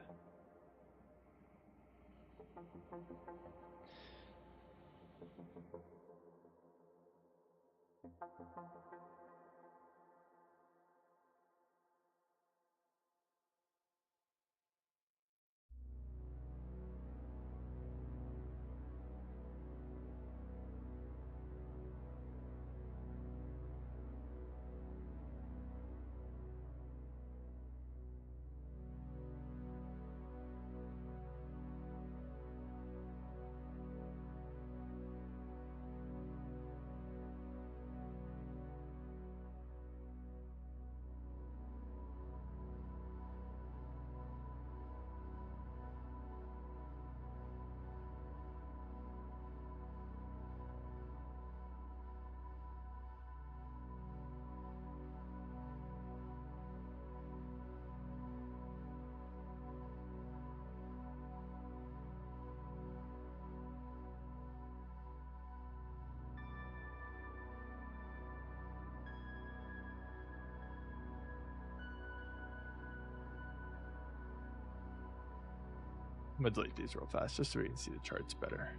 I'm gonna delete these real fast just so we can see the charts better.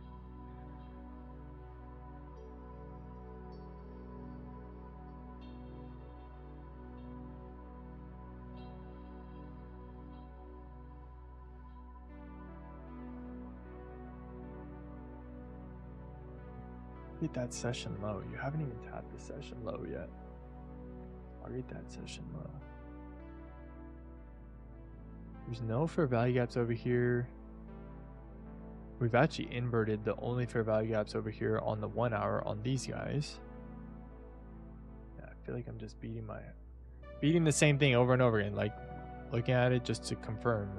Read that session low. You haven't even tapped the session low yet. I'll read that session low. There's no fair value gaps over here. We've actually inverted the only fair value gaps over here on the 1 hour on these guys. Yeah, I feel like I'm just beating the same thing over and over again, like looking at it just to confirm.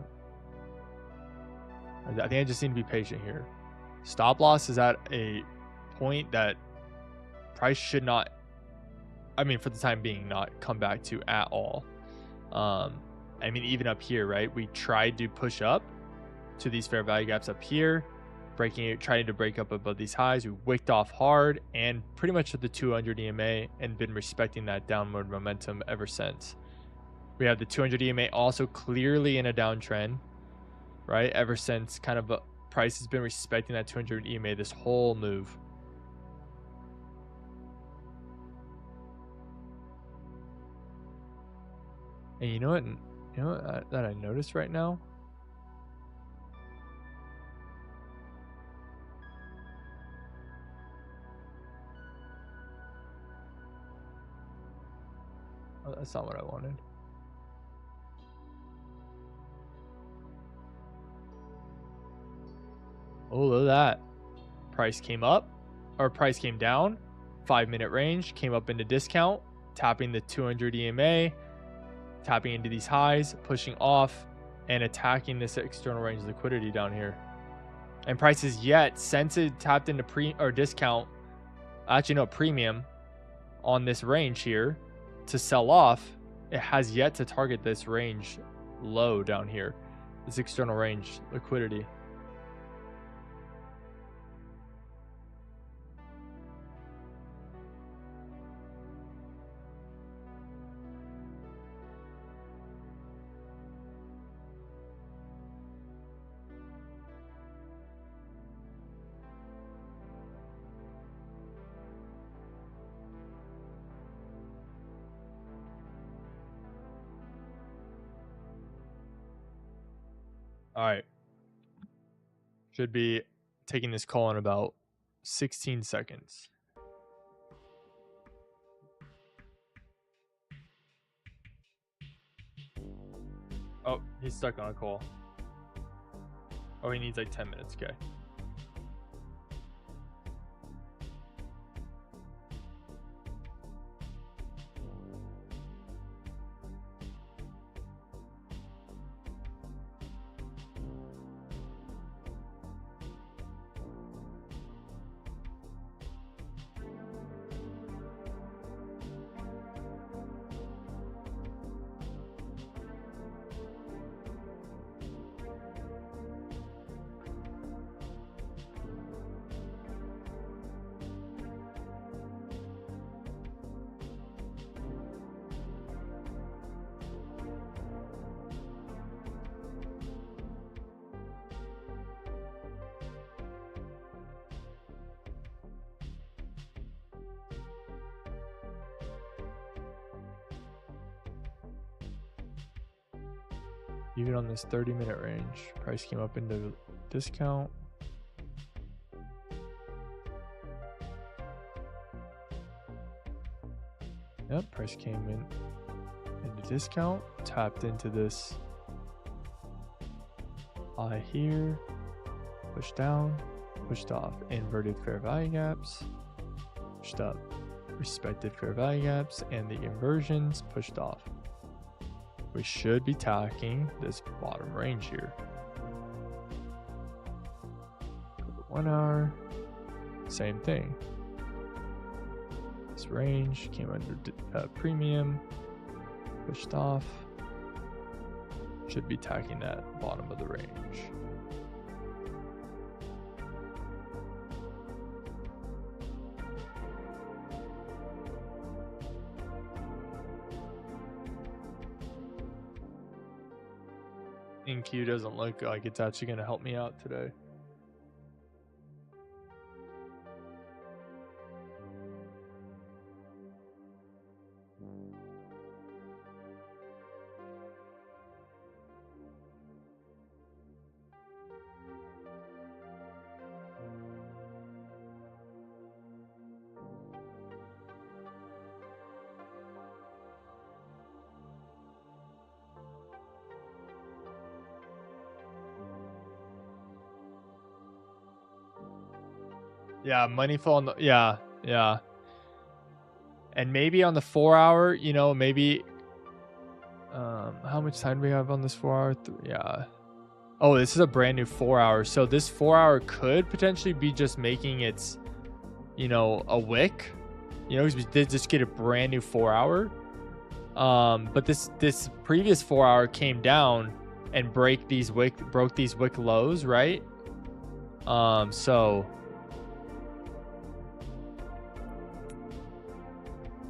I think I just need to be patient here. Stop loss is at a point that price should not, I mean, for the time being, not come back to at all. I mean, even up here, right? We tried to push up to these fair value gaps up here, trying to break up above these highs. We wicked off hard and pretty much at the 200 EMA and been respecting that downward momentum ever since. We have the 200 EMA also clearly in a downtrend, right? Ever since kind of price has been respecting that 200 EMA this whole move. And you know what that I noticed right now? Oh, that's not what I wanted. Oh, look at that. Price came up, or price came down. 5-minute range, came up into discount, tapping the 200 EMA, tapping into these highs, pushing off, and attacking this external range liquidity down here. And prices yet, since it tapped into discount, actually no, premium on this range here to sell off, it has yet to target this range low down here, this external range liquidity. All right. Should be taking this call in about 16 seconds. Oh, he's stuck on a call. Oh, he needs like 10 minutes. Okay. Even on this 30-minute range, price came up into discount. Yep, price came into discount, tapped into this high here, pushed down, pushed off, inverted fair value gaps, pushed up, respected fair value gaps, and the inversions pushed off. We should be tacking this bottom range here. For the 1 hour, same thing. This range came under premium, pushed off. Should be tacking that bottom of the range. InQ doesn't look like it's actually going to help me out today. Yeah, money flow on the yeah. And maybe on the 4 hour, you know, maybe how much time do we have on this 4 hour? Yeah. Oh, this is a brand new 4 hour. So this 4 hour could potentially be just making its, you know, a wick. You know, 'cause we did just get a brand new 4 hour. But this previous 4 hour came down and broke these wick lows, right? So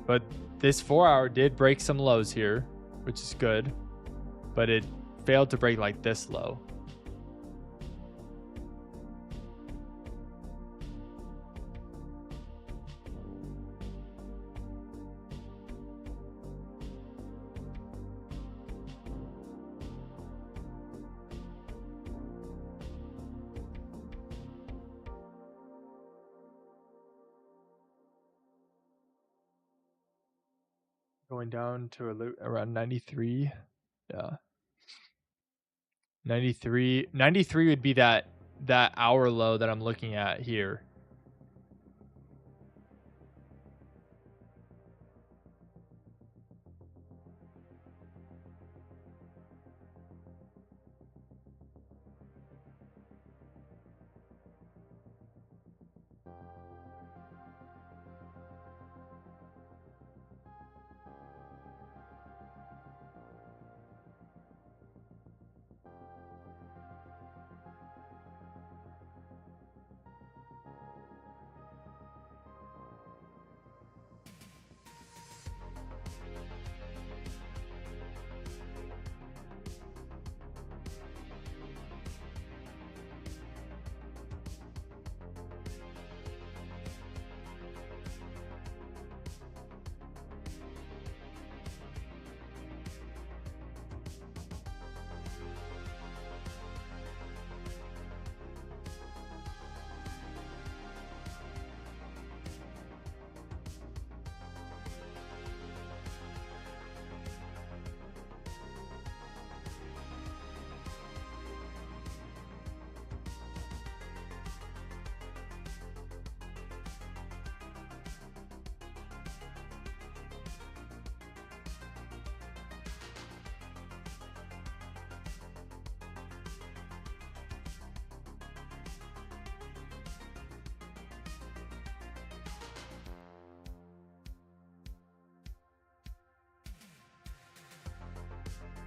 but this 4 hour did break some lows here, which is good, but it failed to break like this low. Going down to around 93. Yeah. 93 would be that hour low that I'm looking at here.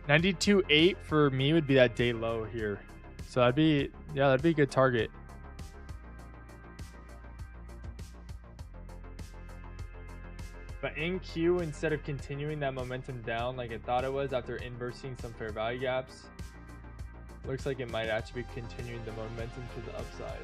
$92.8 for me would be that day low here. So that'd be a good target. But in Q, instead of continuing that momentum down like I thought it was after inversing some fair value gaps, looks like it might actually be continuing the momentum to the upside.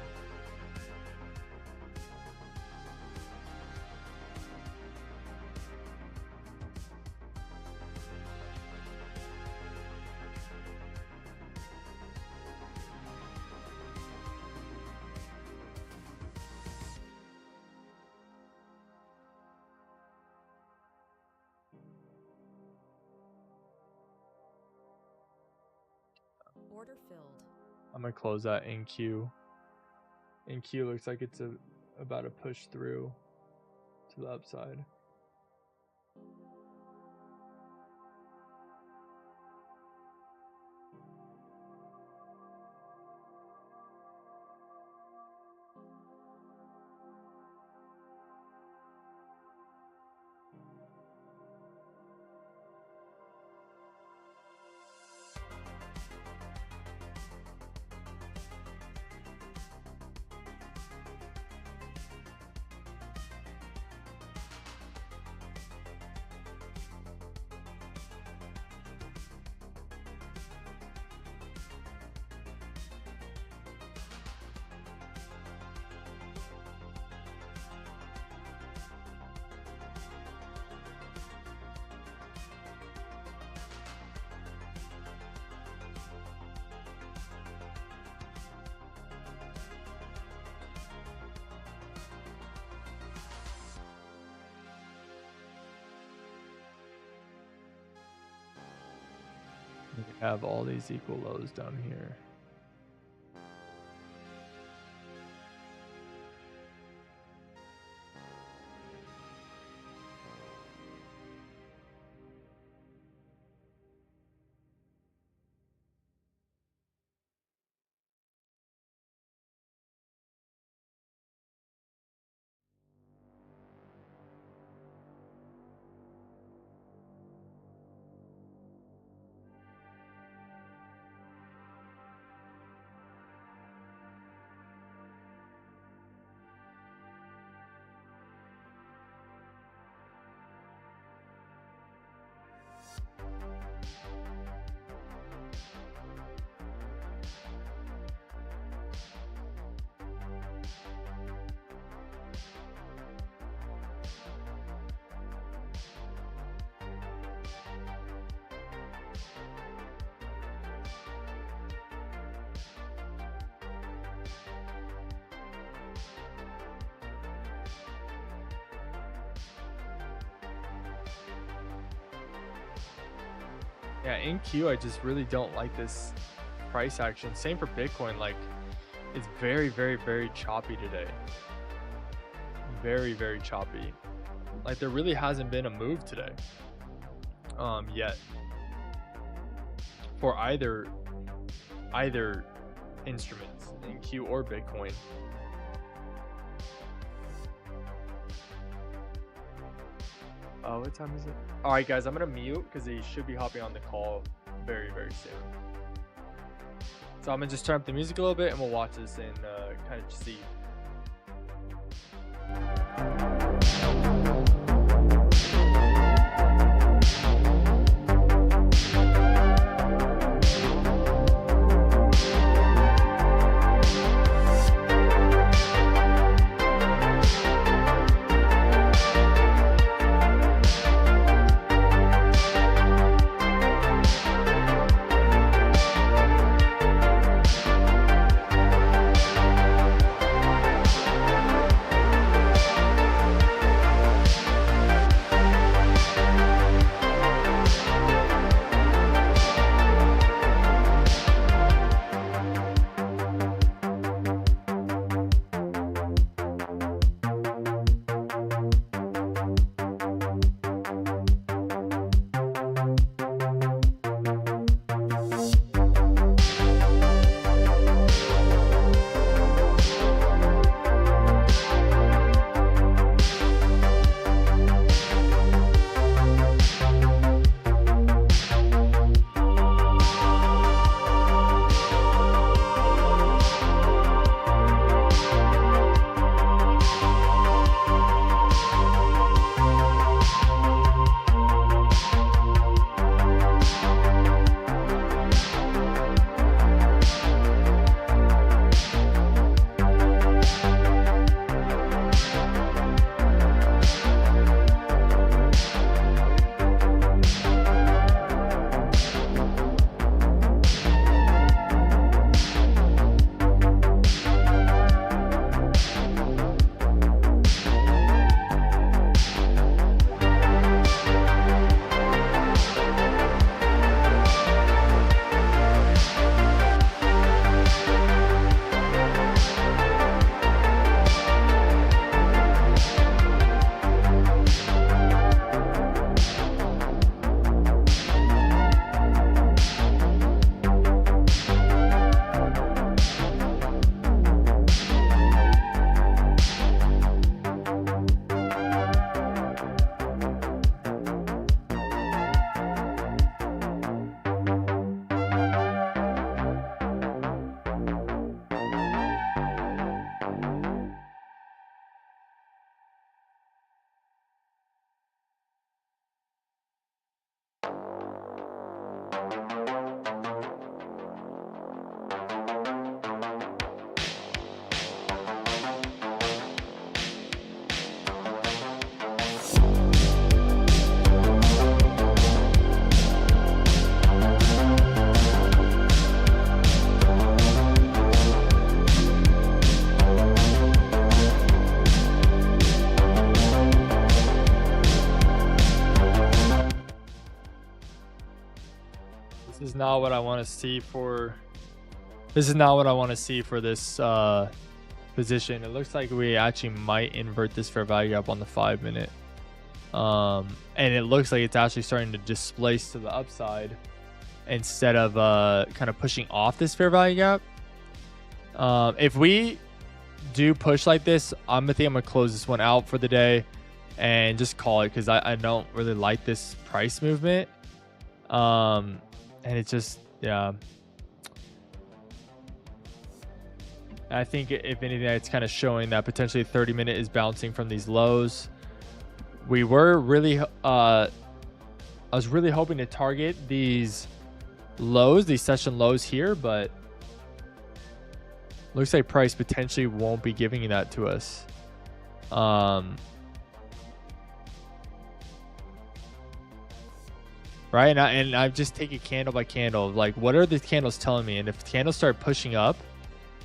Order filled. I'm gonna close that in Q. In Q looks like it's about to push through to the upside. We have all these equal lows down here. Yeah, in Q, I just really don't like this price action. Same for Bitcoin. Like, it's very, very, very choppy today. Very, very choppy. Like, there really hasn't been a move today. Yet. For either instruments, in Q or Bitcoin. What time is it? All right, guys, I'm gonna mute because he should be hopping on the call very, very soon. So I'm gonna just turn up the music a little bit and we'll watch this and kind of see. This is not what I want to see for this position. It looks like we actually might invert this fair value gap on the 5 minute. And it looks like it's actually starting to displace to the upside instead of kind of pushing off this fair value gap. If we do push like this, I'm gonna close this one out for the day and just call it, because I don't really like this price movement. And it's just, yeah, I think if anything, it's kind of showing that potentially 30-minute is bouncing from these lows. We were really I was really hoping to target these lows, these session lows here, but looks like price potentially won't be giving that to us. Right, and I just take it candle by candle. Like, what are the candles telling me? And if candles start pushing up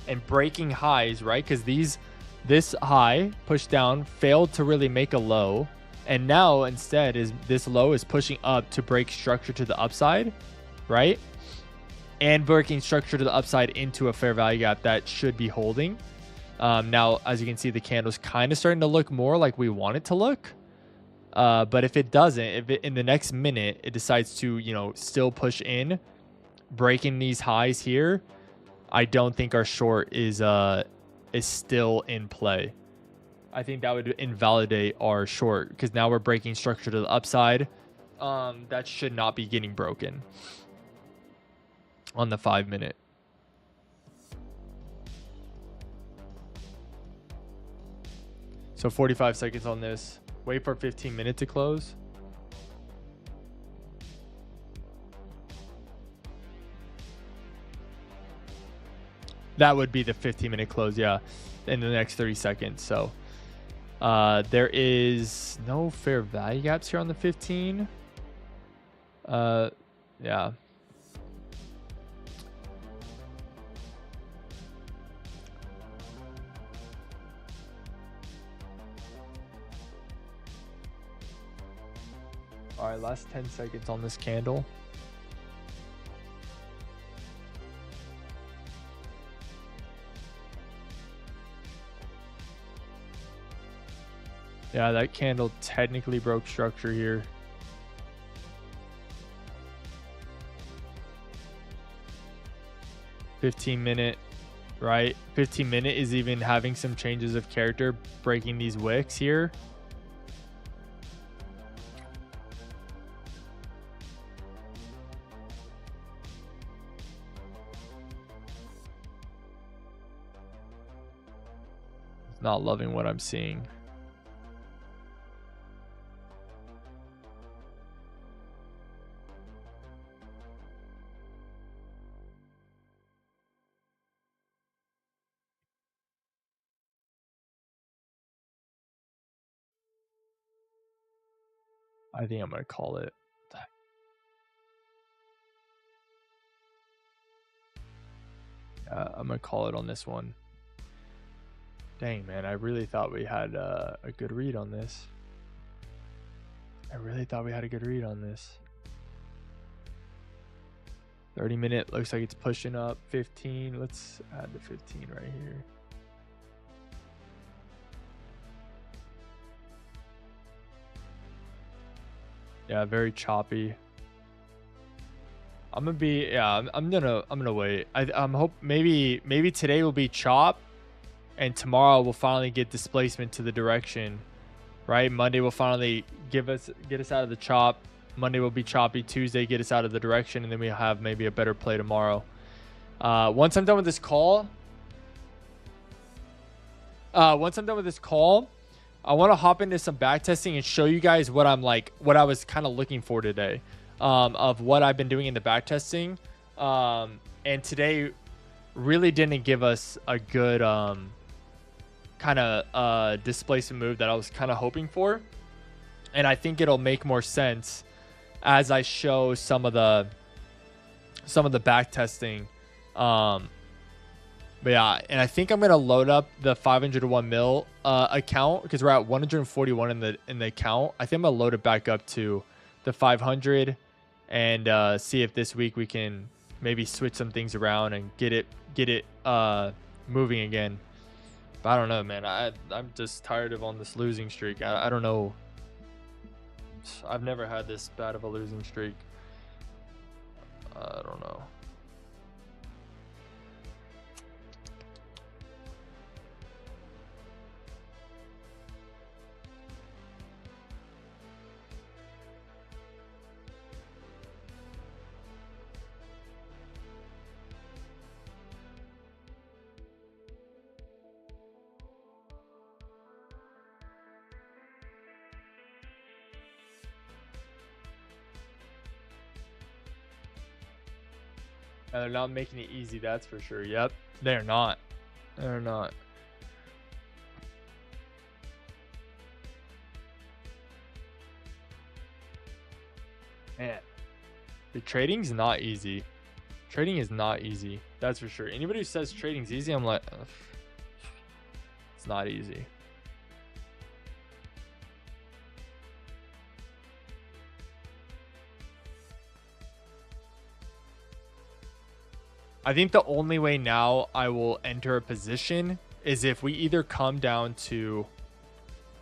and breaking highs, right? Because this high pushed down, failed to really make a low, And now instead is this low is pushing up to break structure to the upside, right? And breaking structure to the upside into a fair value gap that should be holding. Now, as you can see, the candle's kind of starting to look more like we want it to look. But if it doesn't, if it, in the next minute it decides to, you know, still push in, breaking these highs here, I don't think our short is still in play. I think that would invalidate our short because now we're breaking structure to the upside. That should not be getting broken on the 5 minute. So 45 seconds on this. Wait for 15 minute to close. That would be the 15 minute close, yeah, in the next 30 seconds. So there is no fair value gaps here on the 15. Yeah. All right, last 10 seconds on this candle. Yeah, that candle technically broke structure here. $15 minute, right? 15 minute is even having some changes of character, breaking these wicks here. Not loving what I'm seeing. I think I'm going to call it. I'm going to call it on this one. Dang, man, I really thought we had a good read on this. 30 minute looks like it's pushing up. 15, let's add the 15 right here. Yeah, very choppy. I'm gonna wait. I'm hope maybe today will be chop. And tomorrow we'll finally get displacement to the direction, right? Monday will finally get us out of the chop. Monday will be choppy. Tuesday get us out of the direction, and then we'll have maybe a better play tomorrow. Once I'm done with this call, I want to hop into some back testing and show you guys what I was kind of looking for today, of what I've been doing in the back testing. And today really didn't give us a good kind of displacement move that I was kind of hoping for, and I think it'll make more sense as I show some of the back testing. But yeah, and I think I'm gonna load up the 500 to 1 mil account because we're at 141 in the account. I think I'm gonna load it back up to the 500 and see if this week we can maybe switch some things around and get it moving again. But I don't know, man. I'm just tired of on this losing streak. I don't know. I've never had this bad of a losing streak. I don't know. And they're not making it easy, that's for sure. Yep, they're not. They're not. Man, the trading's not easy. Trading is not easy. That's for sure. Anybody who says trading's easy, I'm like, ugh. It's not easy. I think the only way now I will enter a position is if we either come down to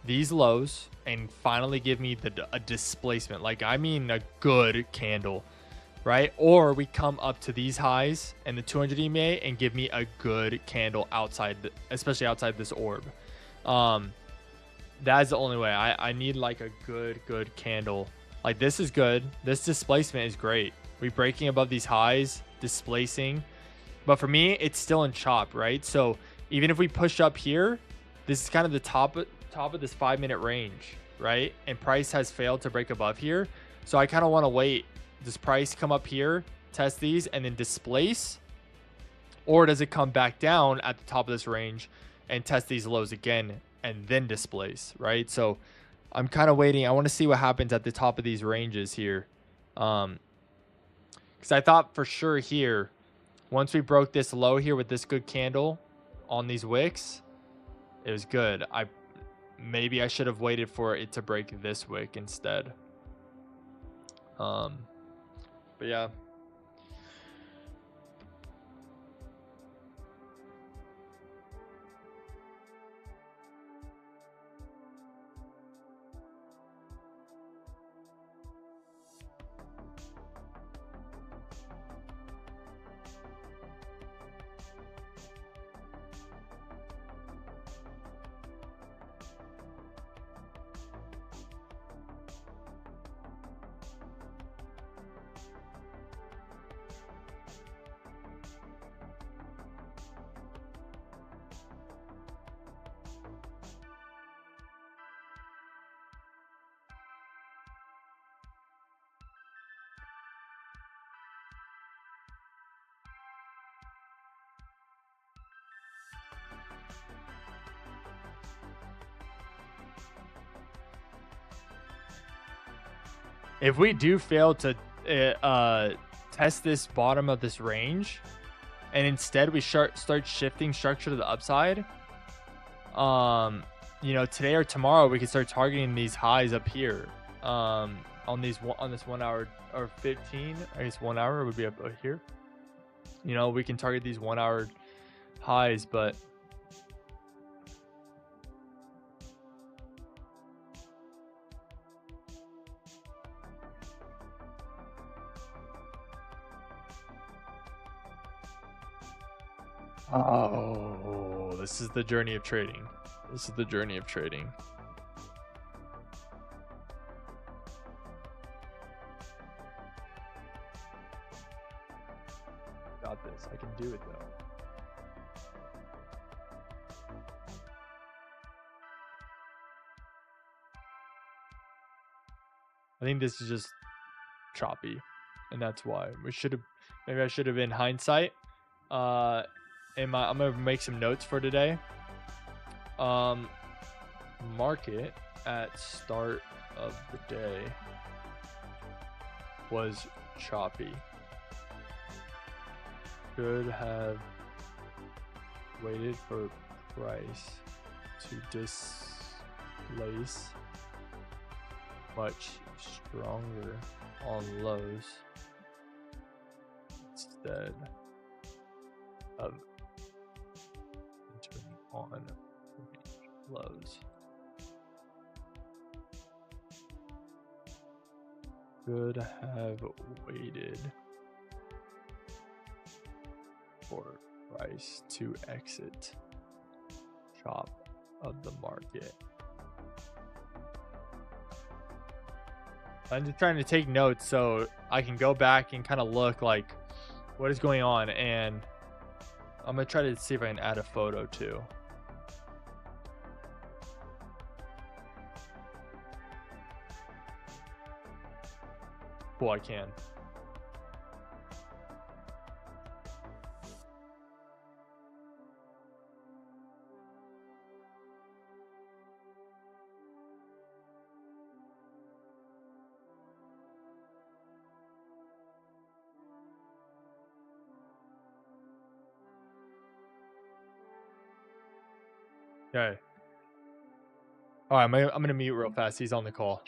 these lows and finally give me a displacement, like I mean a good candle, right? Or we come up to these highs and the 200 EMA and give me a good candle outside, especially outside this orb. That is the only way. I need like a good candle. Like this is good. This displacement is great. We breaking above these highs, displacing. But for me, it's still in chop, right? So even if we push up here, this is kind of the top of this 5-minute range, right? And price has failed to break above here. So I kind of want to wait. Does price come up here, test these, and then displace? Or does it come back down at the top of this range and test these lows again and then displace, right? So I'm kind of waiting. I want to see what happens at the top of these ranges here. Because I thought for sure here, once we broke this low here with this good candle on these wicks, it was good. Maybe I should have waited for it to break this wick instead. But yeah. If we do fail to test this bottom of this range, and instead we start shifting structure to the upside, you know, today or tomorrow we can start targeting these highs up here, on this 1 hour or 15. I guess 1 hour would be up here. You know, we can target these 1 hour highs, but oh, this is the journey of trading. This is the journey of trading. Got this. I can do it though. I think this is just choppy, and that's why we should have. Maybe I should have been hindsight. I'm gonna make some notes for today. Market at start of the day was choppy. Should have waited for price to displace much stronger on lows instead of entering on lows. Should have waited for price to exit chop of the market. I'm just trying to take notes so I can go back and kind of look like what is going on, and I'm gonna try to see if I can add a photo too. Cool, I can. Okay. All right, I'm gonna mute real fast. He's on the call.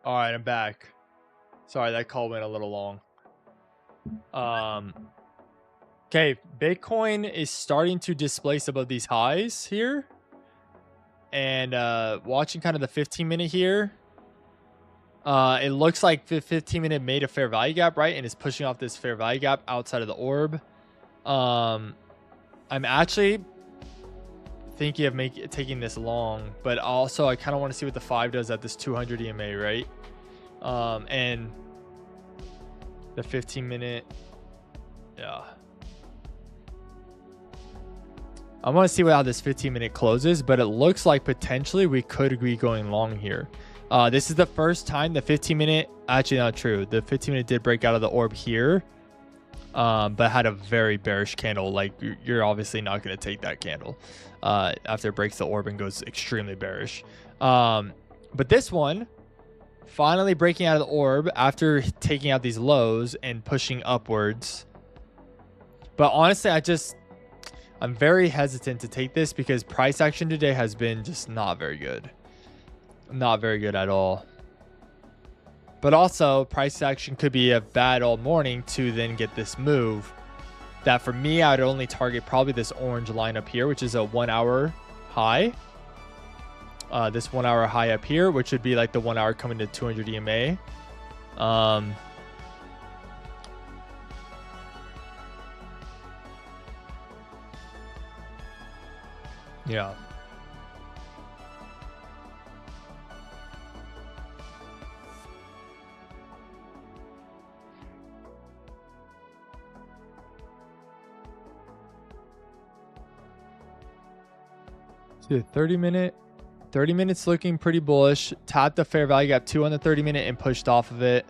All right, I'm back. Sorry, that call went a little long. Okay, Bitcoin is starting to display some of these highs here. And watching kind of the 15-minute here. It looks like the 15-minute made a fair value gap, right? And is pushing off this fair value gap outside of the orb. I'm actually thinking of taking this long, but also I kind of want to see what the 5 does at this 200 EMA, right? And the 15-minute, yeah. I want to see how this 15-minute closes, but it looks like potentially we could be going long here. This is the first time the 15-minute, actually not true. The 15-minute did break out of the orb here, but had a very bearish candle. Like you're obviously not going to take that candle after it breaks the orb and goes extremely bearish. But this one, finally breaking out of the orb after taking out these lows and pushing upwards. But honestly, I'm very hesitant to take this because price action today has been just not very good. Not very good at all. But also, price action could be a bad all morning to then get this move. That for me, I would only target probably this orange line up here, which is a 1 hour high. This 1 hour high up here, which would be like the 1 hour coming to 200 EMA. Yeah. See the 30-minute. 30 minutes looking pretty bullish. Tapped the fair value gap 2 on the 30-minute and pushed off of it.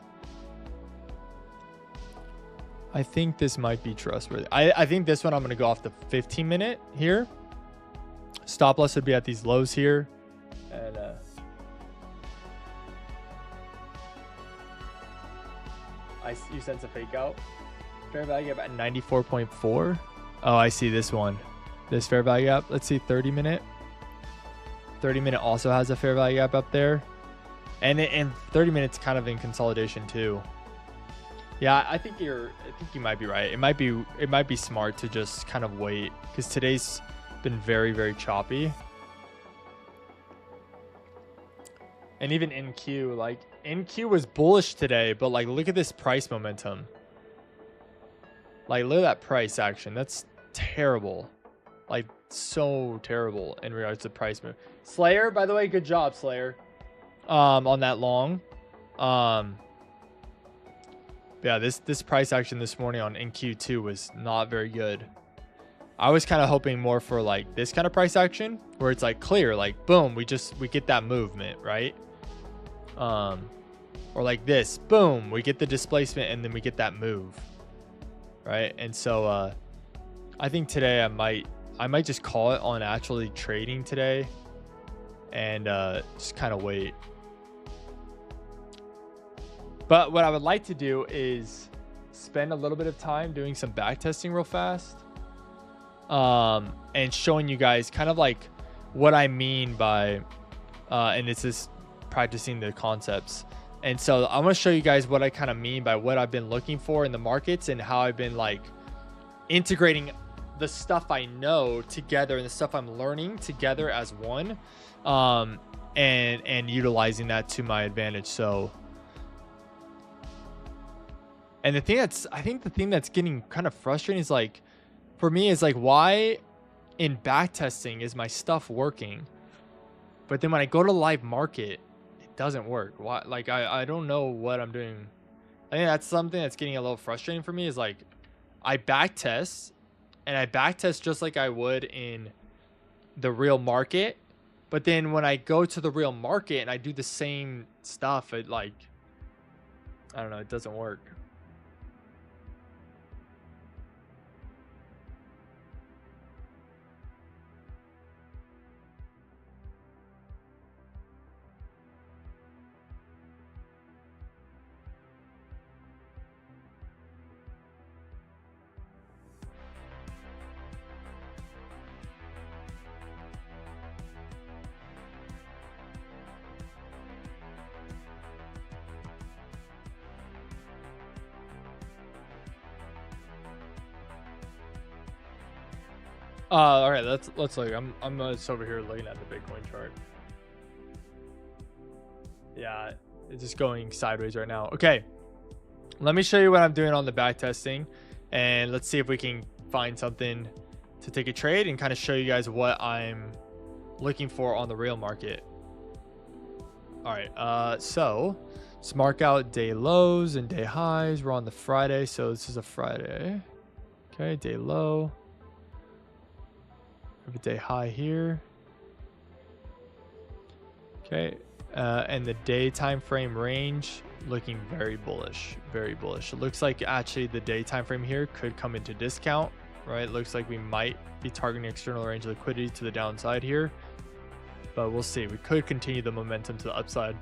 I think this might be trustworthy. I think this one I'm going to go off the 15-minute here. Stop loss would be at these lows here. And you sense a fake out. Fair value gap at 94.4. Oh, I see this one. This fair value gap. Let's see 30-minute. 30-minute also has a fair value gap up there. And 30 minutes kind of in consolidation too. Yeah, I think you might be right. It might be smart to just kind of wait because today's been very, very choppy. And even NQ, like NQ was bullish today, but like look at this price momentum. Like look at that price action. That's terrible. Like so terrible in regards to price move. Slayer, by the way, good job, Slayer. On that long. Yeah, this price action this morning on NQ2 was not very good. I was kind of hoping more for like this kind of price action where it's like clear, like boom, we get that movement, right? Or like this, boom, we get the displacement and then we get that move, right? And so I think today I might just call it on actually trading today and just kind of wait. But what I would like to do is spend a little bit of time doing some back testing real fast. And showing you guys kind of like what I mean by, and it's just practicing the concepts. And so I'm going to show you guys what I kind of mean by what I've been looking for in the markets and how I've been like integrating the stuff I know together and the stuff I'm learning together as one, and utilizing that to my advantage. So, and I think the thing that's getting kind of frustrating is like, for me is like, why in back testing is my stuff working, but then when I go to live market, it doesn't work? Why? Like, I don't know what I'm doing. I think that's something that's getting a little frustrating for me is like, I back test and I back test just like I would in the real market. But then when I go to the real market and I do the same stuff, it like, I don't know, it doesn't work. All right, let's look. I'm just over here looking at the Bitcoin chart. Yeah, it's just going sideways right now. Okay, let me show you what I'm doing on the back testing, and let's see if we can find something to take a trade and kind of show you guys what I'm looking for on the real market. All right, so let's mark out day lows and day highs. We're on the Friday, so this is a Friday. Okay, day low. We have a day high here. Okay, and the day time frame range looking very bullish, very bullish. It looks like actually the day time frame here could come into discount, right? Looks like we might be targeting external range liquidity to the downside here, but we'll see. We could continue the momentum to the upside.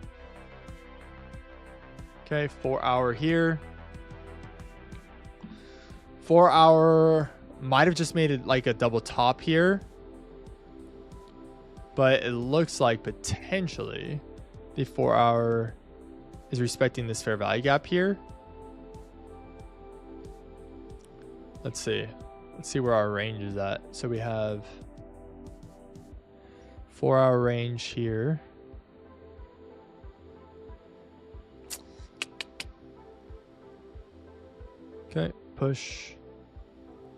Okay, 4 hour here. 4 hour might have just made it like a double top here, but it looks like potentially the 4 hour is respecting this fair value gap here. Let's see where our range is at. So we have 4 hour range here. Okay, push,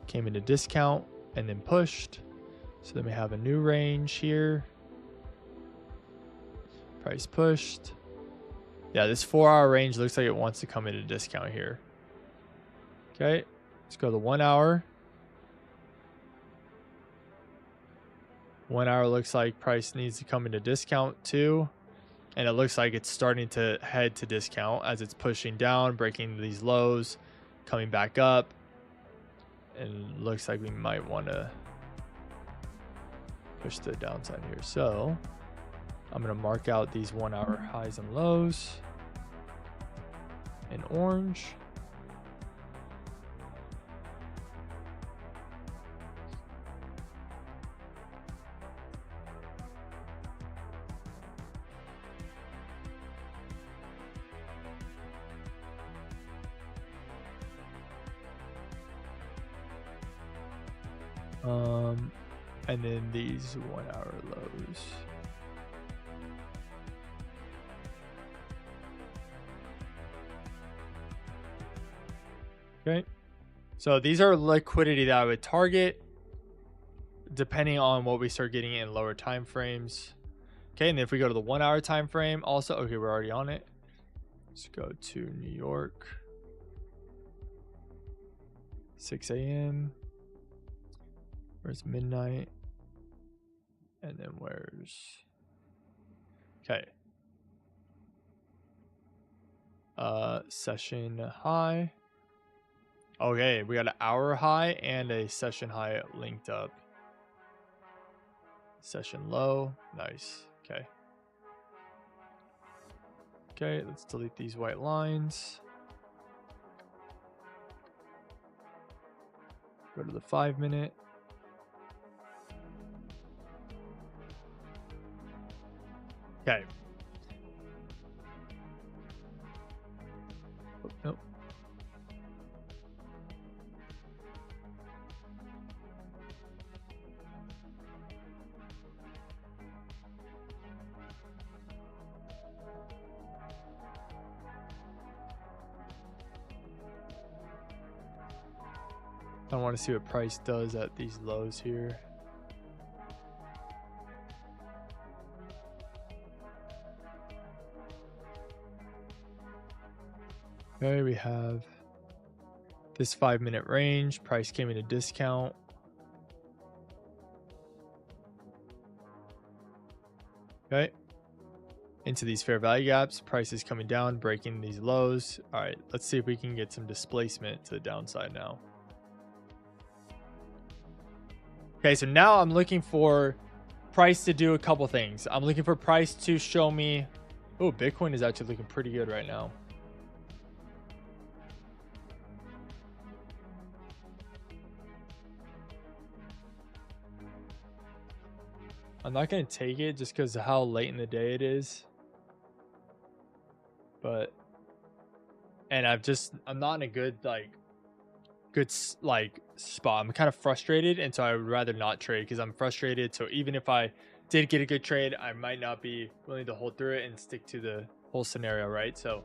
came into discount and then pushed. So then we have a new range here. Price pushed. Yeah, this 4 hour range looks like it wants to come into discount here. Okay, let's go to the 1 hour. 1 hour looks like price needs to come into discount too. And it looks like it's starting to head to discount as it's pushing down, breaking these lows, coming back up. And looks like we might want to push the downside here. So I'm going to mark out these 1 hour highs and lows in orange. And then these 1 hour lows. Okay. So these are liquidity that I would target depending on what we start getting in lower time frames. Okay, and then if we go to the 1 hour time frame also, okay, we're already on it. Let's go to New York. 6 a.m. Where's midnight? And then where's... Okay. Session high. Okay, we got an hour high and a session high linked up. Session low. Nice. Okay. Okay, let's delete these white lines. Go to the 5 minute. Okay. Oh, nope. I want to see what price does at these lows here. Okay, we have this 5 minute range. Price came in a discount. Okay. Into these fair value gaps. Price is coming down, breaking these lows. All right, let's see if we can get some displacement to the downside now. Okay, so now I'm looking for price to do a couple things. I'm looking for price to show me... Oh, Bitcoin is actually looking pretty good right now. I'm not going to take it just because of how late in the day it is. But... And I'm not in a good good like spot. I'm kind of frustrated, and so I would rather not trade because I'm frustrated. So even if I did get a good trade, I might not be willing to hold through it and stick to the whole scenario, right? So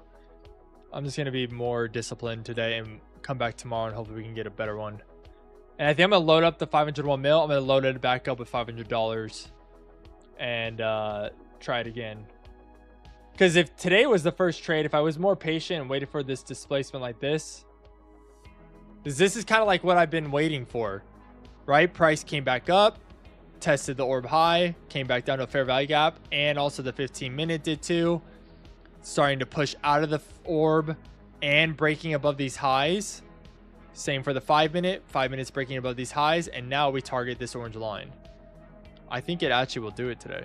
I'm just going to be more disciplined today and come back tomorrow and hopefully we can get a better one. And I think I'm going to load up the 501 mil. I'm going to load it back up with $500 and try it again. Because if today was the first trade, if I was more patient and waited for this displacement like this, because this is kind of like what I've been waiting for, right? Price came back up, tested the orb high, came back down to a fair value gap, and also the 15-minute did too. Starting to push out of the orb and breaking above these highs. Same for the 5-minute. 5 minutes breaking above these highs, and now we target this orange line. I think it actually will do it today.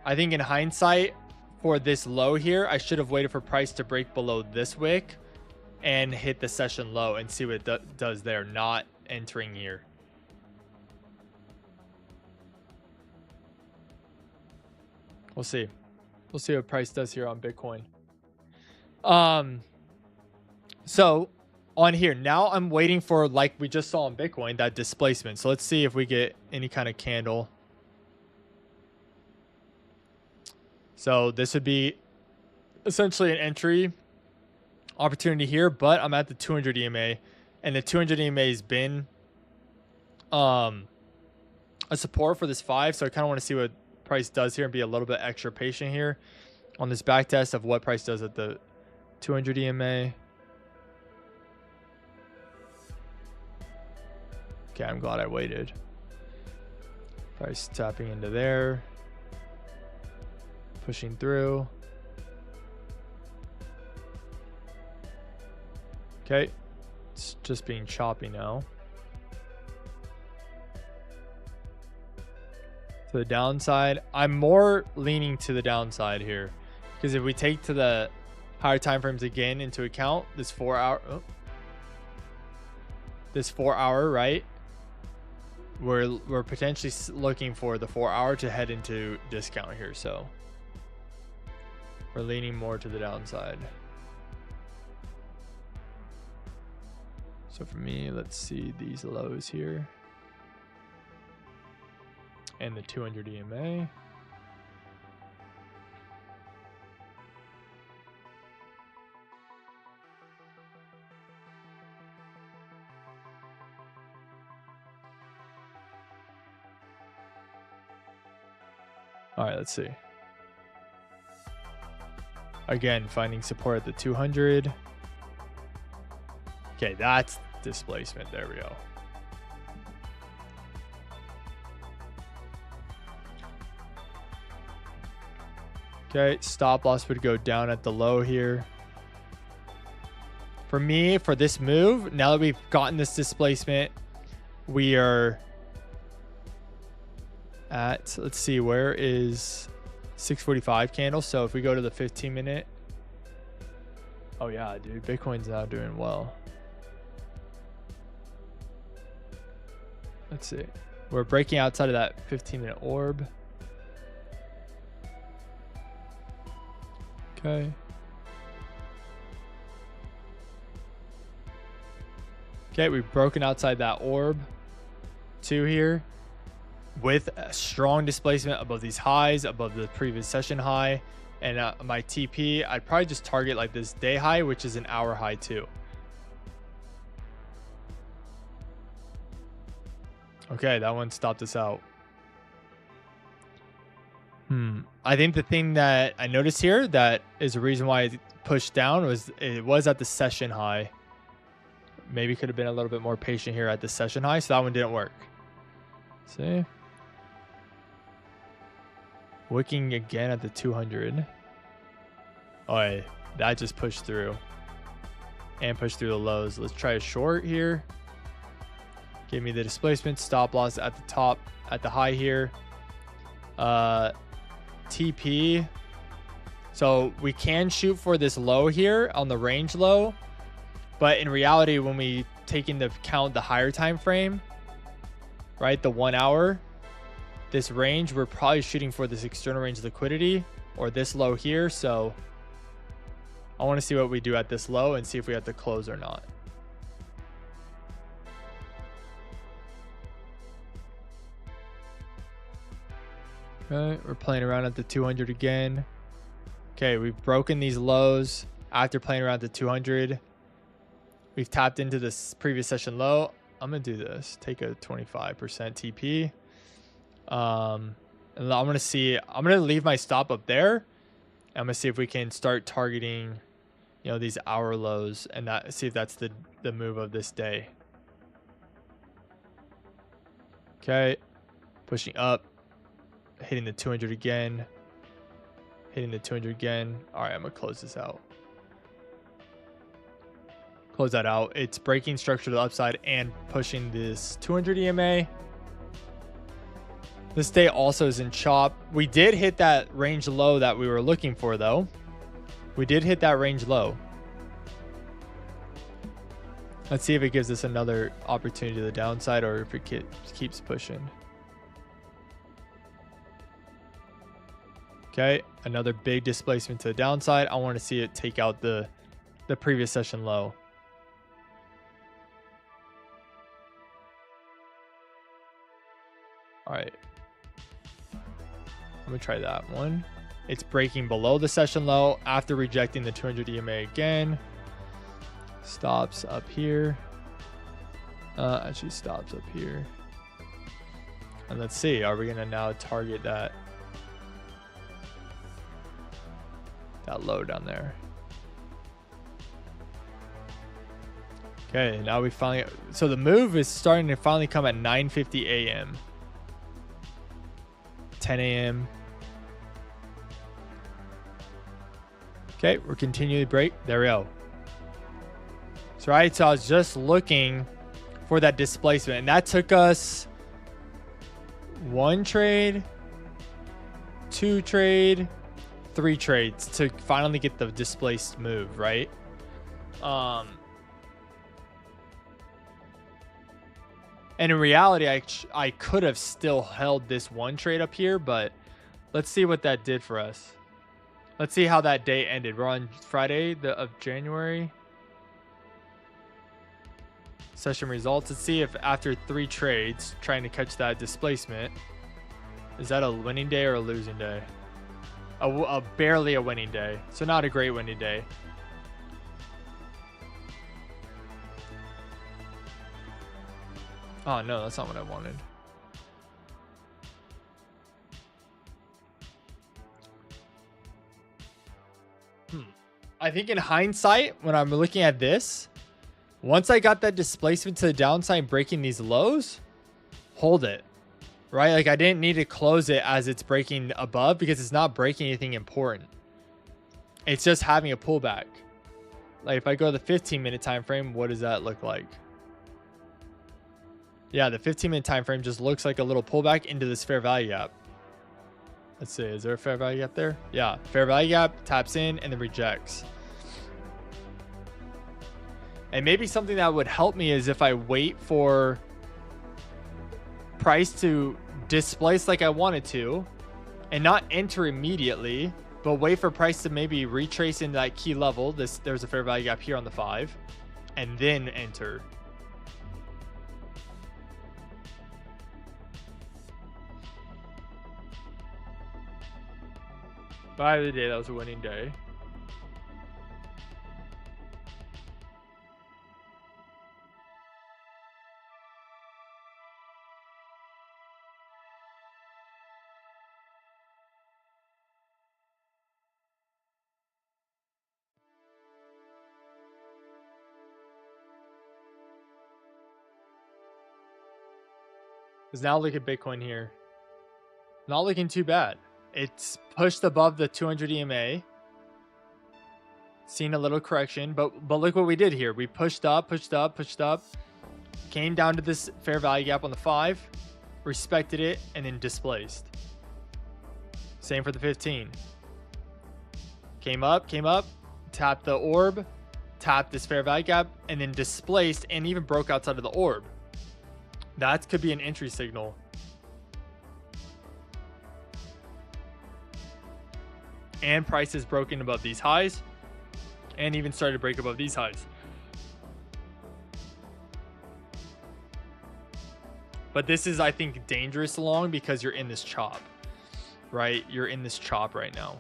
I think in hindsight, for this low here, I should have waited for price to break below this wick and hit the session low and see what it does there, not entering here. We'll see. We'll see what price does here on Bitcoin. So on here, now I'm waiting for, like we just saw on Bitcoin, that displacement. So let's see if we get any kind of candle. So this would be essentially an entry opportunity here, but I'm at the 200 EMA, and the 200 EMA has been a support for this 5. So I kind of want to see what price does here and be a little bit extra patient here on this back test of what price does at the 200 EMA. Okay, I'm glad I waited. Price tapping into there. Pushing through. Okay. It's just being choppy now. To the downside. I'm more leaning to the downside here. Because if we take to the higher time frames again into account, this 4 hour... Oh, this 4 hour, right? We're potentially looking for the 4 hour to head into discount here, so... We're leaning more to the downside. So for me, let's see these lows here. And the 200 EMA. All right, let's see. Again, finding support at the 200. Okay, that's displacement. There we go. Okay, stop loss would go down at the low here. For me, for this move, now that we've gotten this displacement, we are at, let's see, where is 645 candle? So if we go to the 15-minute, oh yeah, dude, Bitcoin's now doing well. Let's see, we're breaking outside of that 15-minute orb. Okay. Okay, we've broken outside that orb too here, with a strong displacement above these highs, above the previous session high. And my TP, I'd probably just target like this day high, which is an hour high too. Okay, that one stopped us out. I think the thing that I noticed here that is the reason why it pushed down was it was at the session high. Maybe could have been a little bit more patient here at the session high, so that one didn't work. See? Wicking again at the 200. Oh, yeah, that just pushed through. And pushed through the lows. Let's try a short here. Give me the displacement. Stop loss at the top, at the high here. TP. So we can shoot for this low here on the range low. But in reality, when we take into account the higher time frame, right, the 1 hour, this range, we're probably shooting for this external range liquidity or this low here. So I want to see what we do at this low and see if we have to close or not. Okay, we're playing around at the 200 again. Okay, we've broken these lows after playing around the 200. We've tapped into this previous session low. I'm gonna do this. Take a 25% TP. And I'm gonna see. I'm gonna leave my stop up there. I'm gonna see if we can start targeting, you know, these hour lows and that. See if that's the move of this day. Okay, pushing up. Hitting the 200 again. Hitting the 200 again. All right, I'm going to close this out. Close that out. It's breaking structure to the upside and pushing this 200 EMA. This day also is in chop. We did hit that range low that we were looking for, though. We did hit that range low. Let's see if it gives us another opportunity to the downside or if it keeps pushing. Okay, another big displacement to the downside. I want to see it take out the previous session low. All right. I'm going to try that one. It's breaking below the session low after rejecting the 200 EMA again. Stops up here. Actually stops up here. And let's see, are we going to now target that low down there? Okay, now we finally, so the move is starting to finally come at 9:50 a.m. 10 a.m. Okay, we're continuing to break. There we go. So right, so I was just looking for that displacement, and that took us 1 trade, 2 trade, 3 trades to finally get the displaced move, right? And in reality, I could have still held this 1 trade up here, but let's see what that did for us. Let's see how that day ended. We're on Friday of January. Session results. Let's see if after 3 trades, trying to catch that displacement, is that a winning day or a losing day? A barely a winning day. So not a great winning day. Oh no, that's not what I wanted. I think in hindsight, when I'm looking at this, once I got that displacement to the downside breaking these lows, hold it. Right? Like I didn't need to close it as it's breaking above because it's not breaking anything important. It's just having a pullback. Like if I go to the 15-minute time frame, what does that look like? Yeah, the 15-minute time frame just looks like a little pullback into this fair value gap. Let's see, is there a fair value gap there? Yeah, fair value gap, taps in and then rejects. And maybe something that would help me is if I wait for price to displace like I wanted to and not enter immediately, but wait for price to maybe retrace into that key level. There's a fair value gap here on the 5 and then enter. By the day, that was a winning day. Because now look at Bitcoin here. Not looking too bad. It's pushed above the 200 EMA. Seen a little correction, but look what we did here. We pushed up, came down to this fair value gap on the 5, respected it, and then displaced. Same for the 15. Came up, tapped the orb, tapped this fair value gap, and then displaced and even broke outside of the orb. That could be an entry signal. and prices broken above these highs and even started to break above these highs. But this is, I think, dangerous long because you're in this chop, right? You're in this chop right now.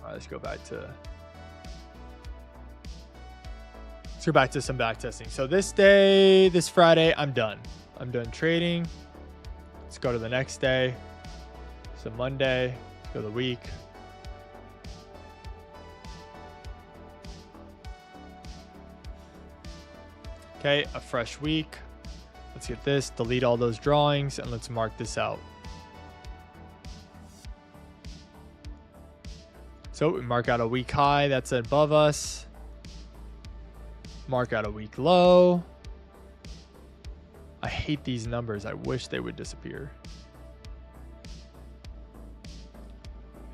All right, let's go back to some back testing. So this Friday, I'm done. I'm done trading. Let's go to the next day. So Monday, let's go to the week. Okay, a fresh week. Let's get this, delete all those drawings, and let's mark this out. So we mark out a week high, that's above us. Mark out a week low. I hate these numbers. I wish they would disappear.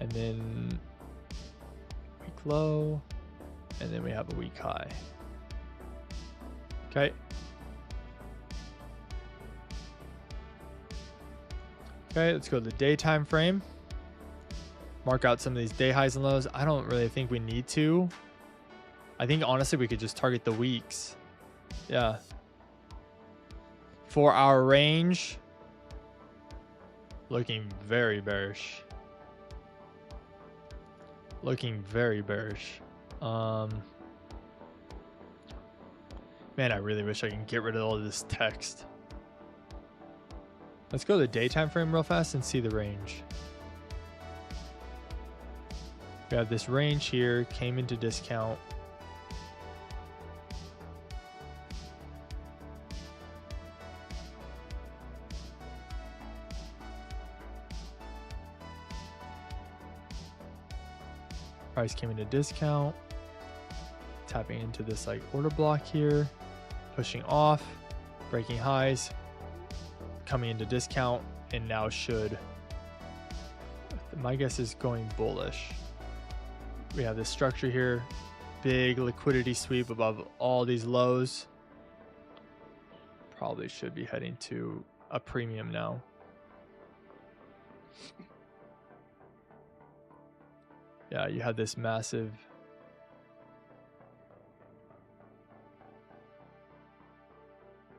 And then week low, and then we have a week high. Okay. Okay, let's go to the daytime frame. Mark out some of these day highs and lows. I don't really think we need to. I think honestly we could just target the weeks. Yeah. 4-hour range. Looking very bearish. Looking very bearish. Man, I really wish I can get rid of all of this text. Let's go to the daytime frame real fast and see the range. We have this range here, came into discount. Price came into discount. Tapping into this like order block here, pushing off, breaking highs, coming into discount, and now should, my guess is going bullish. We have this structure here, big liquidity sweep above all these lows. Probably should be heading to a premium now. Yeah, you had this massive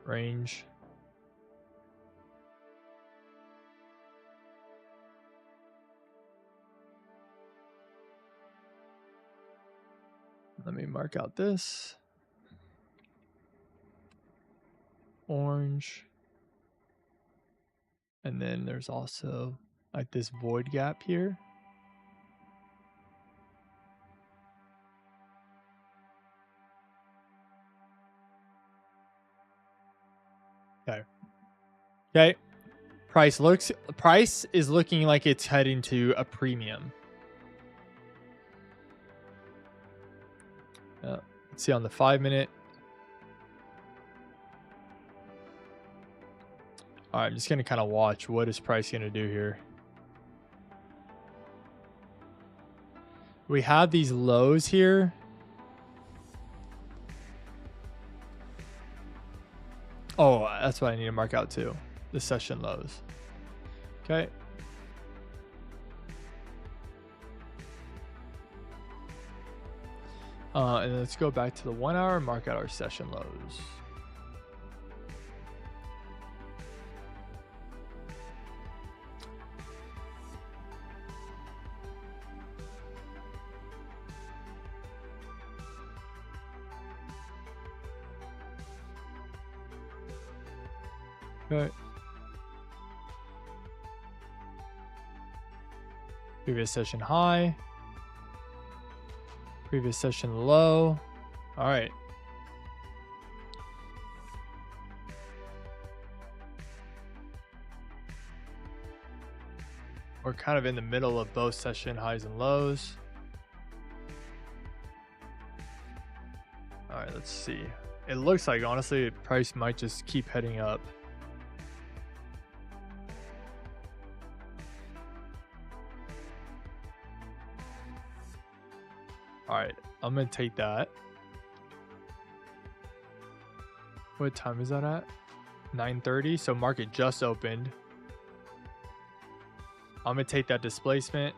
range. Let me mark out this. Orange. And then there's also like this void gap here. Okay. Okay. Price is looking like it's heading to a premium. Let's see on the 5-minute. All right, I'm just going to kind of watch what is price going to do here. We have these lows here. Oh, that's what I need to mark out too. The session lows. Okay. And let's go back to the 1 hour and mark out our session lows. Okay. Previous session high. Previous session low. All right. We're kind of in the middle of both session highs and lows. All right, let's see. It looks like, honestly, price might just keep heading up. All right, I'm going to take that. What time is that at? 9:30. So market just opened. I'm gonna take that displacement.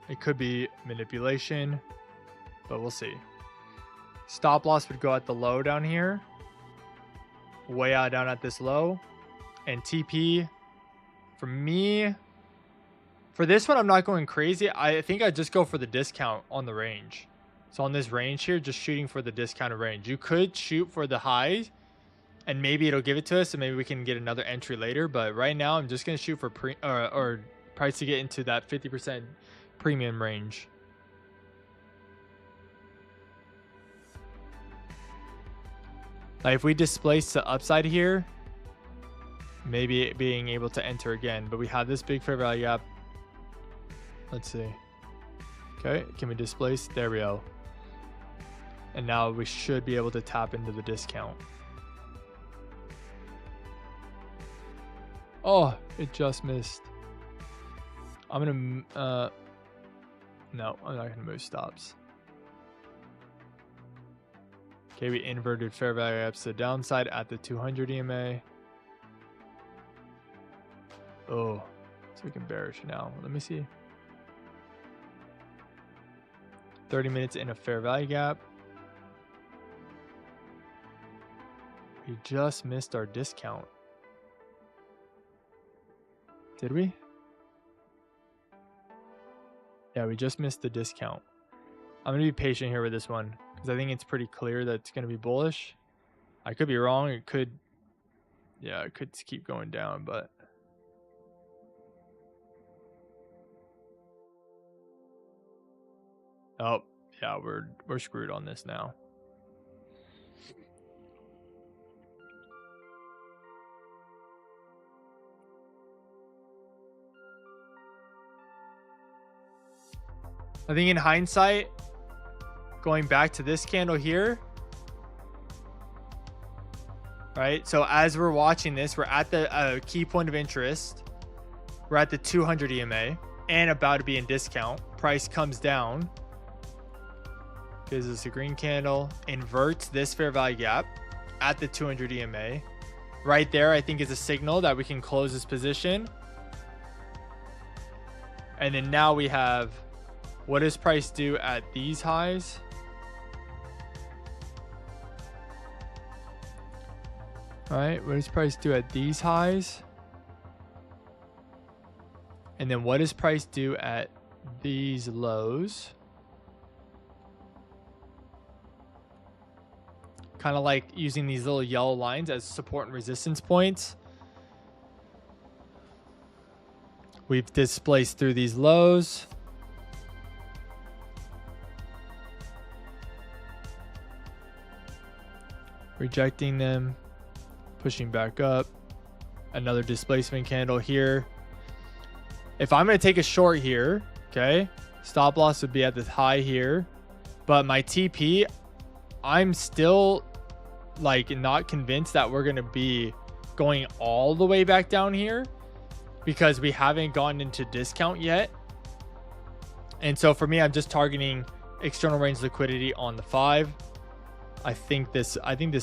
It could be manipulation, but we'll see. Stop loss would go at the low down here, way out down at this low, and TP for me. For this one, I'm not going crazy. I think I just go for the discount on the range. So on this range here, just shooting for the discounted range. You could shoot for the high, and maybe it'll give it to us, and maybe we can get another entry later. But right now, I'm just gonna shoot for price to get into that 50% premium range. Like if we displace the upside here, maybe being able to enter again. But we have this big fair value gap. Let's see. Okay, can we displace? There we go. And now we should be able to tap into the discount. Oh, it just missed. I'm gonna no, I'm not gonna move stops. Okay, we inverted fair value gaps to the downside at the 200 EMA. Oh, it's looking bearish now. Let me see. 30 minutes in a fair value gap. We just missed our discount. Did we? Yeah, we just missed the discount. I'm going to be patient here with this one because I think it's pretty clear that it's going to be bullish. I could be wrong. It could, yeah, it could keep going down, but. Oh, yeah, we're screwed on this now. I think in hindsight, going back to this candle here, right? So as we're watching this, we're at the key point of interest. We're at the 200 EMA and about to be in discount. Price comes down. Gives us a green candle, inverts this fair value gap at the 200 EMA. Right there, I think is a signal that we can close this position. And then now we have, what does price do at these highs? All right, what does price do at these highs? And then what does price do at these lows? Kind of like using these little yellow lines as support and resistance points. We've displaced through these lows. Rejecting them, pushing back up. Another displacement candle here. If I'm going to take a short here, okay, stop loss would be at this high here. But my TP, I'm still like not convinced that we're going to be going all the way back down here because we haven't gone into discount yet. And so for me, I'm just targeting external range liquidity on the 5. I think this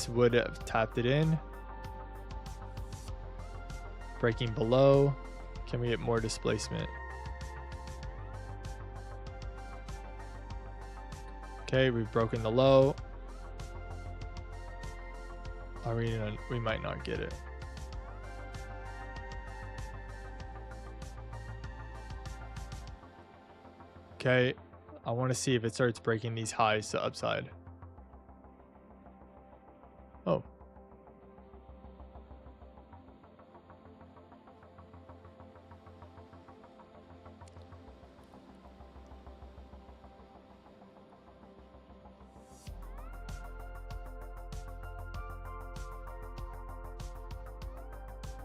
would have tapped it in. Breaking below. Can we get more displacement? Okay, we've broken the low. We might not get it. Okay, I want to see if it starts breaking these highs to upside. Oh.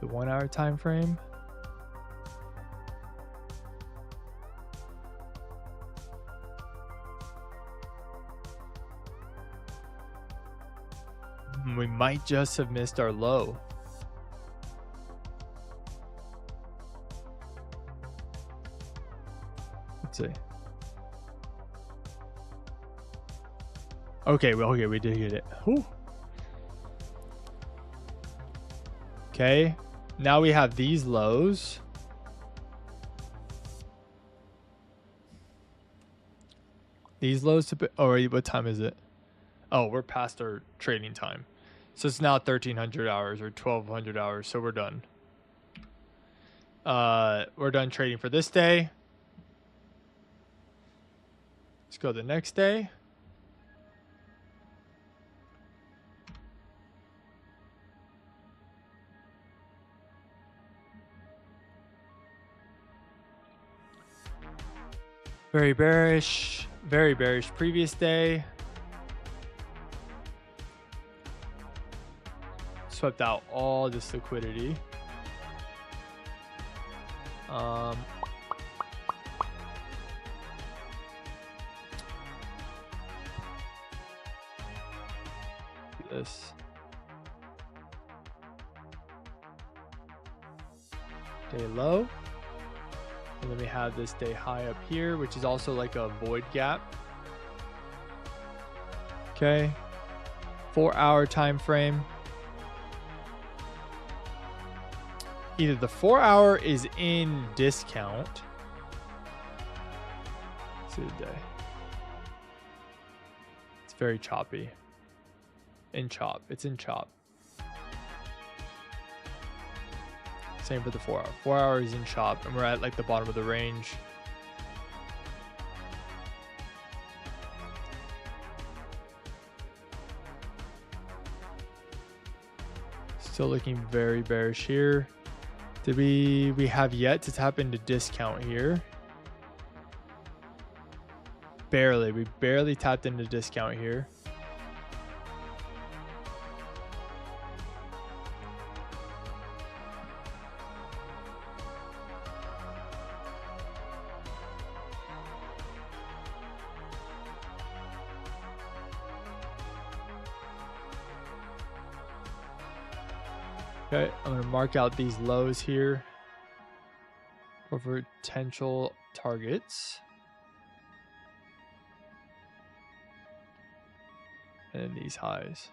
The 1 hour time frame. We might just have missed our low. Let's see. Okay, well, okay, we did get it. Whew. Okay, now we have these lows. These lows to, oh, what time is it? Oh, we're past our trading time. So it's now 1300 hours or 1200 hours. So we're done. We're done trading for this day. Let's go to the next day. Very bearish previous day. Swept out all this liquidity. This day low. And then we have this day high up here, which is also like a void gap. Okay. 4-hour time frame. Either the 4-hour is in discount. Let's see the day. It's very choppy. In chop. It's in chop. Same for the 4-hour. 4-hour is in chop, and we're at like the bottom of the range. Still looking very bearish here. Did we have yet to tap into discount here? Barely. We barely tapped into discount here. Okay, I'm going to mark out these lows here for potential targets. And then these highs.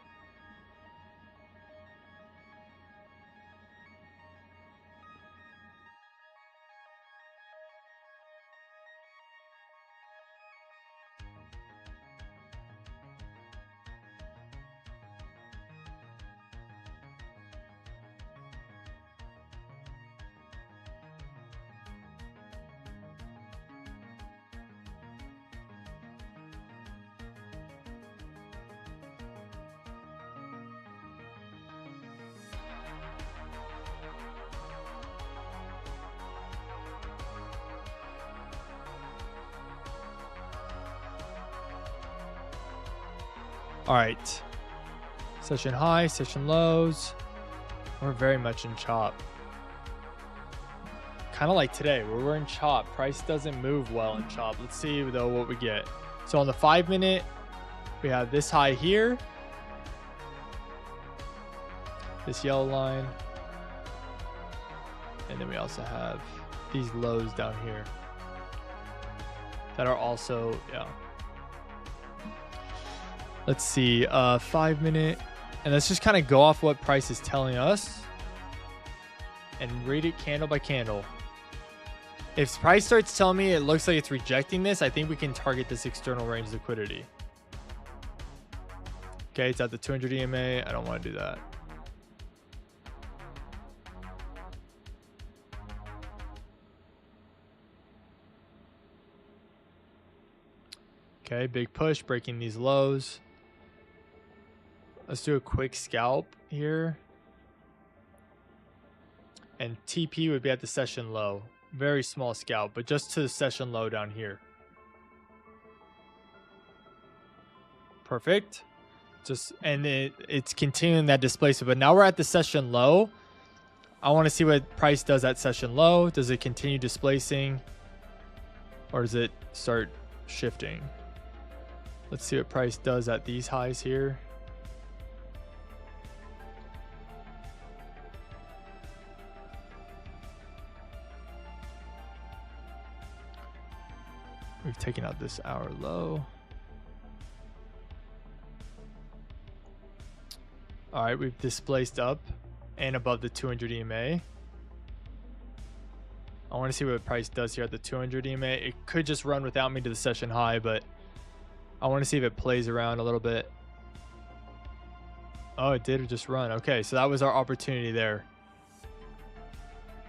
All right, session high, session lows. We're very much in chop. Kind of like today, where we're in chop. Price doesn't move well in chop. Let's see though what we get. So on the 5-minute, we have this high here, this yellow line, and then we also have these lows down here that are also, yeah. Let's see, 5-minute, and let's just kind of go off what price is telling us and read it candle by candle. If price starts telling me it looks like it's rejecting this, I think we can target this external range liquidity. Okay, it's at the 200 EMA. I don't want to do that. Okay, big push, breaking these lows. Let's do a quick scalp here. And TP would be at the session low. Very small scalp, but just to the session low down here. Perfect. Just, and it's continuing that displacement, but now we're at the session low. I want to see what price does at session low. Does it continue displacing, or does it start shifting? Let's see what price does at these highs here. We've taken out this hour low. All right, we've displaced up and above the 200 EMA. I want to see what price does here at the 200 EMA. It could just run without me to the session high, but I want to see if it plays around a little bit. Oh, it did just run. Okay, so that was our opportunity there.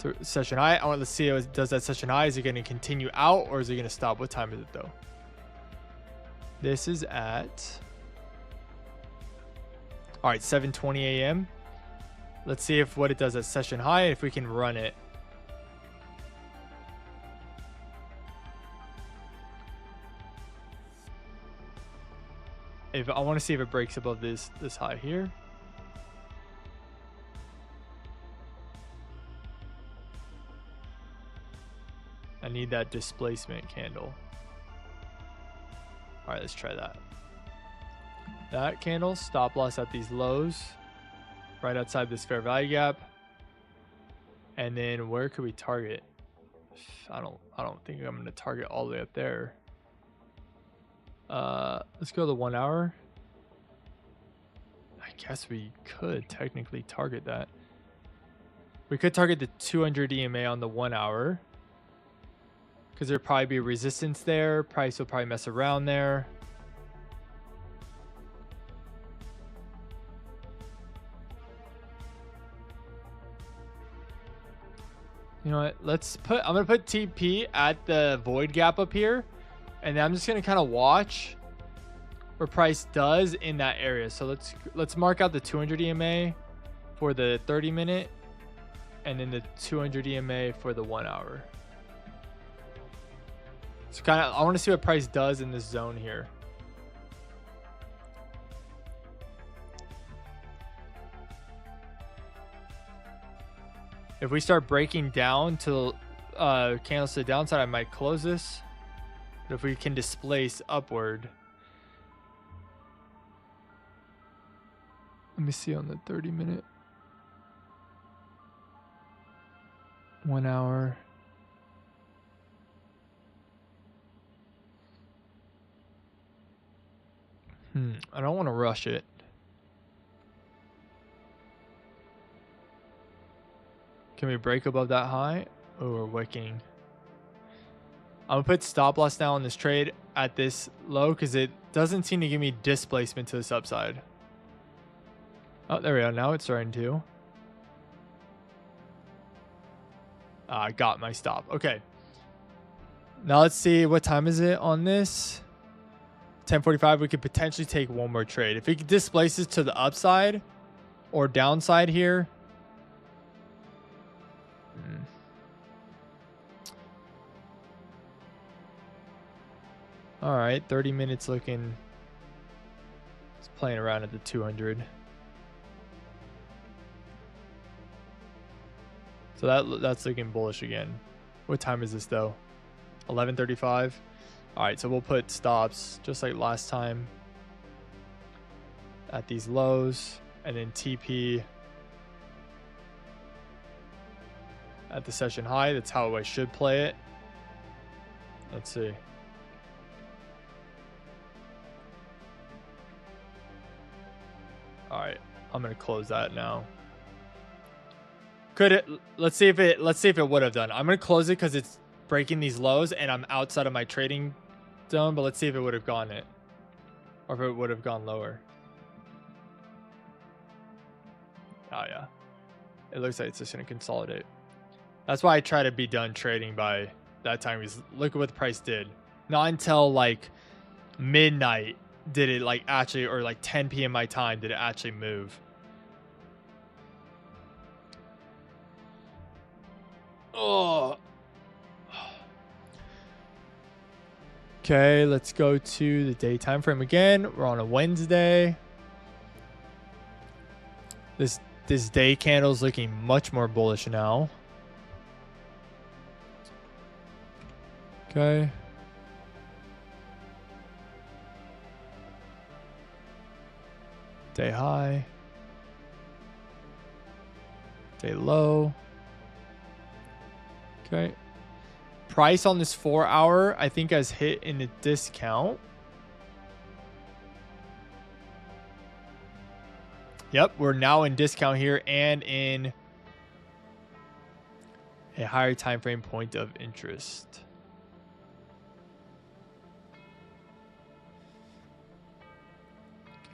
To session high. Let's see how it does that session high. Is it going to continue out or is it going to stop? What time is it though? This is at... All right, 7:20 a.m. Let's see if what it does at session high, if we can run it. If I want to see if it breaks above this high here. I need that displacement candle. All right, let's try that. That candle, stop loss at these lows, right outside this fair value gap. And then where could we target? I don't think I'm gonna target all the way up there. Let's go to the 1 hour. I guess we could technically target that. We could target the 200 EMA on the 1 hour. Because there'll probably be resistance there. Price will probably mess around there. You know what? I'm going to put TP at the void gap up here. And then I'm just going to kind of watch where price does in that area. So let's mark out the 200 EMA for the 30 minute. And then the 200 EMA for the 1 hour. So I want to see what price does in this zone here. If we start breaking down to candles to the downside, I might close this. But if we can displace upward. Let me see on the 30 minute. 1 hour. I don't want to rush it. Can we break above that high? Oh, we're wicking. I'm going to put stop loss now on this trade at this low because it doesn't seem to give me displacement to this upside. Oh, there we go. Now it's starting to. I got my stop. Okay. Now let's see. What time is it on this? 10:45. We could potentially take one more trade. If it displaces to the upside or downside here. All right. 30 minutes looking. It's playing around at the 200. So that's looking bullish again. What time is this though? 11:35. All right, so we'll put stops just like last time at these lows, and then TP at the session high. That's how I should play it. Let's see. All right, I'm gonna close that now. Could it? Let's see if it would have done. I'm gonna close it because it's breaking these lows and I'm outside of my trading zone, but let's see if it would have gone it or if it would have gone lower. Oh yeah, it looks like it's just gonna consolidate. That's why I try to be done trading by that time, because look at what the price did. Not until like midnight did it like actually, or like 10 p.m. my time, did it actually move. Oh. Okay, let's go to the day time frame again. We're on a Wednesday. This day candle is looking much more bullish now. Okay. Day high. Day low. Okay. Price on this 4 hour, I think, has hit in a discount. Yep, we're now in discount here and in a higher time frame point of interest.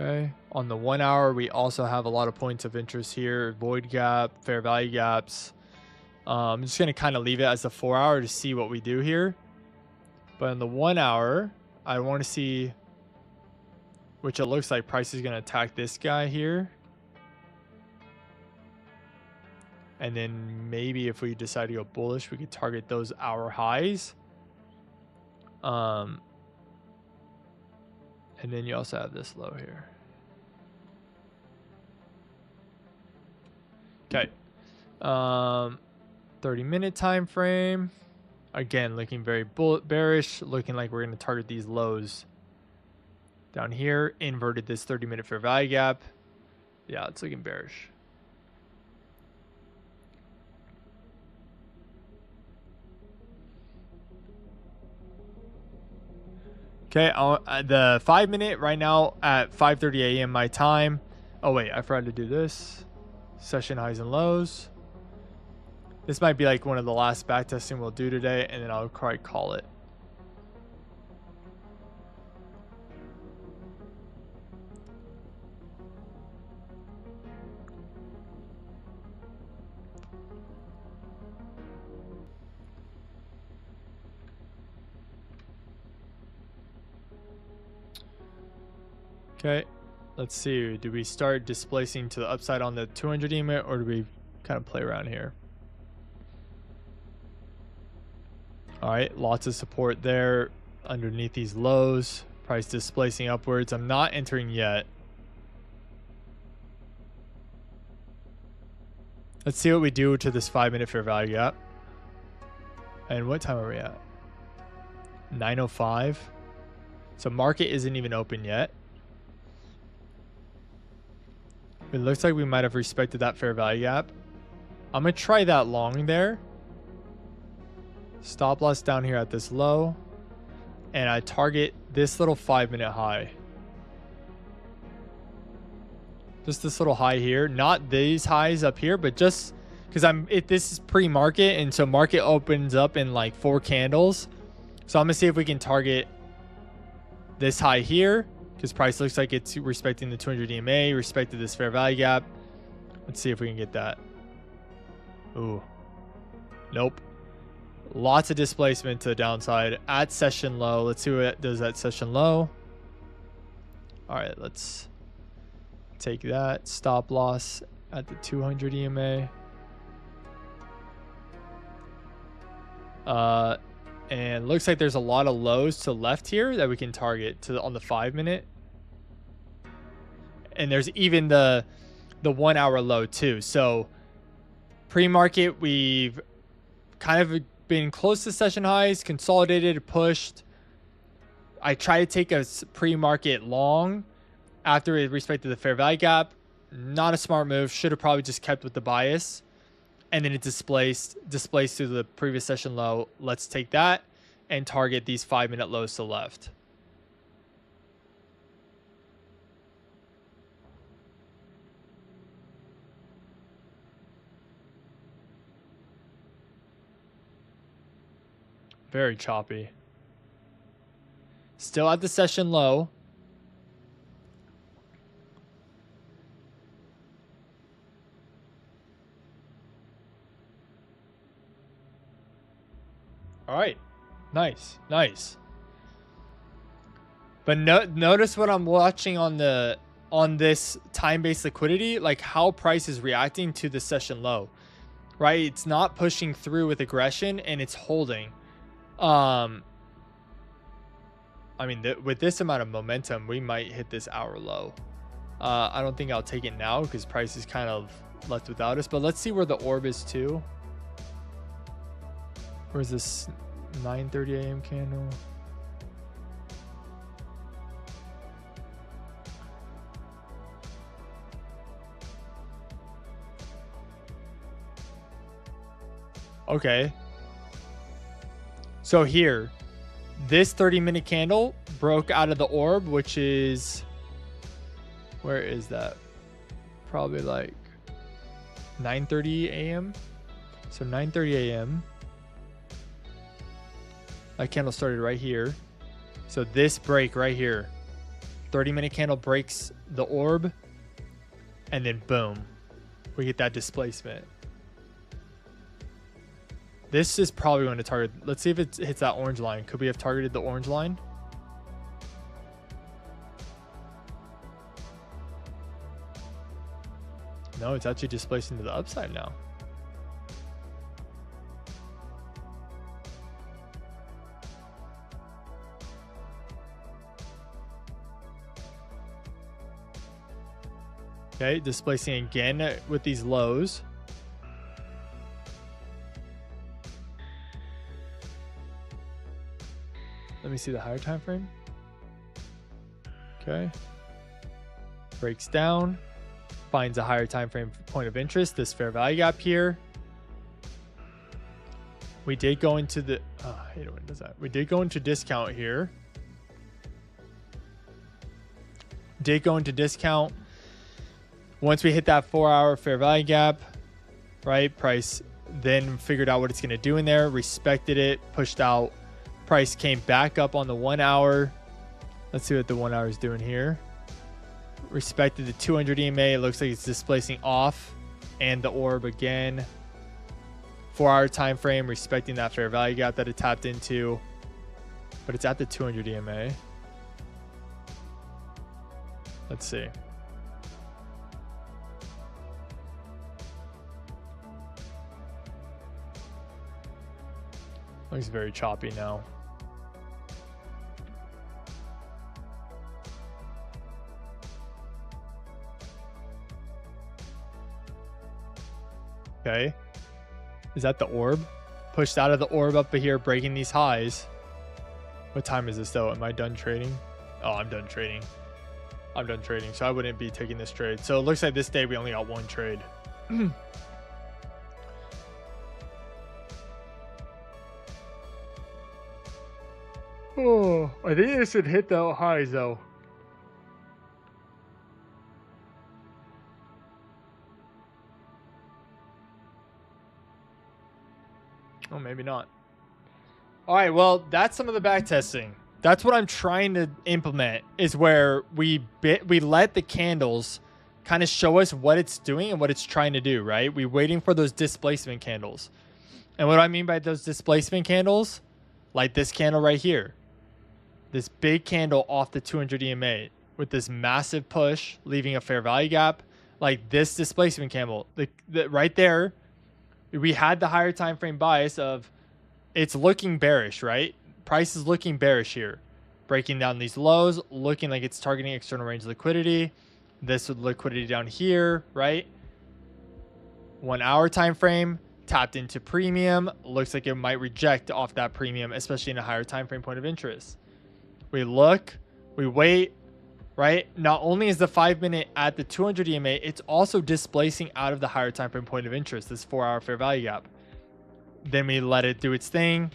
Okay, on the 1 hour, we also have a lot of points of interest here. Void gap, fair value gaps. I'm just going to kind of leave it as the 4 hour to see what we do here. But in the 1 hour, I want to see, which it looks like price is going to attack this guy here. And then maybe if we decide to go bullish, we could target those hour highs. And then you also have this low here. Okay. 30-minute time frame. Again, looking very bearish. Looking like we're going to target these lows down here. Inverted this 30-minute fair value gap. Yeah, it's looking bearish. Okay, the 5-minute right now at 5:30 a.m. my time. Oh wait, I forgot to do this. Session highs and lows. This might be like one of the last back testing we'll do today, and then I'll probably call it. Okay, let's see. Do we start displacing to the upside on the 200 EMA, or do we kind of play around here? All right, lots of support there underneath these lows. Price displacing upwards. I'm not entering yet. Let's see what we do to this 5-minute fair value gap. And what time are we at? 9:05. So market isn't even open yet. It looks like we might have respected that fair value gap. I'm going to try that long there. Stop loss down here at this low. And I target this little 5-minute high. Just this little high here. Not these highs up here, but just because this is pre-market. And so market opens up in like 4 candles. So I'm going to see if we can target this high here. Because price looks like it's respecting the 200 EMA, respected this fair value gap. Let's see if we can get that. Ooh. Nope. Lots of displacement to the downside at session low. Let's see what it does at session low. All right, let's take that. Stop loss at the 200 EMA. And looks like there's a lot of lows to the left here that we can target on the 5-minute. And there's even the 1 hour low too. So pre-market, we've kind of been close to session highs, consolidated, pushed. I try to take a pre-market long after it respected the fair value gap. Not a smart move. Should have probably just kept with the bias. And then it displaced through the previous session low. Let's take that and target these 5-minute lows to the left. Very choppy. Still at the session low. All right. Nice. Nice. But notice what I'm watching on this time-based liquidity, like how price is reacting to the session low. Right? It's not pushing through with aggression and it's holding. I mean, with this amount of momentum, we might hit this hour low. I don't think I'll take it now because price is kind of left without us. But let's see where the orb is too. Where's this 9:30 a.m. candle? Okay. So here, this 30-minute candle broke out of the orb, which is, where is that? probably like 9:30 a.m. So 9:30 a.m. That candle started right here. So this break right here, 30-minute candle breaks the orb, and then boom, we get that displacement. This is probably going to target. Let's see if it hits that orange line. Could we have targeted the orange line? No, it's actually displacing to the upside now. Okay, displacing again with these lows. Let me see the higher time frame. Okay. Breaks down. Finds a higher time frame point of interest. This fair value gap here. We did go into the... Oh, I hate it when it does that. We did go into discount here. Did go into discount. Once we hit that 4-hour fair value gap, right? Price then figured out what it's going to do in there. Respected it. Pushed out. Price came back up on the 1 hour. Let's see what the 1 hour is doing here. Respected the 200 EMA. It looks like it's displacing off and the orb again. 4-hour time frame, respecting that fair value gap that it tapped into, but it's at the 200 EMA. Let's see. Looks very choppy now. Okay. Is that the orb? Pushed out of the orb up here, breaking these highs. What time is this though? Am I done trading? Oh, I'm done trading. I'm done trading, so I wouldn't be taking this trade. So it looks like this day we only got one trade. Oh, I think this should hit the highs though. Oh, maybe not. All right, well, that's some of the back testing. That's what I'm trying to implement, is where we let the candles kind of show us what it's doing and what it's trying to do, right? We're waiting for those displacement candles. And what I mean by those displacement candles, like this candle right here. This big candle off the 200 EMA with this massive push, leaving a fair value gap. Like this displacement candle, right there, we had the higher time frame bias of it's looking bearish, right? Price is looking bearish here. Breaking down these lows, looking like it's targeting external range liquidity. This with liquidity down here, right? 1 hour time frame, tapped into premium. Looks like it might reject off that premium, especially in a higher time frame point of interest. We look, we wait, right? Not only is the 5-minute at the 200 EMA, it's also displacing out of the higher time frame point of interest, this 4-hour fair value gap. Then we let it do its thing,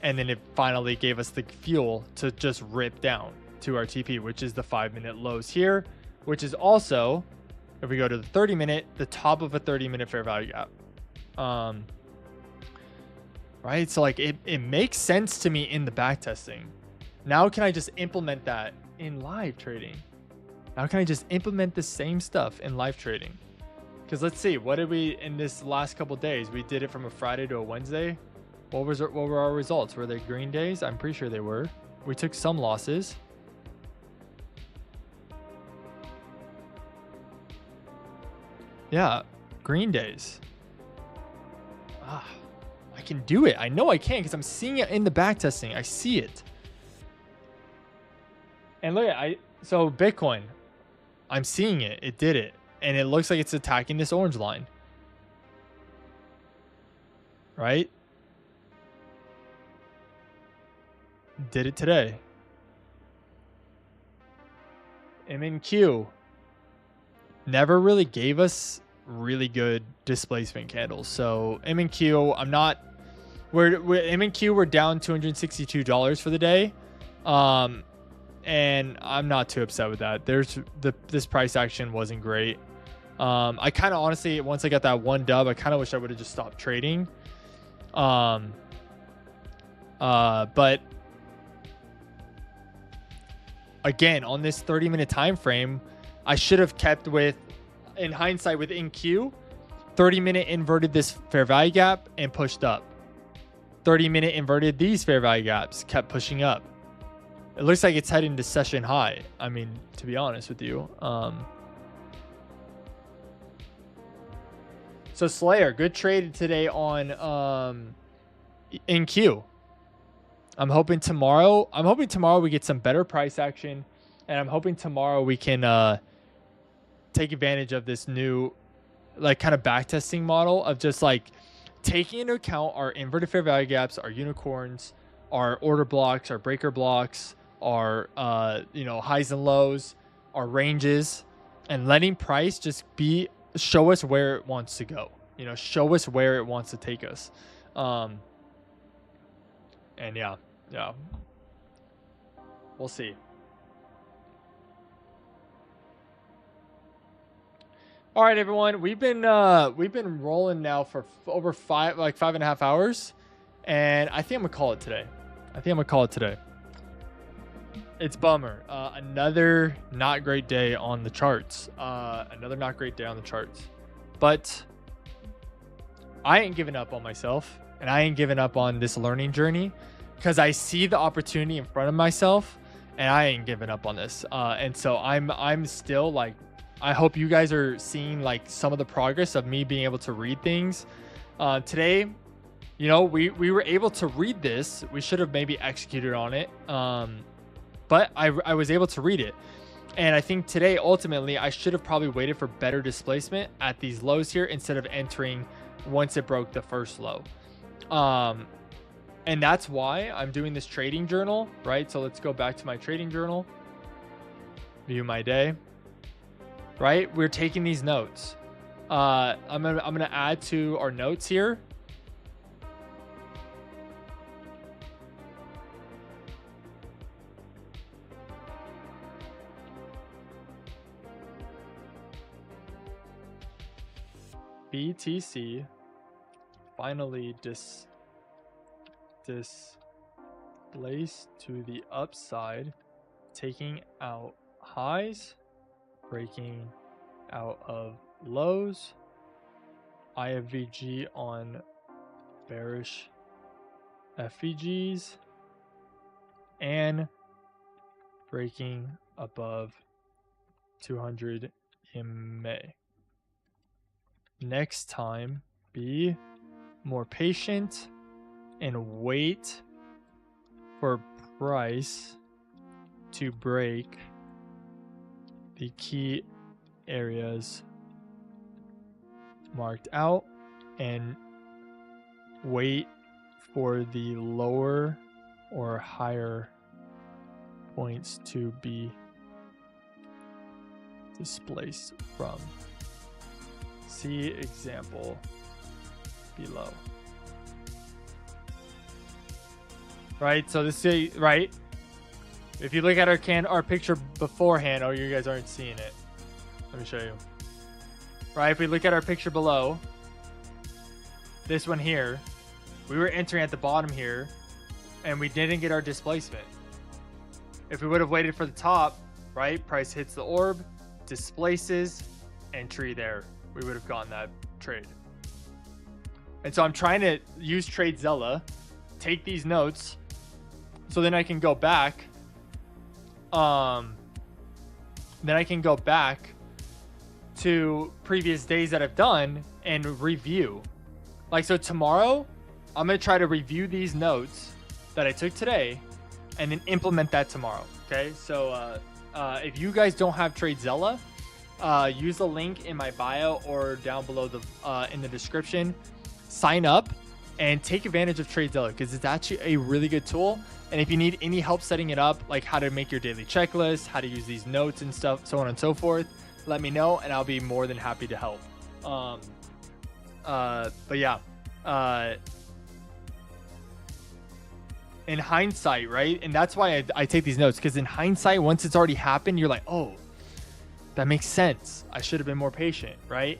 and then it finally gave us the fuel to just rip down to our TP, which is the 5-minute lows here, which is also, if we go to the 30-minute, the top of a 30-minute fair value gap. Right? So like it makes sense to me in the back testing. Now can I just implement that in live trading? Now can I just implement the same stuff in live trading? Because let's see, what did we in this last couple days? We did it from a Friday to a Wednesday. What were our results? Were they green days? I'm pretty sure they were. We took some losses. Yeah, green days. I can do it. I know I can because I'm seeing it in the back testing. I see it. And look at so Bitcoin, I'm seeing it. It did it. And it looks like it's attacking this orange line. Right? Did it today. MNQ never really gave us really good displacement candles. So MNQ, we're down $262 for the day. And I'm not too upset with that. This price action wasn't great. I kind of honestly, once I got that one dub, I kind of wish I would have just stopped trading. But again, on this 30-minute time frame, I should have kept with, in hindsight, with InQ, 30-minute inverted this fair value gap and pushed up. 30-minute inverted these fair value gaps, kept pushing up. It looks like it's heading to session high. I mean, to be honest with you. So Slayer, good trade today on InQ. I'm hoping tomorrow we get some better price action, and I'm hoping tomorrow we can take advantage of this new like kind of backtesting model of just like taking into account our inverted fair value gaps, our unicorns, our order blocks, our breaker blocks, our highs and lows, our ranges, and letting price just show us where it wants to go. Show us where it wants to take us. And yeah, we'll see. All right, everyone. We've been rolling now for over 5.5 hours, and I think I'm gonna call it today. It's bummer. Another not great day on the charts. But I ain't giving up on myself, and I ain't giving up on this learning journey because I see the opportunity in front of myself, and I ain't giving up on this. And so I'm still like, I hope you guys are seeing like some of the progress of me being able to read things. Today, we were able to read this. We should have maybe executed on it. But I was able to read it. And I think today, ultimately, I should have probably waited for better displacement at these lows here instead of entering once it broke the first low. And that's why I'm doing this trading journal, right? So let's go back to my trading journal. View my day. Right? We're taking these notes. I'm gonna add to our notes here. BTC finally displaced to the upside, taking out highs, breaking out of lows, IFVG on bearish FVGs, and breaking above 200 EMA. Next time, be more patient and wait for price to break the key areas marked out and wait for the lower or higher points to be displaced from. See example below. Right, so this is right. If you look at our picture beforehand, oh, you guys aren't seeing it. Let me show you. Right, if we look at our picture below, this one here, we were entering at the bottom here, and we didn't get our displacement. If we would have waited for the top, right, price hits the orb, displaces, entry there. We would have gotten that trade. And so I'm trying to use TradeZella, take these notes, so then I can go back. Then I can go back to previous days that I've done and review. Like, so tomorrow, I'm going to try to review these notes that I took today and then implement that tomorrow. Okay. So, if you guys don't have TradeZella, use the link in my bio or down below in the description. Sign up and take advantage of TradeZella because it's actually a really good tool. And if you need any help setting it up, like how to make your daily checklist, how to use these notes and stuff, so on and so forth, let me know and I'll be more than happy to help. But yeah, in hindsight, right? And that's why I take these notes, because in hindsight, once it's already happened, you're like, oh, That makes sense. I should have been more patient, right?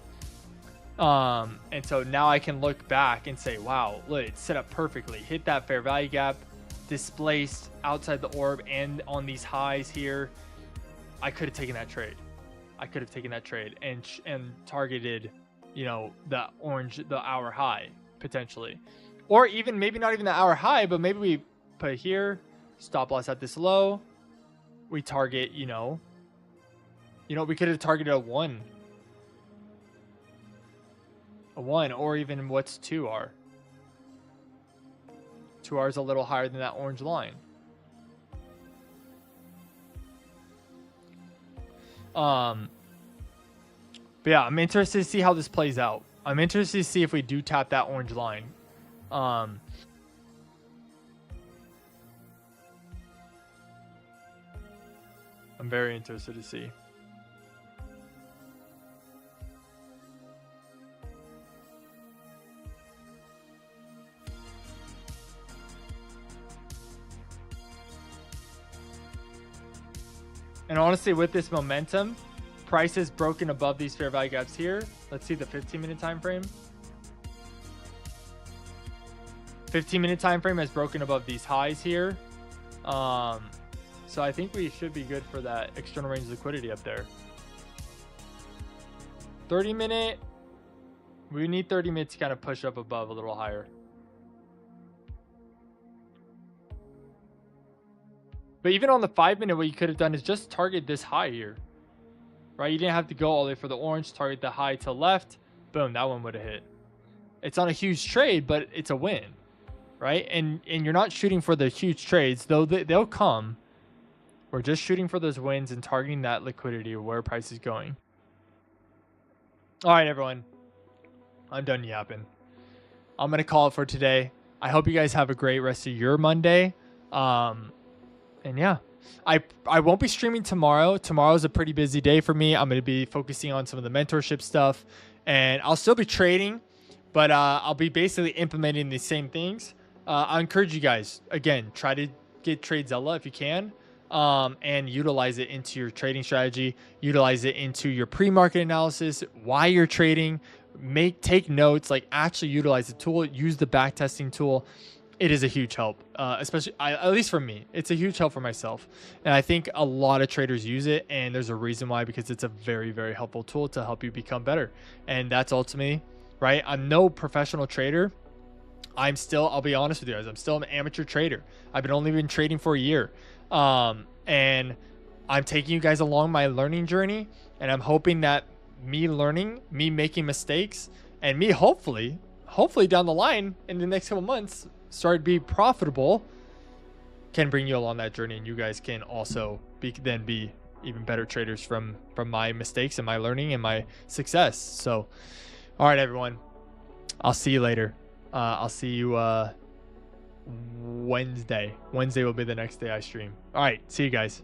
And so now I can look back and say, wow, look, it's set up perfectly. Hit that fair value gap, displaced outside the orb and on these highs here. I could have taken that trade. And targeted, you know, the hour high potentially, or even maybe not even the hour high, but maybe we put it here, stop loss at this low. We target, you know, we could have targeted a 1, or even what's 2R. 2R is a little higher than that orange line. But yeah, I'm interested to see how this plays out. I'm interested to see if we do tap that orange line. I'm very interested to see. And honestly, with this momentum, price has broken above these fair value gaps here. Let's see the 15-minute time frame. 15-minute time frame has broken above these highs here. So I think we should be good for that external range liquidity up there. 30-minute, we need 30 minutes to kind of push up above a little higher. But even on the 5-minute, what you could have done is just target this high here, right? You didn't have to go all the way for the orange, target the high to left. Boom, that one would have hit. It's not a huge trade, but it's a win, right? And you're not shooting for the huge trades, though they'll come. We're just shooting for those wins and targeting that liquidity of where price is going. All right, everyone. I'm done yapping. I'm going to call it for today. I hope you guys have a great rest of your Monday. And yeah, I won't be streaming tomorrow. Tomorrow's a pretty busy day for me. I'm going to be focusing on some of the mentorship stuff, and I'll still be trading, but I'll be basically implementing the same things. I encourage you guys, again, try to get TradeZella if you can, and utilize it into your trading strategy, utilize it into your pre-market analysis, why you're trading, take notes, like actually utilize the tool, use the back testing tool. It is a huge help, especially at least for me. It's a huge help for myself. And I think a lot of traders use it, and there's a reason why, because it's a very, very helpful tool to help you become better. And that's ultimately, right? I'm no professional trader. I'll be honest with you guys, I'm still an amateur trader. I've only been trading for a year. And I'm taking you guys along my learning journey, and I'm hoping that me learning, me making mistakes, and me hopefully down the line in the next couple months, start to be profitable, can bring you along that journey, and you guys can also be even better traders from my mistakes and my learning and my success. So, all right, everyone, I'll see you later. I'll see you Wednesday. Wednesday will be the next day I stream. All right, see you guys.